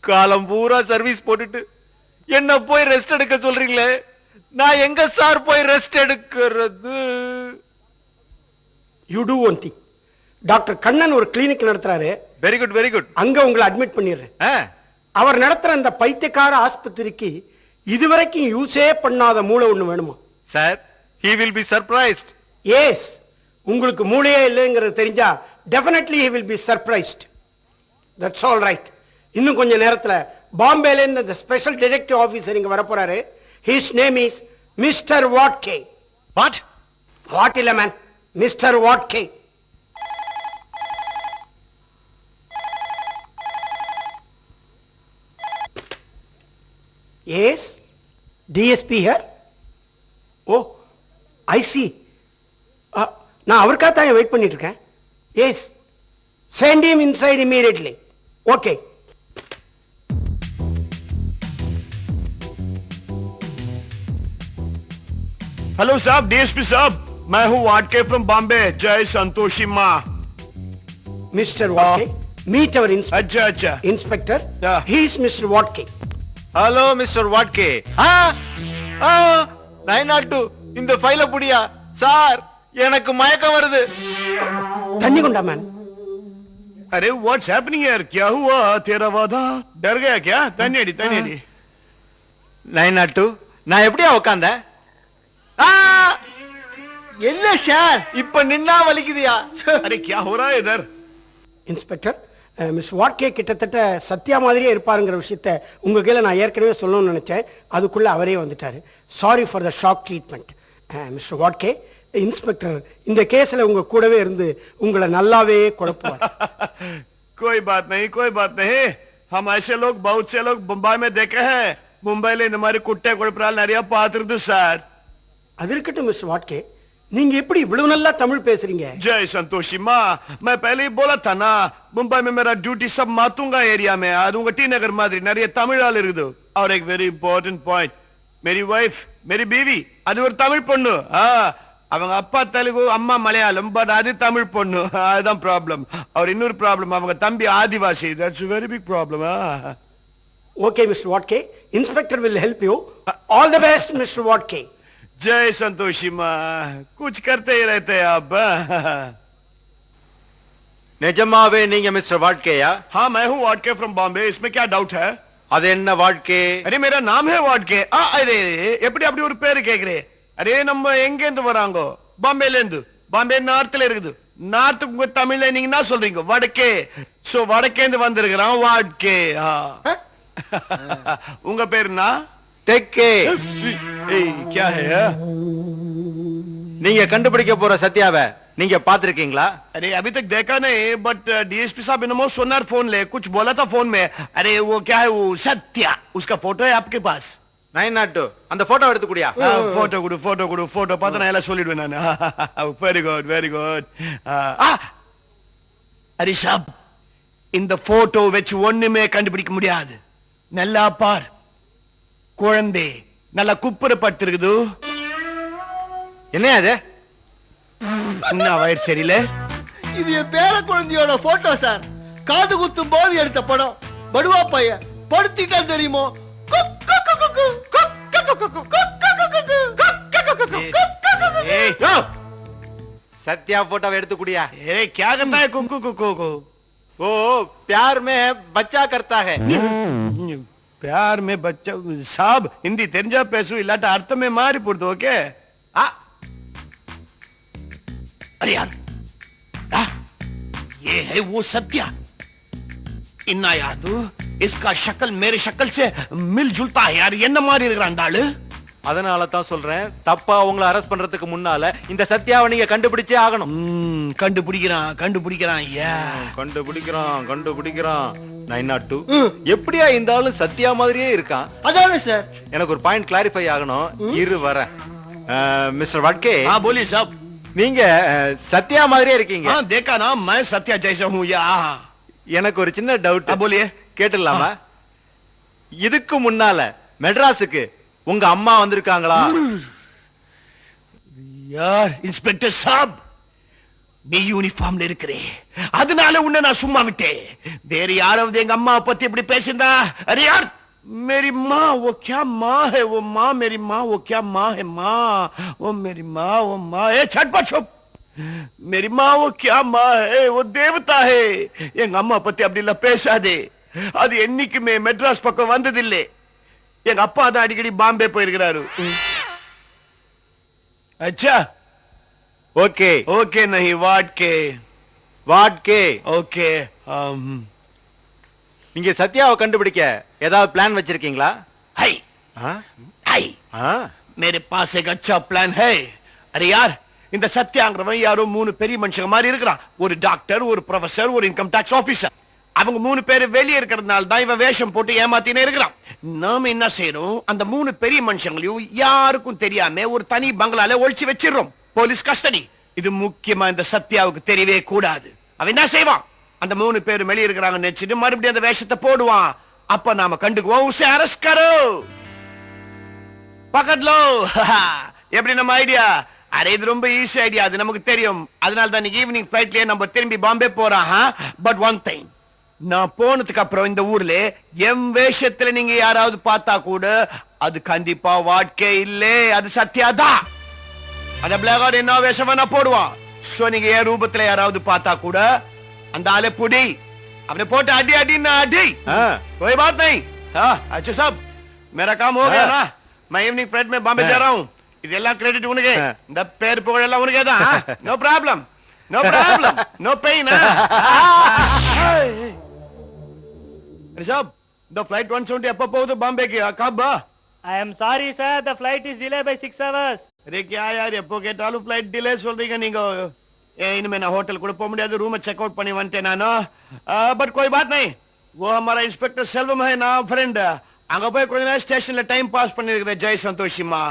காலம் பூரா சர்வீஸ் போட்டுட்டு என்ன போய் ரெஸ்ட் எடுக்க சொல்றீங்களே, நான் எங்க சார் போய் ரெஸ்ட் எடுக்கிறது? You do one thing. Doctor Kannan ஒரு கிளினிக் நடத்துறாரு. Very good very good. அங்க உங்களை அட்மிட் பண்ணிடுறேன். அவர் நடத்துற அந்த பைத்தியக்கார ஆஸ்பத்திரிக்கு இதுவரைக்கும் யூஸே பண்ணாத மூளை ஒண்ணு வேணுமா? Sir, he will be surprised. Yes, உங்களுக்கு மூளையே இல்லைங்கிறது தெரிஞ்சா definitely he will be surprised. That's all right. இன்னும் கொஞ்ச நேரத்துல பாம்பேல இருந்து the special detective officer இங்க வர போறாரு. His name is Mr. Watke. What? What இல்ல man, Mr. Watke. Yes, DSP here. Oh, I see. நான் அவருக்காக தான் வெயிட் பண்ணிட்டு இருக்கேன். Yes, send him inside immediately. Okay. Hello साहब, डीएसपी साहब, मैं हूँ वाटके फ्रॉम बॉम्बे. जय संतोषी माँ. Mr. Watke, meet our inspector. अच्छा. Inspector, he is Mr. Watke. Hello mister Watke. 902 இந்த ஃபைல புடியா சார், எனக்கு மயக்கம் வருது. தண்ணி கொண்டா மேன். अरे व्हाट्स हैपनिंग यार, क्या हुआ? तेरा वादा डर गया क्या? तन्नी अड़ी 902 நான் எப்படியா உட்கார்ந்தேன்? என்ன சார் இப்ப நின்னா வலிக்குதியா? अरे क्या हो रहा है इधर? இன்ஸ்பெக்டர், மிஸ் வாட்கே கிட்டத்தட்ட சத்யா மாதிரியே இருப்பாருங்கிற விஷயத்தை உங்க கையில நான் ஏற்கனவே சொல்லணும்னு நினைச்சேன். அதுக்குள்ள அவரே வந்துட்டாரு. Sorry for the shock treatment. Mister Watke, inspector இந்த கேஸ்ல உங்க கூடவே இருந்து உங்களை நல்லாவே குழப்புவார். कोई बात नहीं. हम ऐसे लोग बहुत से लोग मुंबई में देखे हैं. मुंबईல இந்த மாதிரி குட்டை குழப்பறால் நிறைய பாத்துறது சார். அது இருக்கட்டும் மிஸ் வாட்கே, நீங்க எப்படி இவ்வளவு நல்லா தமிழ் பேசுறீங்க? जय संतोषी माँ, मैं पहले ही बोला था ना, मुंबई में मेरा ड्यूटी सब मातुंगा एरिया में. அது உங்க டி நகர் மாதிரி நிறைய தமிழ் ஆள் இருக்குது. और एक वेरी इंपॉर्टेंट पॉइंट, मेरी वाइफ, मेरी बीवी அது ஒரு தமிழ் பொண்ணு. அவங்க அப்பா தெலுங்கு, அம்மா மலையாளம், பட் அது தமிழ் பொண்ணு. அதுதான் ப்ராப்ளம். और இன்னொரு ப்ராப்ளம், அவங்க தம்பி ஆதிவாசி. That's a very big problem. Okay mister Watke, inspector will help you. All the best mister Watke. जय संतोषी माँ, कुछ करते ही रहते हैं आप. நிஜமாவே நீங்க மிஸ்டர் வாட்கேயா? हाँ, मैं हूँ वाटके फ्रॉम बॉम्बे. इसमें क्या डाउट है? அது என்ன வாட்கே? अरे मेरा नाम है वाटके. अरे எப்படி அப்படி ஒரு பேரு கேக்குறே? அரே நம்ம எங்க இருந்து வராங்கோ? பாம்பேல இருந்து. பாம்பே நார்த்ல இருக்குது. நார்த்துக்கு தமிழ்ல நீங்க என்ன சொல்றீங்க? வடக்கே. சோ வடக்கே இருந்து வந்திருக்கறான் வாட்கே. உங்க பேர் என்ன? தெக்கே. ஏய் क्या है? நீங்க கண்டுபிடிக்க போற சத்யாவை நீங்க பாத்திருக்கீங்களா? अरे अभी तक देखा नहीं, बट डीएसपी साहब इन्होंने सोनार फोन ले कुछ बोला था फोन में. अरे वो क्या है वो सत्या, उसका फोटो है आपके पास? 902 அந்த போட்டோ எடுத்து குடியா. போட்டோ பார்த்து நான் எல்லாம் சொல்லிடுவேன் நான். Very good. अरे साहब இந்த போட்டோ வச்சு ஒண்ணுமே கண்டுபிடிக்க முடியாது. நல்லா பார், குழந்தை நல்லா குப்புற படுத்திருக்குது. என்ன அது? என்ன வயிறு சரியில்லை? இது என் பேர குழந்தையோட போட்டோ சார். காது குத்தும் போது எடுத்த படம். படுவா பையன் படுத்திட்டா தெரியுமோ? சத்யா போட்டோவை எடுத்து குடியா. ए क्या करता है कुकू कुकू को? वो प्यार में बच्चा करता है. प्यार में बच्चा साहब हिंदी தெரிஞ்சா பேசு, இல்லாட்ட அர்த்தமே மாறி போடுது. ஓகே. अरे यार ये है वो सत्या. इन्ना याद इसका शक्ल मेरे शक्ल से मिलजुलता है यार. என்ன மாதிரி இருக்கிறான் அந்த ஆளு? அதனால தான் சொல்றேன், தப்பா உங்களை அரெஸ்ட் பண்றதுக்கு முன்னால இந்த சத்யாவை நீங்க கண்டுபிடிச்சே ஆகணும். கண்டுபிடிக்கிறான். கண்டுபிடிக்கிறான். 902 எப்படியா இந்த ஆளு சத்யா மாதிரியே இருக்கான்? அதானே சார். எனக்கு ஒரு பாயிண்ட் கிளாரிஃபை ஆகணும். இரு வரேன். மிஸ்டர் வட்கே. हाँ बोलिए साहब. நீங்க சத்யா மாதிரியே இருக்கீங்க. हाँ देखा ना मैं सत्या जैसा हूँ या. எனக்கு ஒரு சின்ன டவுட். बोलिए. கேட்டுடலாமா? இதுக்கு முன்னால மெட்ராஸுக்கு உங்க அம்மா வந்திருக்காங்களா? यार इंस्पेक्टर साहब நீ யூனிஃபார்ம்ல இருக்கிறே, அதனால உன்னை நான் சும்மா விட்டேன். வேற யாராவது எங்க அம்மா பத்தி இப்படி பேசியிருந்தா, अरे यार मेरी माँ वो क्या माँ है, वो माँ मेरी माँ वो क्या माँ है, माँ वो मेरी माँ वो माँ है. छटपट छुप. मेरी माँ वो क्या माँ है, वो देवता है. எங்க அம்மா பத்தி அப்படி இல்ல பேசாதே. அது என்னைக்குமே மெட்ராஸ் பக்கம் வந்ததில்லை. எங்க அப்பா தான் அடிக்கடி பாம்பே போயிருக்கிறாரு. अच्छा ஓகே. ओके नहीं वाट के ओके. நீங்க சத்யாவை கண்டுபிடிக்க ஏதாவது பிளான் வச்சிருக்கீங்களா? मेरे पास एक अच्छा प्लान है. अरे यार இந்த சத்யாங்கிறவன் யாரோ 3 பெரிய மனுஷங்க மாதிரி இருக்கிறான். ஒரு டாக்டர், ஒரு ப்ரொஃபசர், ஒரு இன்கம் டாக்ஸ் ஆபீசர். அவங்க 3 பேர் வெளியே இருக்கிறதுனால தான் இவன் வேஷம் போட்டு ஏமாத்தினே இருக்கிறான். நாம என்ன செய்யறோம், அந்த 3 பெரிய மனுஷங்களையும் யாருக்கும் தெரியாம ஒரு தனி பங்களால ஒளிச்சு வச்சிடுறோம். Police custody. இது முக்கியமா இந்த சத்யாவுக்கு தெரியவே கூடாது. அவன் என்ன செய்வான், அந்த 3 பேர் வெளியே இருக்கிறாங்கன்னு நினைச்சிட்டு மறுபடியும் அந்த வேஷத்தை போடுவான். அப்ப நாம கண்டுக்குவோம். உசே அரெஸ்ட் கரோ, பக்கட்லோ. எப்படி நம்ம ஐடியா? அரே இது ரொம்ப ஈஸி ஐடியா, அது நமக்கு தெரியும். அதனால தான் ஈவினிங் ஃபிளைட்லயே நம்ம திரும்பி பாம்பே போறோம். பட் ஒன் திங், நான் போனதுக்கு அப்புறம் இந்த ஊர்ல எம் வேஷத்துல நீங்க யாராவது பார்த்தா கூட அது கண்டிப்பா வாட்கே இல்லே, அது சத்யாதான். அந்த பிளாக் என்ன வேஷம் வேணா போடுவான். சோ நீங்க என் ரூபத்துல யாராவது பார்த்தா கூட அந்த ஆளை புடி, अपने पोट अड्डी अड्डी ना अड्डी. कोई बात नहीं. अच्छा साहब मेरा काम हो गया ना, मैं इवनिंग फ्लाइट में बॉम्बे जा रहा हूँ. இதெல்லாம் கிரெடிட் உனக்கு, இந்த பேர் புகழ் எல்லாம் உனக்கே தான். No problem, no problem, no pain. अरे साहब the flight 170 எப்ப போகுது பாம்பேக்கு? कब? I am sorry sir, the flight is delayed by 6 hours. अरे क्या यार எப்போ கேட்டாலும் flight delay சொல்றீங்க நீங்க. इनमें ना होटल को पो मुझे रूम चेक आउट पनी वनते ना ना. बट कोई बात नहीं, वो हमारा इंस्पेक्टर सेल्वम है ना फ्रेंड. அங்க போய் கொஞ்ச நேரம் ஸ்டேஷன்ல டைம் பாஸ் பண்ணிருக்கிற ஜெய் சந்தோஷிமா.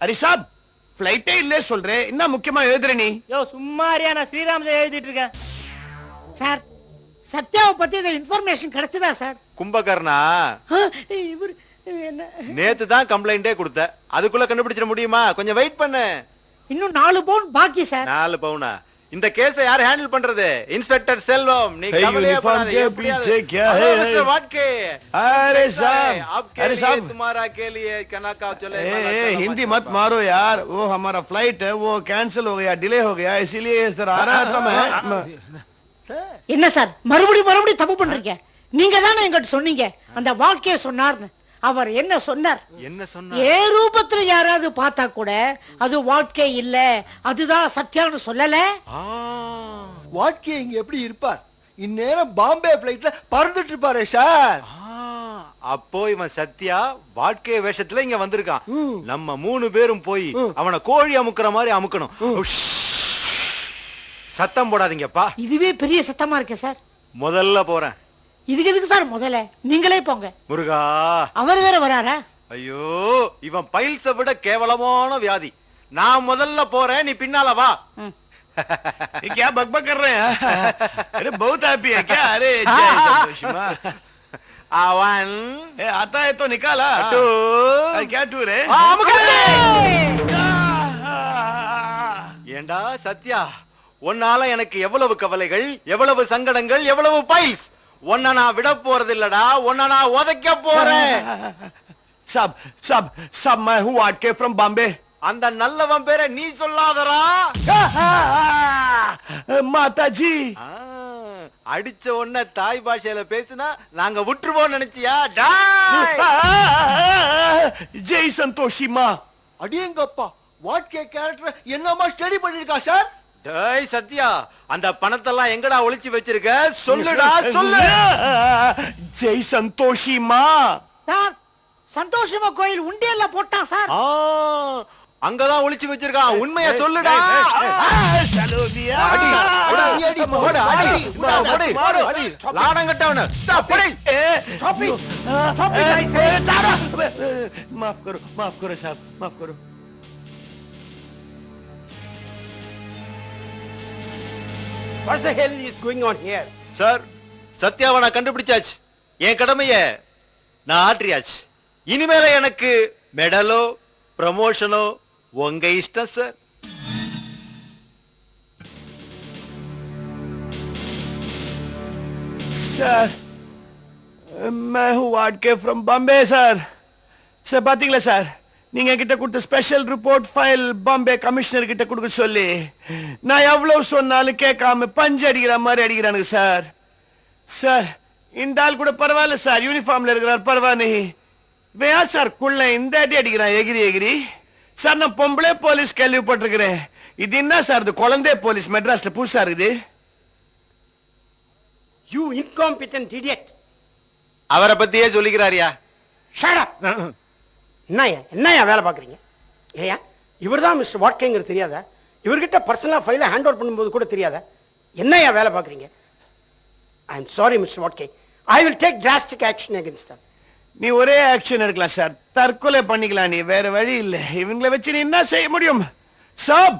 अरे साहब फ्लाइटे இல்ல சொல்றே, என்ன முக்கியமா எழுதுற நீ? யோ சும்மா அறியா, நான் ஸ்ரீராம் எழுதிட்டு இருக்கேன். சார் சத்யாவை பத்தி இந்த இன்ஃபர்மேஷன் கிடைச்சதா சார்? கும்பகர்ணா இவர் நேத்து தான் கம்ப்ளைண்டே கொடுத்த, அதுக்குள்ள கண்டுபிடிச்சிட முடியுமா? கொஞ்சம் வெயிட் பண்ணு. இன்னும் 4 பவுன் பாக்கி சார். 4 பவுனா? இந்த கேஸை யார் ஹேண்டில் பண்றது? இன்ஸ்பெக்டர் செல்வம். நீ கவலையே படாத. ये पीछे क्या है? व्हाट के? अरे साहब, अरे साहब तुम्हारा के लिए कना का चले. हिंदी मत मारो यार, वो हमारा फ्लाइट है वो कैंसिल हो गया, डिले हो गया, इसीलिए इस तरह आ रहा था मैं. என்ன சார் மறுபடியும் தப்பு பண்றீங்க? நீங்க தானே என்கிட்ட சொன்னீங்க அந்த வாழ்க்கைய சொன்னார்னு. அவர் என்ன சொன்னார்? ஏ ரூபத்துல யாராவது பார்த்தா கூட அது வாழ்க்கை இல்ல, அதுதான் சத்யான்னு சொல்லல. வாழ்க்கை இங்க எப்படி இருப்பார்? இந்நேரம் பாம்பே பிளைட்ல பறந்துட்டு இருப்பாரே சார். அப்போ இவன் சத்யா வாழ்க்கை வேஷத்துல இங்க வந்திருக்கான். நம்ம 3 பேரும் போய் அவனை கோழி அமுக்குற மாதிரி அமுக்கணும். சத்தம் போடாதீங்கப்பா. இதுவே பெரிய சத்தமா இருக்கே சார். முதல்ல போறேன். இதுக்கு எதுக்கு சார் முதல்ல? நீங்களே போங்க. முருகா, அவர் வேற வராரா? ஐயோ, இவன் பைல்ஸ விட கேவலமான வியாதி. நான் முதல்ல போறேன், நீ பின்னால வா. क्या बकबक कर रहे हैं? अरे बहुत हैप्पी है क्या? अरे जय संतोषी माँ। அவன் आता है तो निकाला। क्या टूर है? ஏண்டா சத்யா, உன்னால எனக்கு எவ்வளவு கவலைகள், எவ்வளவு சங்கடங்கள், எவ்வளவு பைல்ஸ். உன்னை நான் விட போறது இல்லடா, உன்னை நான் உதைக்க போறேன். सब सब सब मैं हूँ आटके फ्रॉम बॉम्बे। அந்த நல்லவன் பேரை நீ சொல்லாதடா. மாதாஜி, அடிச்ச உடனே தாய் பாஷையில பேசினா நாங்க விட்டுருவோம் நினைச்சியா? ஜெய் சந்தோஷி மா. அடியங்கப்பா, வாட்கே கேரக்டர் என்னமா ஸ்டடி பண்ணிருக்கா சார்? டேய் சத்யா, அந்த பணத்தெல்லாம் எங்கடா ஒளிச்சு வச்சிருக்க? சொல்லுடா, சொல்லு. ஜெய் சந்தோஷி மா. சார், சந்தோஷமா கோயில் உண்டியல்ல போட்டான் சார். அங்கதான் ஒளிச்சு வச்சிருக்கான். உண்மையை சொல்லுடா. லாடங்கட்டவன माफ करो, माफ करो साहब, माफ करो. What the hell is going on here? Sir, சத்யாவை நான் கண்டுபிடிச்சாச்சு. என் கடமைய நான் ஆற்றியாச்சு. இனிமேல எனக்கு மெடலோ ப்ரமோஷனோ உங்க இஷ்டம் சார். सर, मैं हूँ आटके फ्रॉम बॉम्बे सर. சார் பாத்தீங்களா சார், நீங்க கிட்ட கொடுத்த special report file Bombay commissioner கிட்ட கொடுக்க சொல்லி நான் எவ்வளவு சொன்னாலும் கேட்காம பஞ்சு அடிக்கிற மாதிரி அடிக்கிறானுங்க சார். சார், இந்த ஆள் கூட பரவாயில்ல சார், யூனிஃபார்ம்ல இருக்கிறார், பரவாயில்ல. வேயா சார் குள்ள இந்த அடி அடிக்கிறான் எகிரி எகிரி. சார், நான் பொம்பளை போலீஸ் கேள்விப்பட்டிருக்கிறேன். இது என்ன சார், இது குழந்தை போலீஸ் மெட்ராஸ்ல புதுசா இருக்குது. You incompetent idiot. அவரை பத்தியே சொல்லிக்கிறாரியா? Shut up. என்னையா வேலை பாக்குறீங்க? ஏயா, இவர்தான் மிஸ்டர் வாட்கேங்கிறது தெரியாதா? இவர்கிட்ட பர்சனலா ஃபைலை ஹேண்ட் ஓவர் பண்ணும்போது கூட தெரியாதா? என்னையா வேலை பாக்குறீங்க? I am sorry mister Watke. I will take drastic action against them. நீ ஒரே ஆக்ஷன் எடுக்கலாம் சார், தற்கொலை பண்ணிக்கலாம். நீ வேற வழி இல்ல. இவங்களை வச்சு நீ என்ன செய்ய முடியும்? சாப்,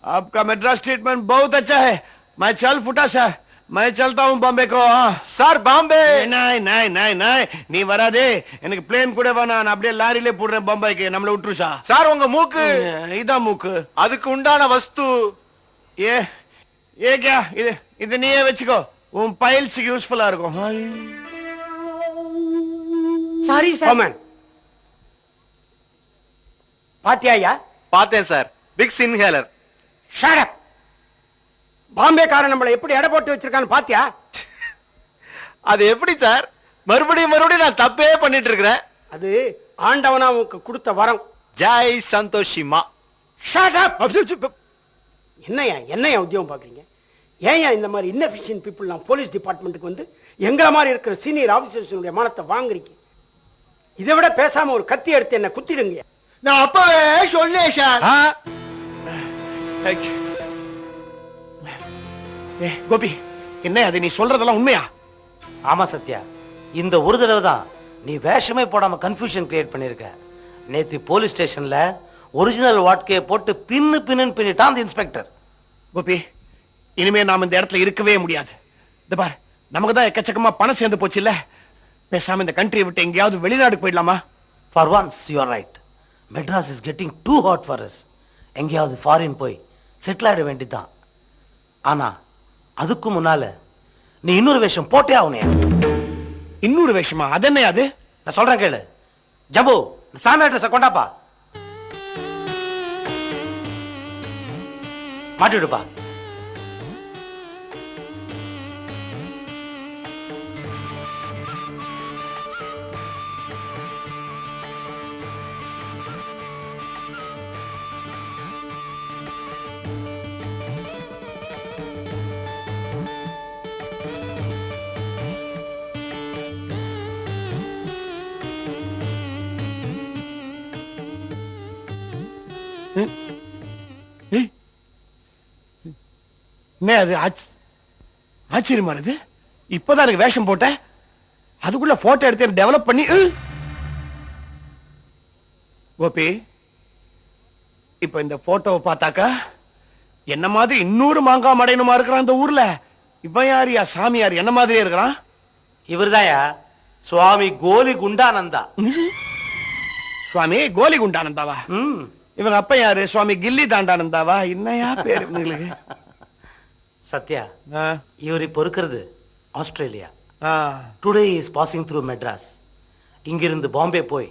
आपका मेड्रास ट्रीटमेंट बहुत अच्छा है. मैं चल फुटा सर, मैं चलता हूँ बॉम्बे को. சார், பாம்பே नहीं नहीं नहीं नहीं, நீ வராதே. எனக்கு பிளேன் கூட வேணா, நான் அப்படியே லாரியிலே போடுறேன் பாம்பேக்கு. நம்மள விட்டுரு சார். சார், உங்க மூக்கு இதான் மூக்கு. அதுக்கு உண்டான வஸ்து ஏ ஏ क्या, இது நீயே வச்சுக்கோ, உன் பைல்ஸுக்கு யூஸ்ஃபுல்லா இருக்கும். Sorry sir. பாத்தியாயா? பார்த்தேன் sir. Vicks inhaler. Shut up. பாம்பேக்காரன் நம்மளை எப்படி எடை போட்டு வச்சிருக்கான்னு பாத்தியா? அது எப்படி சார்? மறுபடியும் மறுபடியும் நான் தப்பே பண்ணிட்டு இருக்கிறேன். அது ஆண்டவனா உனக்கு கொடுத்த வரம். ஜெய் சந்தோஷிமா. Shut up. என்னையா உத்தியோகம் பாக்குறீங்க? ஏன் இந்த மாதிரி இன்னெஃபிஷியன்ட் பீப்புள் போலீஸ் டிபார்ட்மெண்ட்டுக்கு வந்து எங்களை மாதிரி இருக்கிற சீனியர் ஆபீசர்ஸுடைய மானத்தை வாங்குறீங்க? இதை விட பேசாம ஒரு கத்தி எடுத்து என்ன குத்திடுங்க. நான் அப்பவே சொன்னேன் சார். கோபி, என்ன அது நீ சொல்றதெல்லாம் உண்மையா? ஆமா சத்யா, இந்த ஒரு தடவை தான் நீ வேஷமே போடாம கன்ஃபியூஷன் கிரியேட் பண்ணிருக்க. நேத்து போலீஸ் ஸ்டேஷன்ல ஒரிஜினல் வாட்கே போட்டு பின்னு பின்னிட்டான் அந்த இன்ஸ்பெக்டர். கோபி, இனிமே நாம இந்த இடத்துல இருக்கவே முடியாது. இந்த பார், நமக்கு தான் எக்கச்சக்கமா பணம் சேர்ந்து போச்சு இல்ல. பேசாம இந்த கண்ட்ரியை விட்டு எங்கேயாவது வெளிநாடு போயிடலாமா? For once you are right. Madras is getting too hot for us. எங்கேயாவது ஃபாரின் போய் செட்டில் ஆயிட வேண்டியதுதான். ஆனா அதுக்கு முன்னால நீ இன்னொரு வேஷம் போட்டே ஆகணும். இன்னொரு வேஷமா? அது என்ன? அது நான் சொல்றேன் கேளு. ஜம்பு, சாமி அட்ரஸ் கொண்டாப்பா, மாட்டிடுப்பா. என்ன அது ஆச்சரியமா இருக்கு. இப்பதான் எனக்கு வேஷம் போட்ட, அதுக்குள்ள போட்டோ எடுத்து டெவலப் பண்ணி. கோபி, இப்ப இந்த போட்டோவை பார்த்தாக்கா என்ன மாதிரி இன்னொரு மாங்கா மடையனுமா இருக்கிறான் இந்த ஊர்ல. இவன் யாரியா சாமியார் என்ன மாதிரியே இருக்கிறான்? இவர்தாயா சுவாமி கோலி குண்டானந்தா. சுவாமி கோலி குண்டானந்தாவா? இவங்க அப்பா யாரு? சுவாமி கில்லி தாண்டானந்தாவா? என்னையா பேரு உங்களுக்கு? சத்யா, இவர் இப்ப இருக்கிறது Australia. Today is passing through Madras. இங்கிருந்து பாம்பே போய்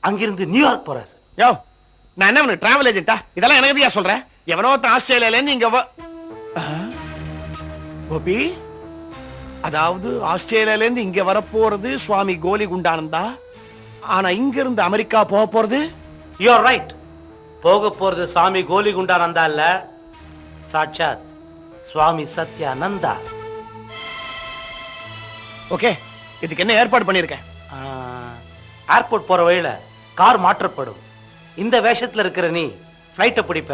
அங்கிருந்து நியூயார்க் போறார். யோ, நான் என்ன டிராவல் ஏஜென்ட்டா? இதெல்லாம் எனக்கு எதுயா சொல்றேன்? எவனோ ஆஸ்திரேலியால இருந்து இங்க கோபி, அதாவது ஆஸ்திரேலியால இருந்து இங்க வரப்போறது சுவாமி கோலி குண்டானந்தா. ஆனா இங்க இருந்து அமெரிக்கா போக போறது? You are right. போக போறது சாமி கோலி குண்டானந்தா இல்ல, சாட்சாத் சுவாமி சத்யானந்தா. ஓகே, இதுக்கு என்ன ஏற்பாடு பண்ணிருக்கேன்? ஏர்போர்ட் போற வழியில கார் மாற்றப்படும். இந்த வேஷத்துல இருக்கிற நீ பிளைட்ட பிடிப்ப.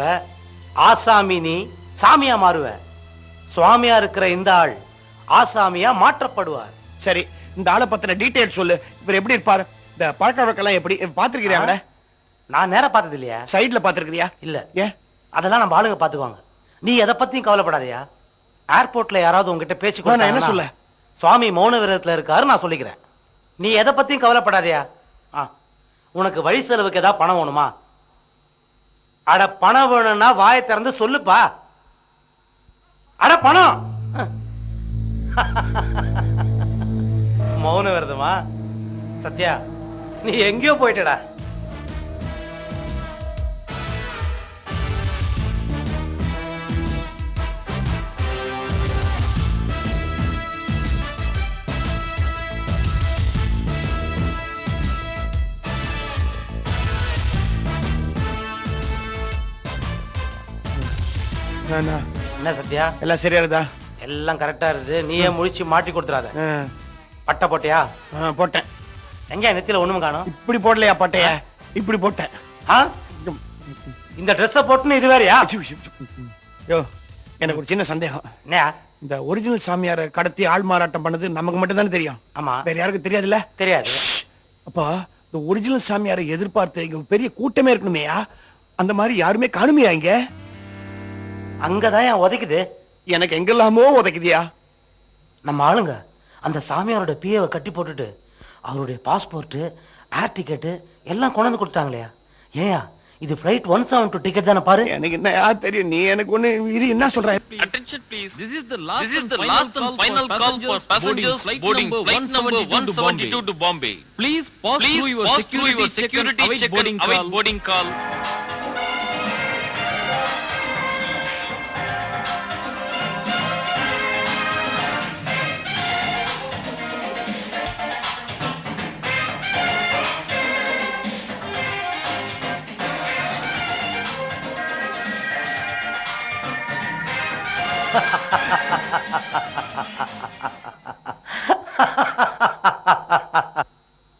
ஆசாமி நீ சாமியா மாறுவ. சுவாமியா இருக்கிற இந்த ஆள் ஆசாமியா மாற்றப்படுவார். சரி, இந்த ஆளை பத்தின டீடைல் சொல்லு. இவர் எப்படி இருப்பாரு? இந்த பழக்க வழக்கெல்லாம் எப்படி பாத்துருக்கிறியா? நான் நேரா பார்த்தது இல்லையா? சைடுல பாத்துருக்கிறியா? இல்ல. ஏன்? அதெல்லாம் நம்ம ஆளுங்க பாத்துக்குவாங்க. நீ எதை பத்தியும் கவலைப்படாதயா. ஏர்போர்ட்ல யாராவது உங்ககிட்ட பேச்சு கொடுத்தா என்ன சொல்ல? சுவாமி மௌன விரதத்துல இருக்காரு நான் சொல்லிக்கிறேன். நீ எதை பத்தியும் கவலைப்படாதயா. உனக்கு வழி செலவுக்கு ஏதாவது பணம் வேணுமா? அட பணம் வேணும்னா வாயை திறந்து சொல்லுப்பா. அட பணம். மௌன விரதமா? சத்யா, நீ எங்கேயோ போயிட்டடா. என்ன சத்யா, எல்லாம் சரியா இருந்தா? எல்லாம் கரெக்டா இருக்கு. நீயே முடிச்சு மாட்டி கொடுத்துறாத. பட்டை போட்டியா? போட்டேன். எங்க நெத்தியில ஒண்ணும் காணோம். இப்படி போடலையா பட்டைய? இப்படி போட்டேன். இந்த ட்ரெஸ் போட்டுன்னு இது வேறயா? யோ, எனக்கு ஒரு சின்ன சந்தேகம். என்ன? இந்த ஒரிஜினல் சாமியார கடத்தி ஆள் மாறாட்டம் பண்ணது நமக்கு மட்டும் தானே தெரியும். ஆமா. வேற யாருக்கு தெரியாதுல்ல? தெரியாது. அப்போ இந்த ஒரிஜினல் சாமியாரை எதிர்பார்த்து இங்க பெரிய கூட்டமே இருக்கணுமேயா? அந்த மாதிரி யாருமே காணுமையா இங்க? அங்கதான் உதைக்குது. எனக்கு எங்கெல்லாமோ உதைக்குதியா. நம்ம ஆளுங்க அந்த சாமியாரோட பிஏவை கட்டி போட்டுட்டு அவருடைய பாஸ்போர்ட், ஏர் டிக்கெட் எல்லாம் கொண்டு வந்து கொடுத்தாங்களே. ஏயா, இது ஃளைட் 172 டிக்கெட் தானே பாரு. எனக்கு என்ன தெரியும்? நீ எனக்கு ஒண்ணு இது என்ன சொல்ற? Attention please. This is the last and final call for passengers boarding flight number 172 to Bombay. Please pass through your security check and await boarding call.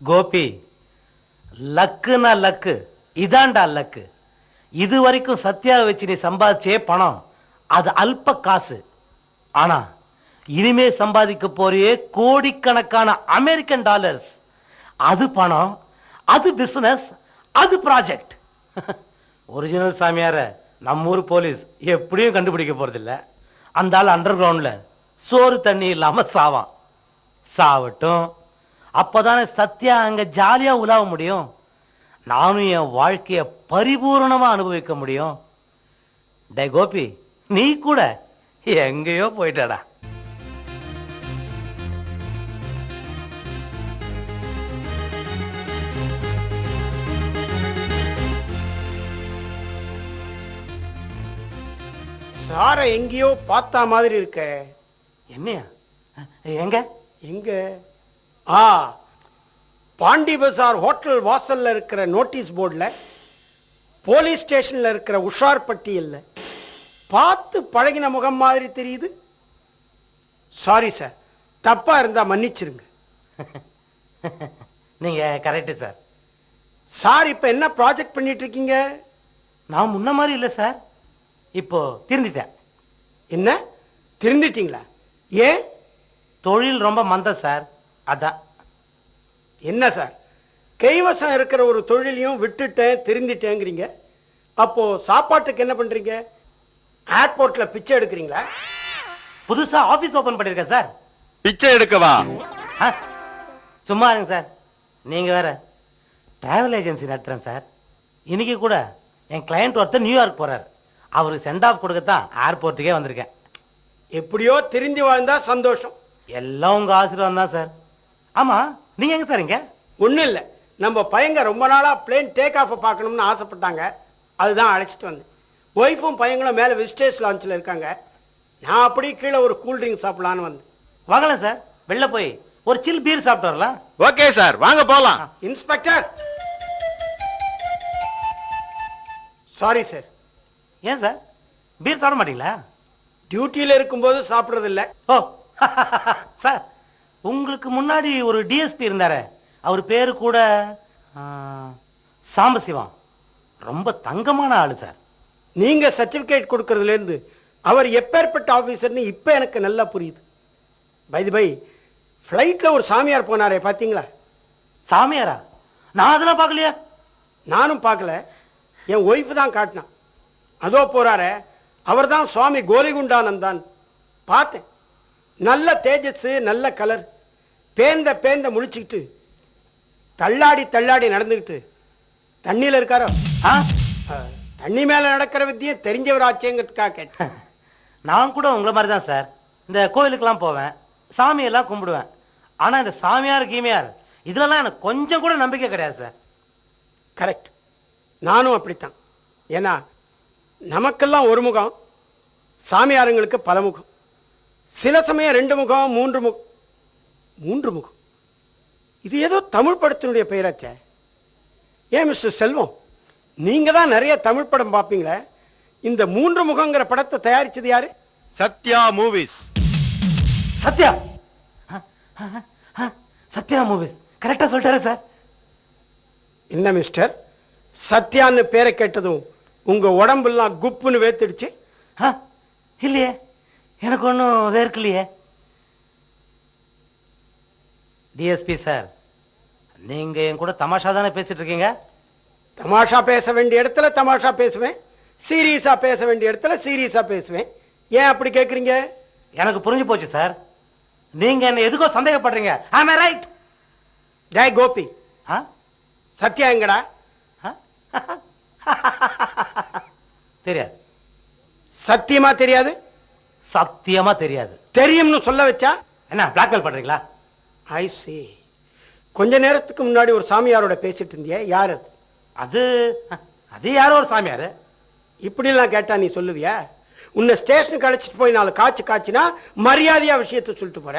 Gopi, லக்குனா லக்கு. இதாண்டா லக்கு. இது வரைக்கும் சத்யாவை வச்சு நீ சம்பாதிச்சே பணம் அது அல்ப காசு. ஆனா இனிமே சம்பாதிக்க போறியே கோடிக்கணக்கான அமெரிக்கன் டாலர்ஸ். அது பணம், அது பிசினஸ், அது ப்ராஜெக்ட். ஒரிஜினல் சாமியார நம்ம ஊர் போலீஸ் எப்படியும் கண்டுபிடிக்க போறதில்ல. அந்த ஆள் அண்டர் கிரவுண்ட்ல சோறு தண்ணி இல்லாம சாவான். சாவட்டும். அப்பதானே சத்யா அங்க ஜாலியா உலாவ முடியும். நானும் என் வாழ்க்கைய பரிபூர்ணமா அனுபவிக்க முடியும். டே கோபி, நீ கூட எங்கேயோ போயிட்டடா. சார எங்கேயோ பார்த்தா மாதிரி இருக்க. என்னையா? எங்க எங்க? பாண்டி பஜார் ஹோட்டல் வாசல்ல இருக்கிற நோட்டீஸ் போர்டுல, போலீஸ் ஸ்டேஷன்ல இருக்கிற உஷார் பட்டியல்ல பார்த்து பழகின முகம் மாதிரி தெரியுது. சாரி சார், தப்பா இருந்தா மன்னிச்சிருங்க. நீங்க கரெக்ட் சார். சார், இப்ப என்ன ப்ராஜெக்ட் பண்ணிட்டு இருக்கீங்க? நான் முன்ன மாதிரி இல்ல சார், இப்போ திருந்திட்டேன். என்ன திருந்திட்டீங்களா? ஏன்? தொழில் ரொம்ப மந்தம் சார், அதான். என்ன சார், கைவசம் இருக்கிற ஒரு தொழிலையும் விட்டுட்டேன் திருந்திட்டேங்கிறீங்க. அப்போ சாப்பாட்டுக்கு என்ன பண்றீங்க? ஏர்போர்ட்ல பிச்சை எடுக்கிறீங்களா? புதுசா ஆபீஸ் ஓபன் பண்ணிருக்கேன் சார். பிச்சை எடுக்கவா? சும்மா இருங்க சார், நீங்க வேற. டிராவல் ஏஜென்சி நடத்துறேன் சார். இன்னைக்கு கூட என் கிளையண்ட் ஒருத்தர் நியூயார்க் போறாரு. அவருக்கு சென்ட் ஆஃப் கொடுக்கத்தான் ஏர்போர்ட்டுக்கே வந்திருக்கேன். எப்படியோ திருந்தி வாழ்ந்தா சந்தோஷம். எல்லாம் உங்க ஆசீர்வாதம் தான் சார். ஆமா, நீங்க எங்க சார்? இங்க ஒண்ணும் இல்ல, நம்ம பையங்க ரொம்ப நாளா பிளேன் டேக் ஆஃப் பார்க்கணும்னு ஆசைப்பட்டாங்க. அதுதான் அழைச்சிட்டு வந்தேன். ஒய்ஃபும் பையங்களும் மேல விசிட்டர்ஸ் லான்ச்ல இருக்காங்க. நான் அப்படியே கீழே ஒரு கூல் ட்ரிங்க் சாப்பிடலான்னு வந்தேன். வாங்கலாம் சார், வெளில போய் ஒரு சில் பீர் சாப்பிட்டு வரலாம். ஓகே சார், வாங்க போலாம். Inspector, sorry sir. ஏன் சார், பீர் சாப்பிட மாட்டீங்களா? டியூட்டியில இருக்கும்போது சாப்பிடுறது இல்ல. ஓ சார், உங்களுக்கு முன்னாடி ஒரு டிஎஸ்பி இருந்தாரு, அவர் பேரு கூட சாம்பசிவம். ரொம்ப தங்கமான ஆளு சார். நீங்க சர்டிபிகேட் கொடுக்கறதுல இருந்து அவர் எப்பேற்பட்ட ஆபீசர்னு இப்ப எனக்கு நல்லா புரியுது. பை தி பை, ஃப்ளைட்ல ஒரு சாமியார் போனாரே, பாத்தீங்களா? சாமியாரா? நான் அதெல்லாம் பார்க்கலையா. நானும் பார்க்கல, என் ஒய்ஃப் தான் காட்டினான். அதோ போறாரே, அவர் தான் சுவாமி கோலிகுண்டானந்தான். பார்த்தேன். நல்ல தேஜஸ், நல்ல கலர், பேந்த பேந்த முழிச்சுக்கிட்டு தள்ளாடி தள்ளாடி நடந்துக்கிட்டு தண்ணியில இருக்காரோ. தண்ணி மேல நடக்கிற வித்தியம் தெரிஞ்சவராச்சேங்கிறதுக்காக கேட்டேன். நான் கூட உங்களை மாதிரி தான் சார். இந்த கோயிலுக்கெல்லாம் போவேன், சாமியெல்லாம் கும்பிடுவேன். ஆனா இந்த சாமியார் கீமியார் இதுலலாம் எனக்கு கொஞ்சம் கூட நம்பிக்கை கிடையாது சார். கரெக்ட், நானும் அப்படித்தான். ஏன்னா நமக்கெல்லாம் ஒரு முகம், சாமியாருங்களுக்கு பல முகம். சில சமயம் 2 முகம், 3 முகம். 3 முகம், இது ஏதோ தமிழ் படத்தினுடைய பெயராச்சே. ஏன் மிஸ்டர் செல்வம், நீங்க தான் நிறைய தமிழ் படம் பார்ப்பீங்களே, இந்த 3 முகங்கிற படத்தை தயாரிச்சது யாரு? சத்யா மூவிஸ். சத்யா? சத்யா மூவிஸ் கரெக்டா சொல்லிட்டாரு சார். என்ன மிஸ்டர், சத்யான்னு பேரை கேட்டதும் உங்க உடம்பெல்லாம் குப்புன்னு வேத்துடுச்சு? இல்லையே, எனக்கு ஒன்றும் வேர்க்கலையே. டிஎஸ்பி சார், நீங்க என் கூட தமாஷா தானே பேசிட்டு இருக்கீங்க? தமாஷா பேச வேண்டிய இடத்துல தமாஷா பேசுவேன், சீரியஸா பேச வேண்டிய இடத்துல சீரியஸா பேசுவேன். ஏன் அப்படி கேக்குறீங்க? எனக்கு புரிஞ்சு போச்சு சார். நீங்க என்ன எதுக்கோ சந்தேகப்படுறீங்க. ஆம் ஐ ரைட்? ஜெய் கோபி, சத்யா எங்கடா? தெரியாது. சத்தியமா தெரியாது? சத்தியமா தெரியாது. தெரியும்னு சொல்ல வச்சா என்ன பிளாக்மெயில் பண்றீங்களா? ஐ சி. கொஞ்ச நேரத்துக்கு முன்னாடி ஒரு சாமியாரோட பேசிட்டு இருந்தியே, யார் அது? அது அது யாரோ ஒரு சாமியாரு. இப்படிலாம் கேட்டா நீ சொல்லுவியா? உன்னை ஸ்டேஷனுக்கு அழைச்சிட்டு போய் 4 காய்ச்சி காய்ச்சினா மரியாதையா விஷயத்தை சொல்லிட்டு போற.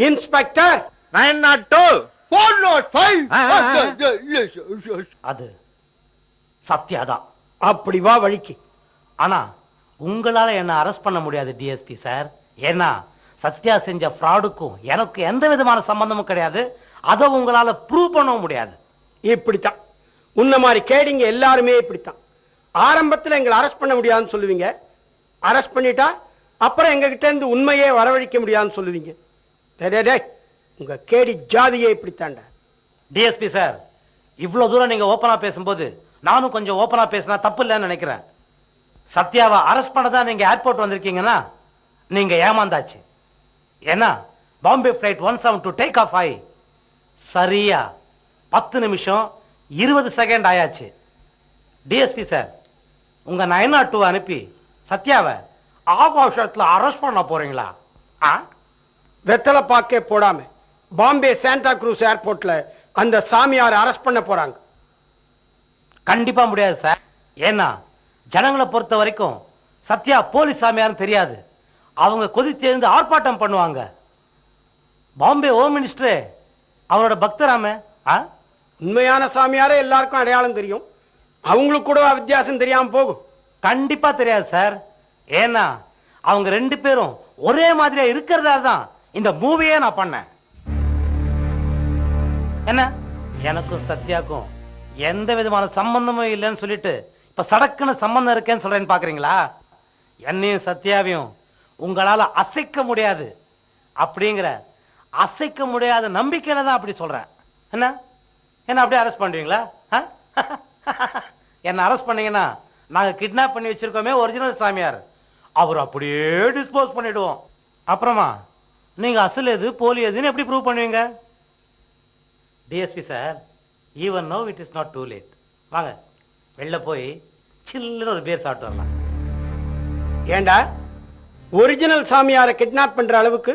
இன்ஸ்பெக்டர் 902 405. அது சத்யாதான். அப்படி வா வழிக்கு. ஆனா உங்களால என்ன அரெஸ்ட் பண்ண முடியாது டிஎஸ்பி சார். ஏன்னா சத்யா செஞ்ச ஃப்ராடுக்கும் எனக்கு எந்த விதமான சம்பந்தமும் கிடையாது. அதை உங்களால ப்ரூவ் பண்ணவும் முடியாது. இப்படித்தான் உன்ன மாதிரி கேடிங்க எல்லாருமே இப்படித்தான். ஆரம்பத்தில் எங்களை அரெஸ்ட் பண்ண முடியாதுன்னு சொல்லுவீங்க, அரெஸ்ட் பண்ணிட்டா அப்புறம் எங்க கிட்ட இருந்து உண்மையே வரவழைக்க முடியாதுன்னு சொல்லுவீங்க. உங்க கேடி ஜாதியே இப்படித்தாண்டா. டிஎஸ்பி சார், இவ்வளவு தூரம் நீங்க ஓப்பனா பேசும்போது நானும் கொஞ்சம் ஓப்பனா பேசினா தப்பு இல்லைன்னு நினைக்கிறேன். சத்யாவை அரெஸ்ட் பண்ணதான் நீங்க ஏர்போர்ட் வந்திருக்கீங்கன்னா நீங்க ஏமாந்தாச்சு. ஏன்னா பாம்பே ஃபிளைட் 172 டேக் ஆஃப் ஆகி சரியா 10 நிமிஷம் 20 செகண்ட் ஆயாச்சு. டிஎஸ்பி சார், உங்க 902 அனுப்பி சத்யாவை ஆபாஷத்துல அரெஸ்ட் பண்ண போறீங்களா? வெத்தலை பாக்கே போடாம பாம்பே சாண்டா குரூஸ் ஏர்போர்ட்ல அந்த சாமியாரை அரெஸ்ட் பண்ண போறாங்க. கண்டிப்பா முடியாது சார். ஏன்னா ஜனங்களை பொறுத்த வரைக்கும் சத்யா போலீஸ் சாமியார்னு தெரியாது. அவங்க கொதிச்சேர்ந்து ஆர்ப்பாட்டம் பண்ணுவாங்க. பாம்பே ஹோம் மினிஸ்டர் அவரோட பக்தராம. உண்மையான சாமியாரே எல்லாருக்கும் அடையாளம் தெரியும், அவங்களுக்கு கூட வித்தியாசம் தெரியாம போகும். கண்டிப்பா தெரியாது சார். ஏன்னா அவங்க 2 பேரும் ஒரே மாதிரியா இருக்கிறதா தான் இந்த மூவியே நான் பண்ணேன். என்ன, எனக்கும் சத்யாக்கும் எந்த விதமான சம்பந்தமும் இல்லைன்னு சொல்லிட்டு இப்ப சடக்குன்னு சம்பந்தம் இருக்கேன்னு சொல்றேன்னு பாக்குறீங்களா? என்னையும் சத்யாவையும் உங்களால அசைக்க முடியாது அப்படிங்கிற அசைக்க முடியாத நம்பிக்கையில தான் அப்படி சொல்றேன். என்ன அப்படியே அரெஸ்ட் பண்ணுவீங்களா? என்ன அரெஸ்ட் பண்ணீங்கன்னா நாங்க கிட்னாப் பண்ணி வச்சிருக்கோமே ஒரிஜினல் சாமியார், அவர் அப்படியே டிஸ்போஸ் பண்ணிடுவோம். அப்புறமா நீங்க அசல் எது போலி எதுன்னு எப்படி ப்ரூவ் பண்ணுவீங்க? DSP sir, even no it is not too late. வாங்க வெளில போய் சில்லுன்னு ஒரு பேர் சாப்பிட்டு வரலாம். ஏண்டா ஒரிஜினல் சாமியாரை கிட்னாப் பண்ற அளவுக்கு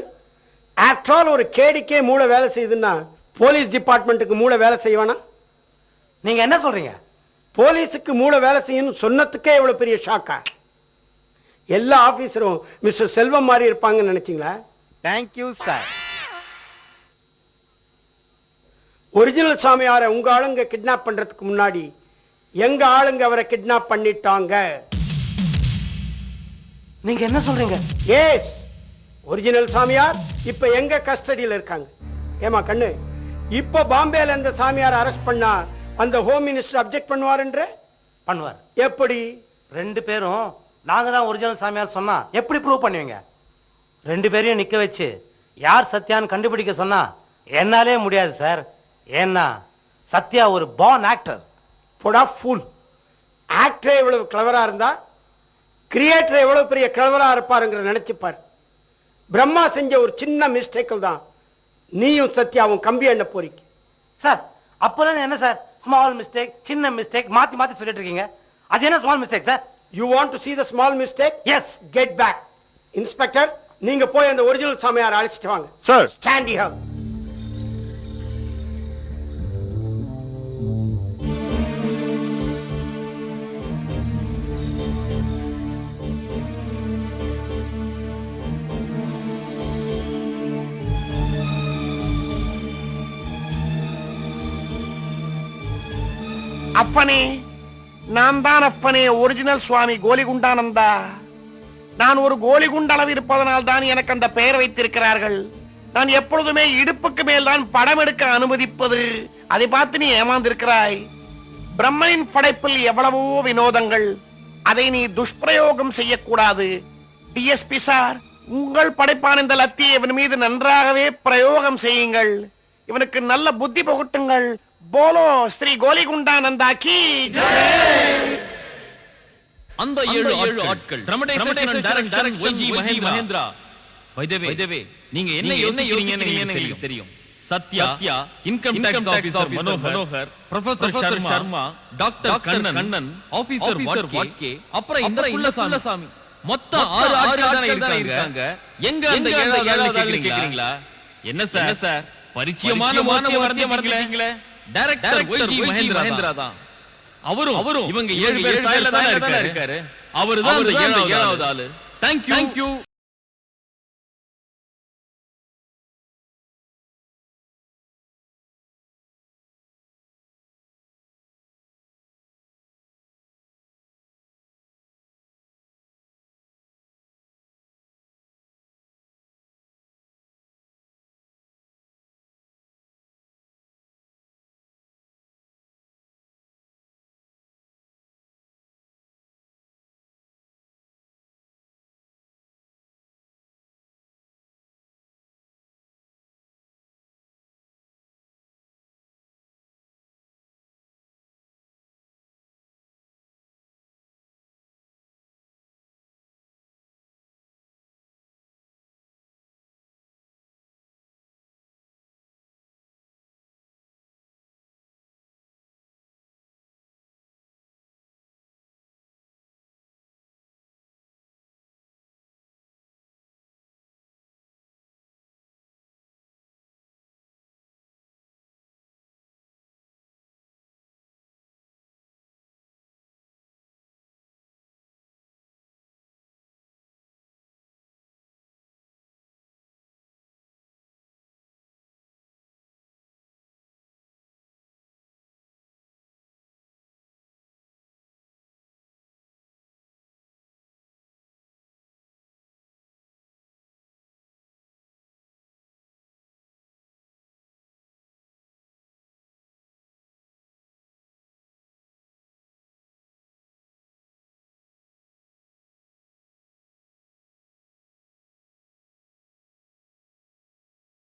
ஆஃப்டர் ஆல் ஒரு கேடிக்கே மூளை வேலை செய்யுதுன்னா போலீஸ் டிபார்ட்மெண்ட்டுக்கு மூளை வேலை செய்வானா? நீங்க என்ன சொல்றீங்க? போலீஸுக்கு மூளை வேலை செய்யணும் சொன்னதுக்கே எவ்வளவு பெரிய ஷாக்கா? எல்லா ஆபீசரும் மிஸ்டர் செல்வம் மாதிரி இருப்பாங்கன்னு நினைச்சீங்களா? Thank you sir. ஒரிஜினல் சாமியாரை உங்க ஆளுங்க கிட்னாப் பண்றதுக்கு முன்னாடி எங்க ஆளுங்க அவரை கிட்னாப் பண்ணிட்டாங்க. நீங்க என்ன சொல்றீங்க? எஸ், ஒரிஜினல் சாமியார் இப்ப எங்க கஸ்டடியில இருக்காங்க. ஏமா கண்ணு, இப்ப பாம்பேல அந்த சாமியார் அரெஸ்ட் பண்ணா அந்த ஹோம் மினிஸ்டர் அப்ஜெக்ட் பண்ணுவாருன்ற? பண்ணுவார். எப்படி? ரெண்டு பேரும் நாங்க தான் ஒரிஜினல் சாமியார் சொன்னா எப்படி ப்ரூவ் பண்ணுவீங்க? ரெண்டு பேரையும் நிக்க வச்சு யார் சத்யான்னு கண்டுபிடிக்க சொன்னா என்னாலே முடியாது சார். ஏன்னா சத்யா ஒரு பார்ன் ஆக்டர். போடா ஃபூல். ஆக்டரே எவ்வளவு கிளவரா இருந்தா கிரியேட்டர் எவ்வளவு பெரிய கிளவரா இருப்பாருங்கிற நினைச்சுப்பார். பிரம்மா செஞ்ச ஒரு சின்ன மிஸ்டேக்கில் தான் நீயும் சத்யாவும் கம்பி எண்ண போறீங்க. சார் அப்பதான் என்ன சார் ஸ்மால் மிஸ்டேக் சின்ன மிஸ்டேக் மாத்தி மாத்தி சொல்லிட்டு இருக்கீங்க? அது என்ன small mistake sir? You want to see the small mistake? Yes. Get back. Inspector, நீங்க போய் அந்த ஒரிஜினல் சாமியார் அழைச்சிட்டு வாங்க. சார். Stand here. அப்பனே, நான் தான் அப்பனே ஒரிஜினல் சுவாமி கோலிகுண்டானந்தா. நான் ஒரு கோலிகுண்ட அளவு இருப்பதனால் தான் எனக்கு அந்த பெயர் வைத்திருக்கிறார்கள். நான் எப்பொழுதுமே இடுப்புக்கு மேல் தான் படம் எடுக்க அனுமதிப்பது. அதை பார்த்து நீ ஏமாந்திருக்கிறாய். பிரம்மனின் படைப்பில் எவ்வளவோ வினோதங்கள், அதை நீ துஷ்பிரயோகம் செய்யக்கூடாது. டிஎஸ்பி சார், உங்கள் படைப்பான இந்த லத்தியை இவன் மீது நன்றாகவே பிரயோகம் செய்யுங்கள். இவனுக்கு நல்ல புத்தி புகட்டுங்கள். போலோ ஸ்ரீ கோலிகுண்டானந்தா கி ஜெய். அந்த ஏழு ஆட்கள் dramatisation and direction Y G Mahendra. By the way, நீங்க என்ன யோசிக்கிறீங்கன்னு எனக்கு தெரியும். Sathya, income tax officer Manohar, professor Sharma, doctor Kannan, officer Watke, அப்புறம் இந்த குள்ளசாமி, மொத்தம் 6 ஆட்கள் தான இருக்காங்க. எங்க அந்த ஏழாவது ஆளு கேக்குறீங்களா? என்ன சார் பரிச்சயமான வார்த்தையை மறந்துட்டீங்களே? டைரக்டர் ஒய்ஜி மகேந்திரா தான். அவரும் இவங்க 7 பேர் சாயல்ல தான் இருக்காரு. அவர்தான் அந்த ஏழாவது ஆளு. Thank you.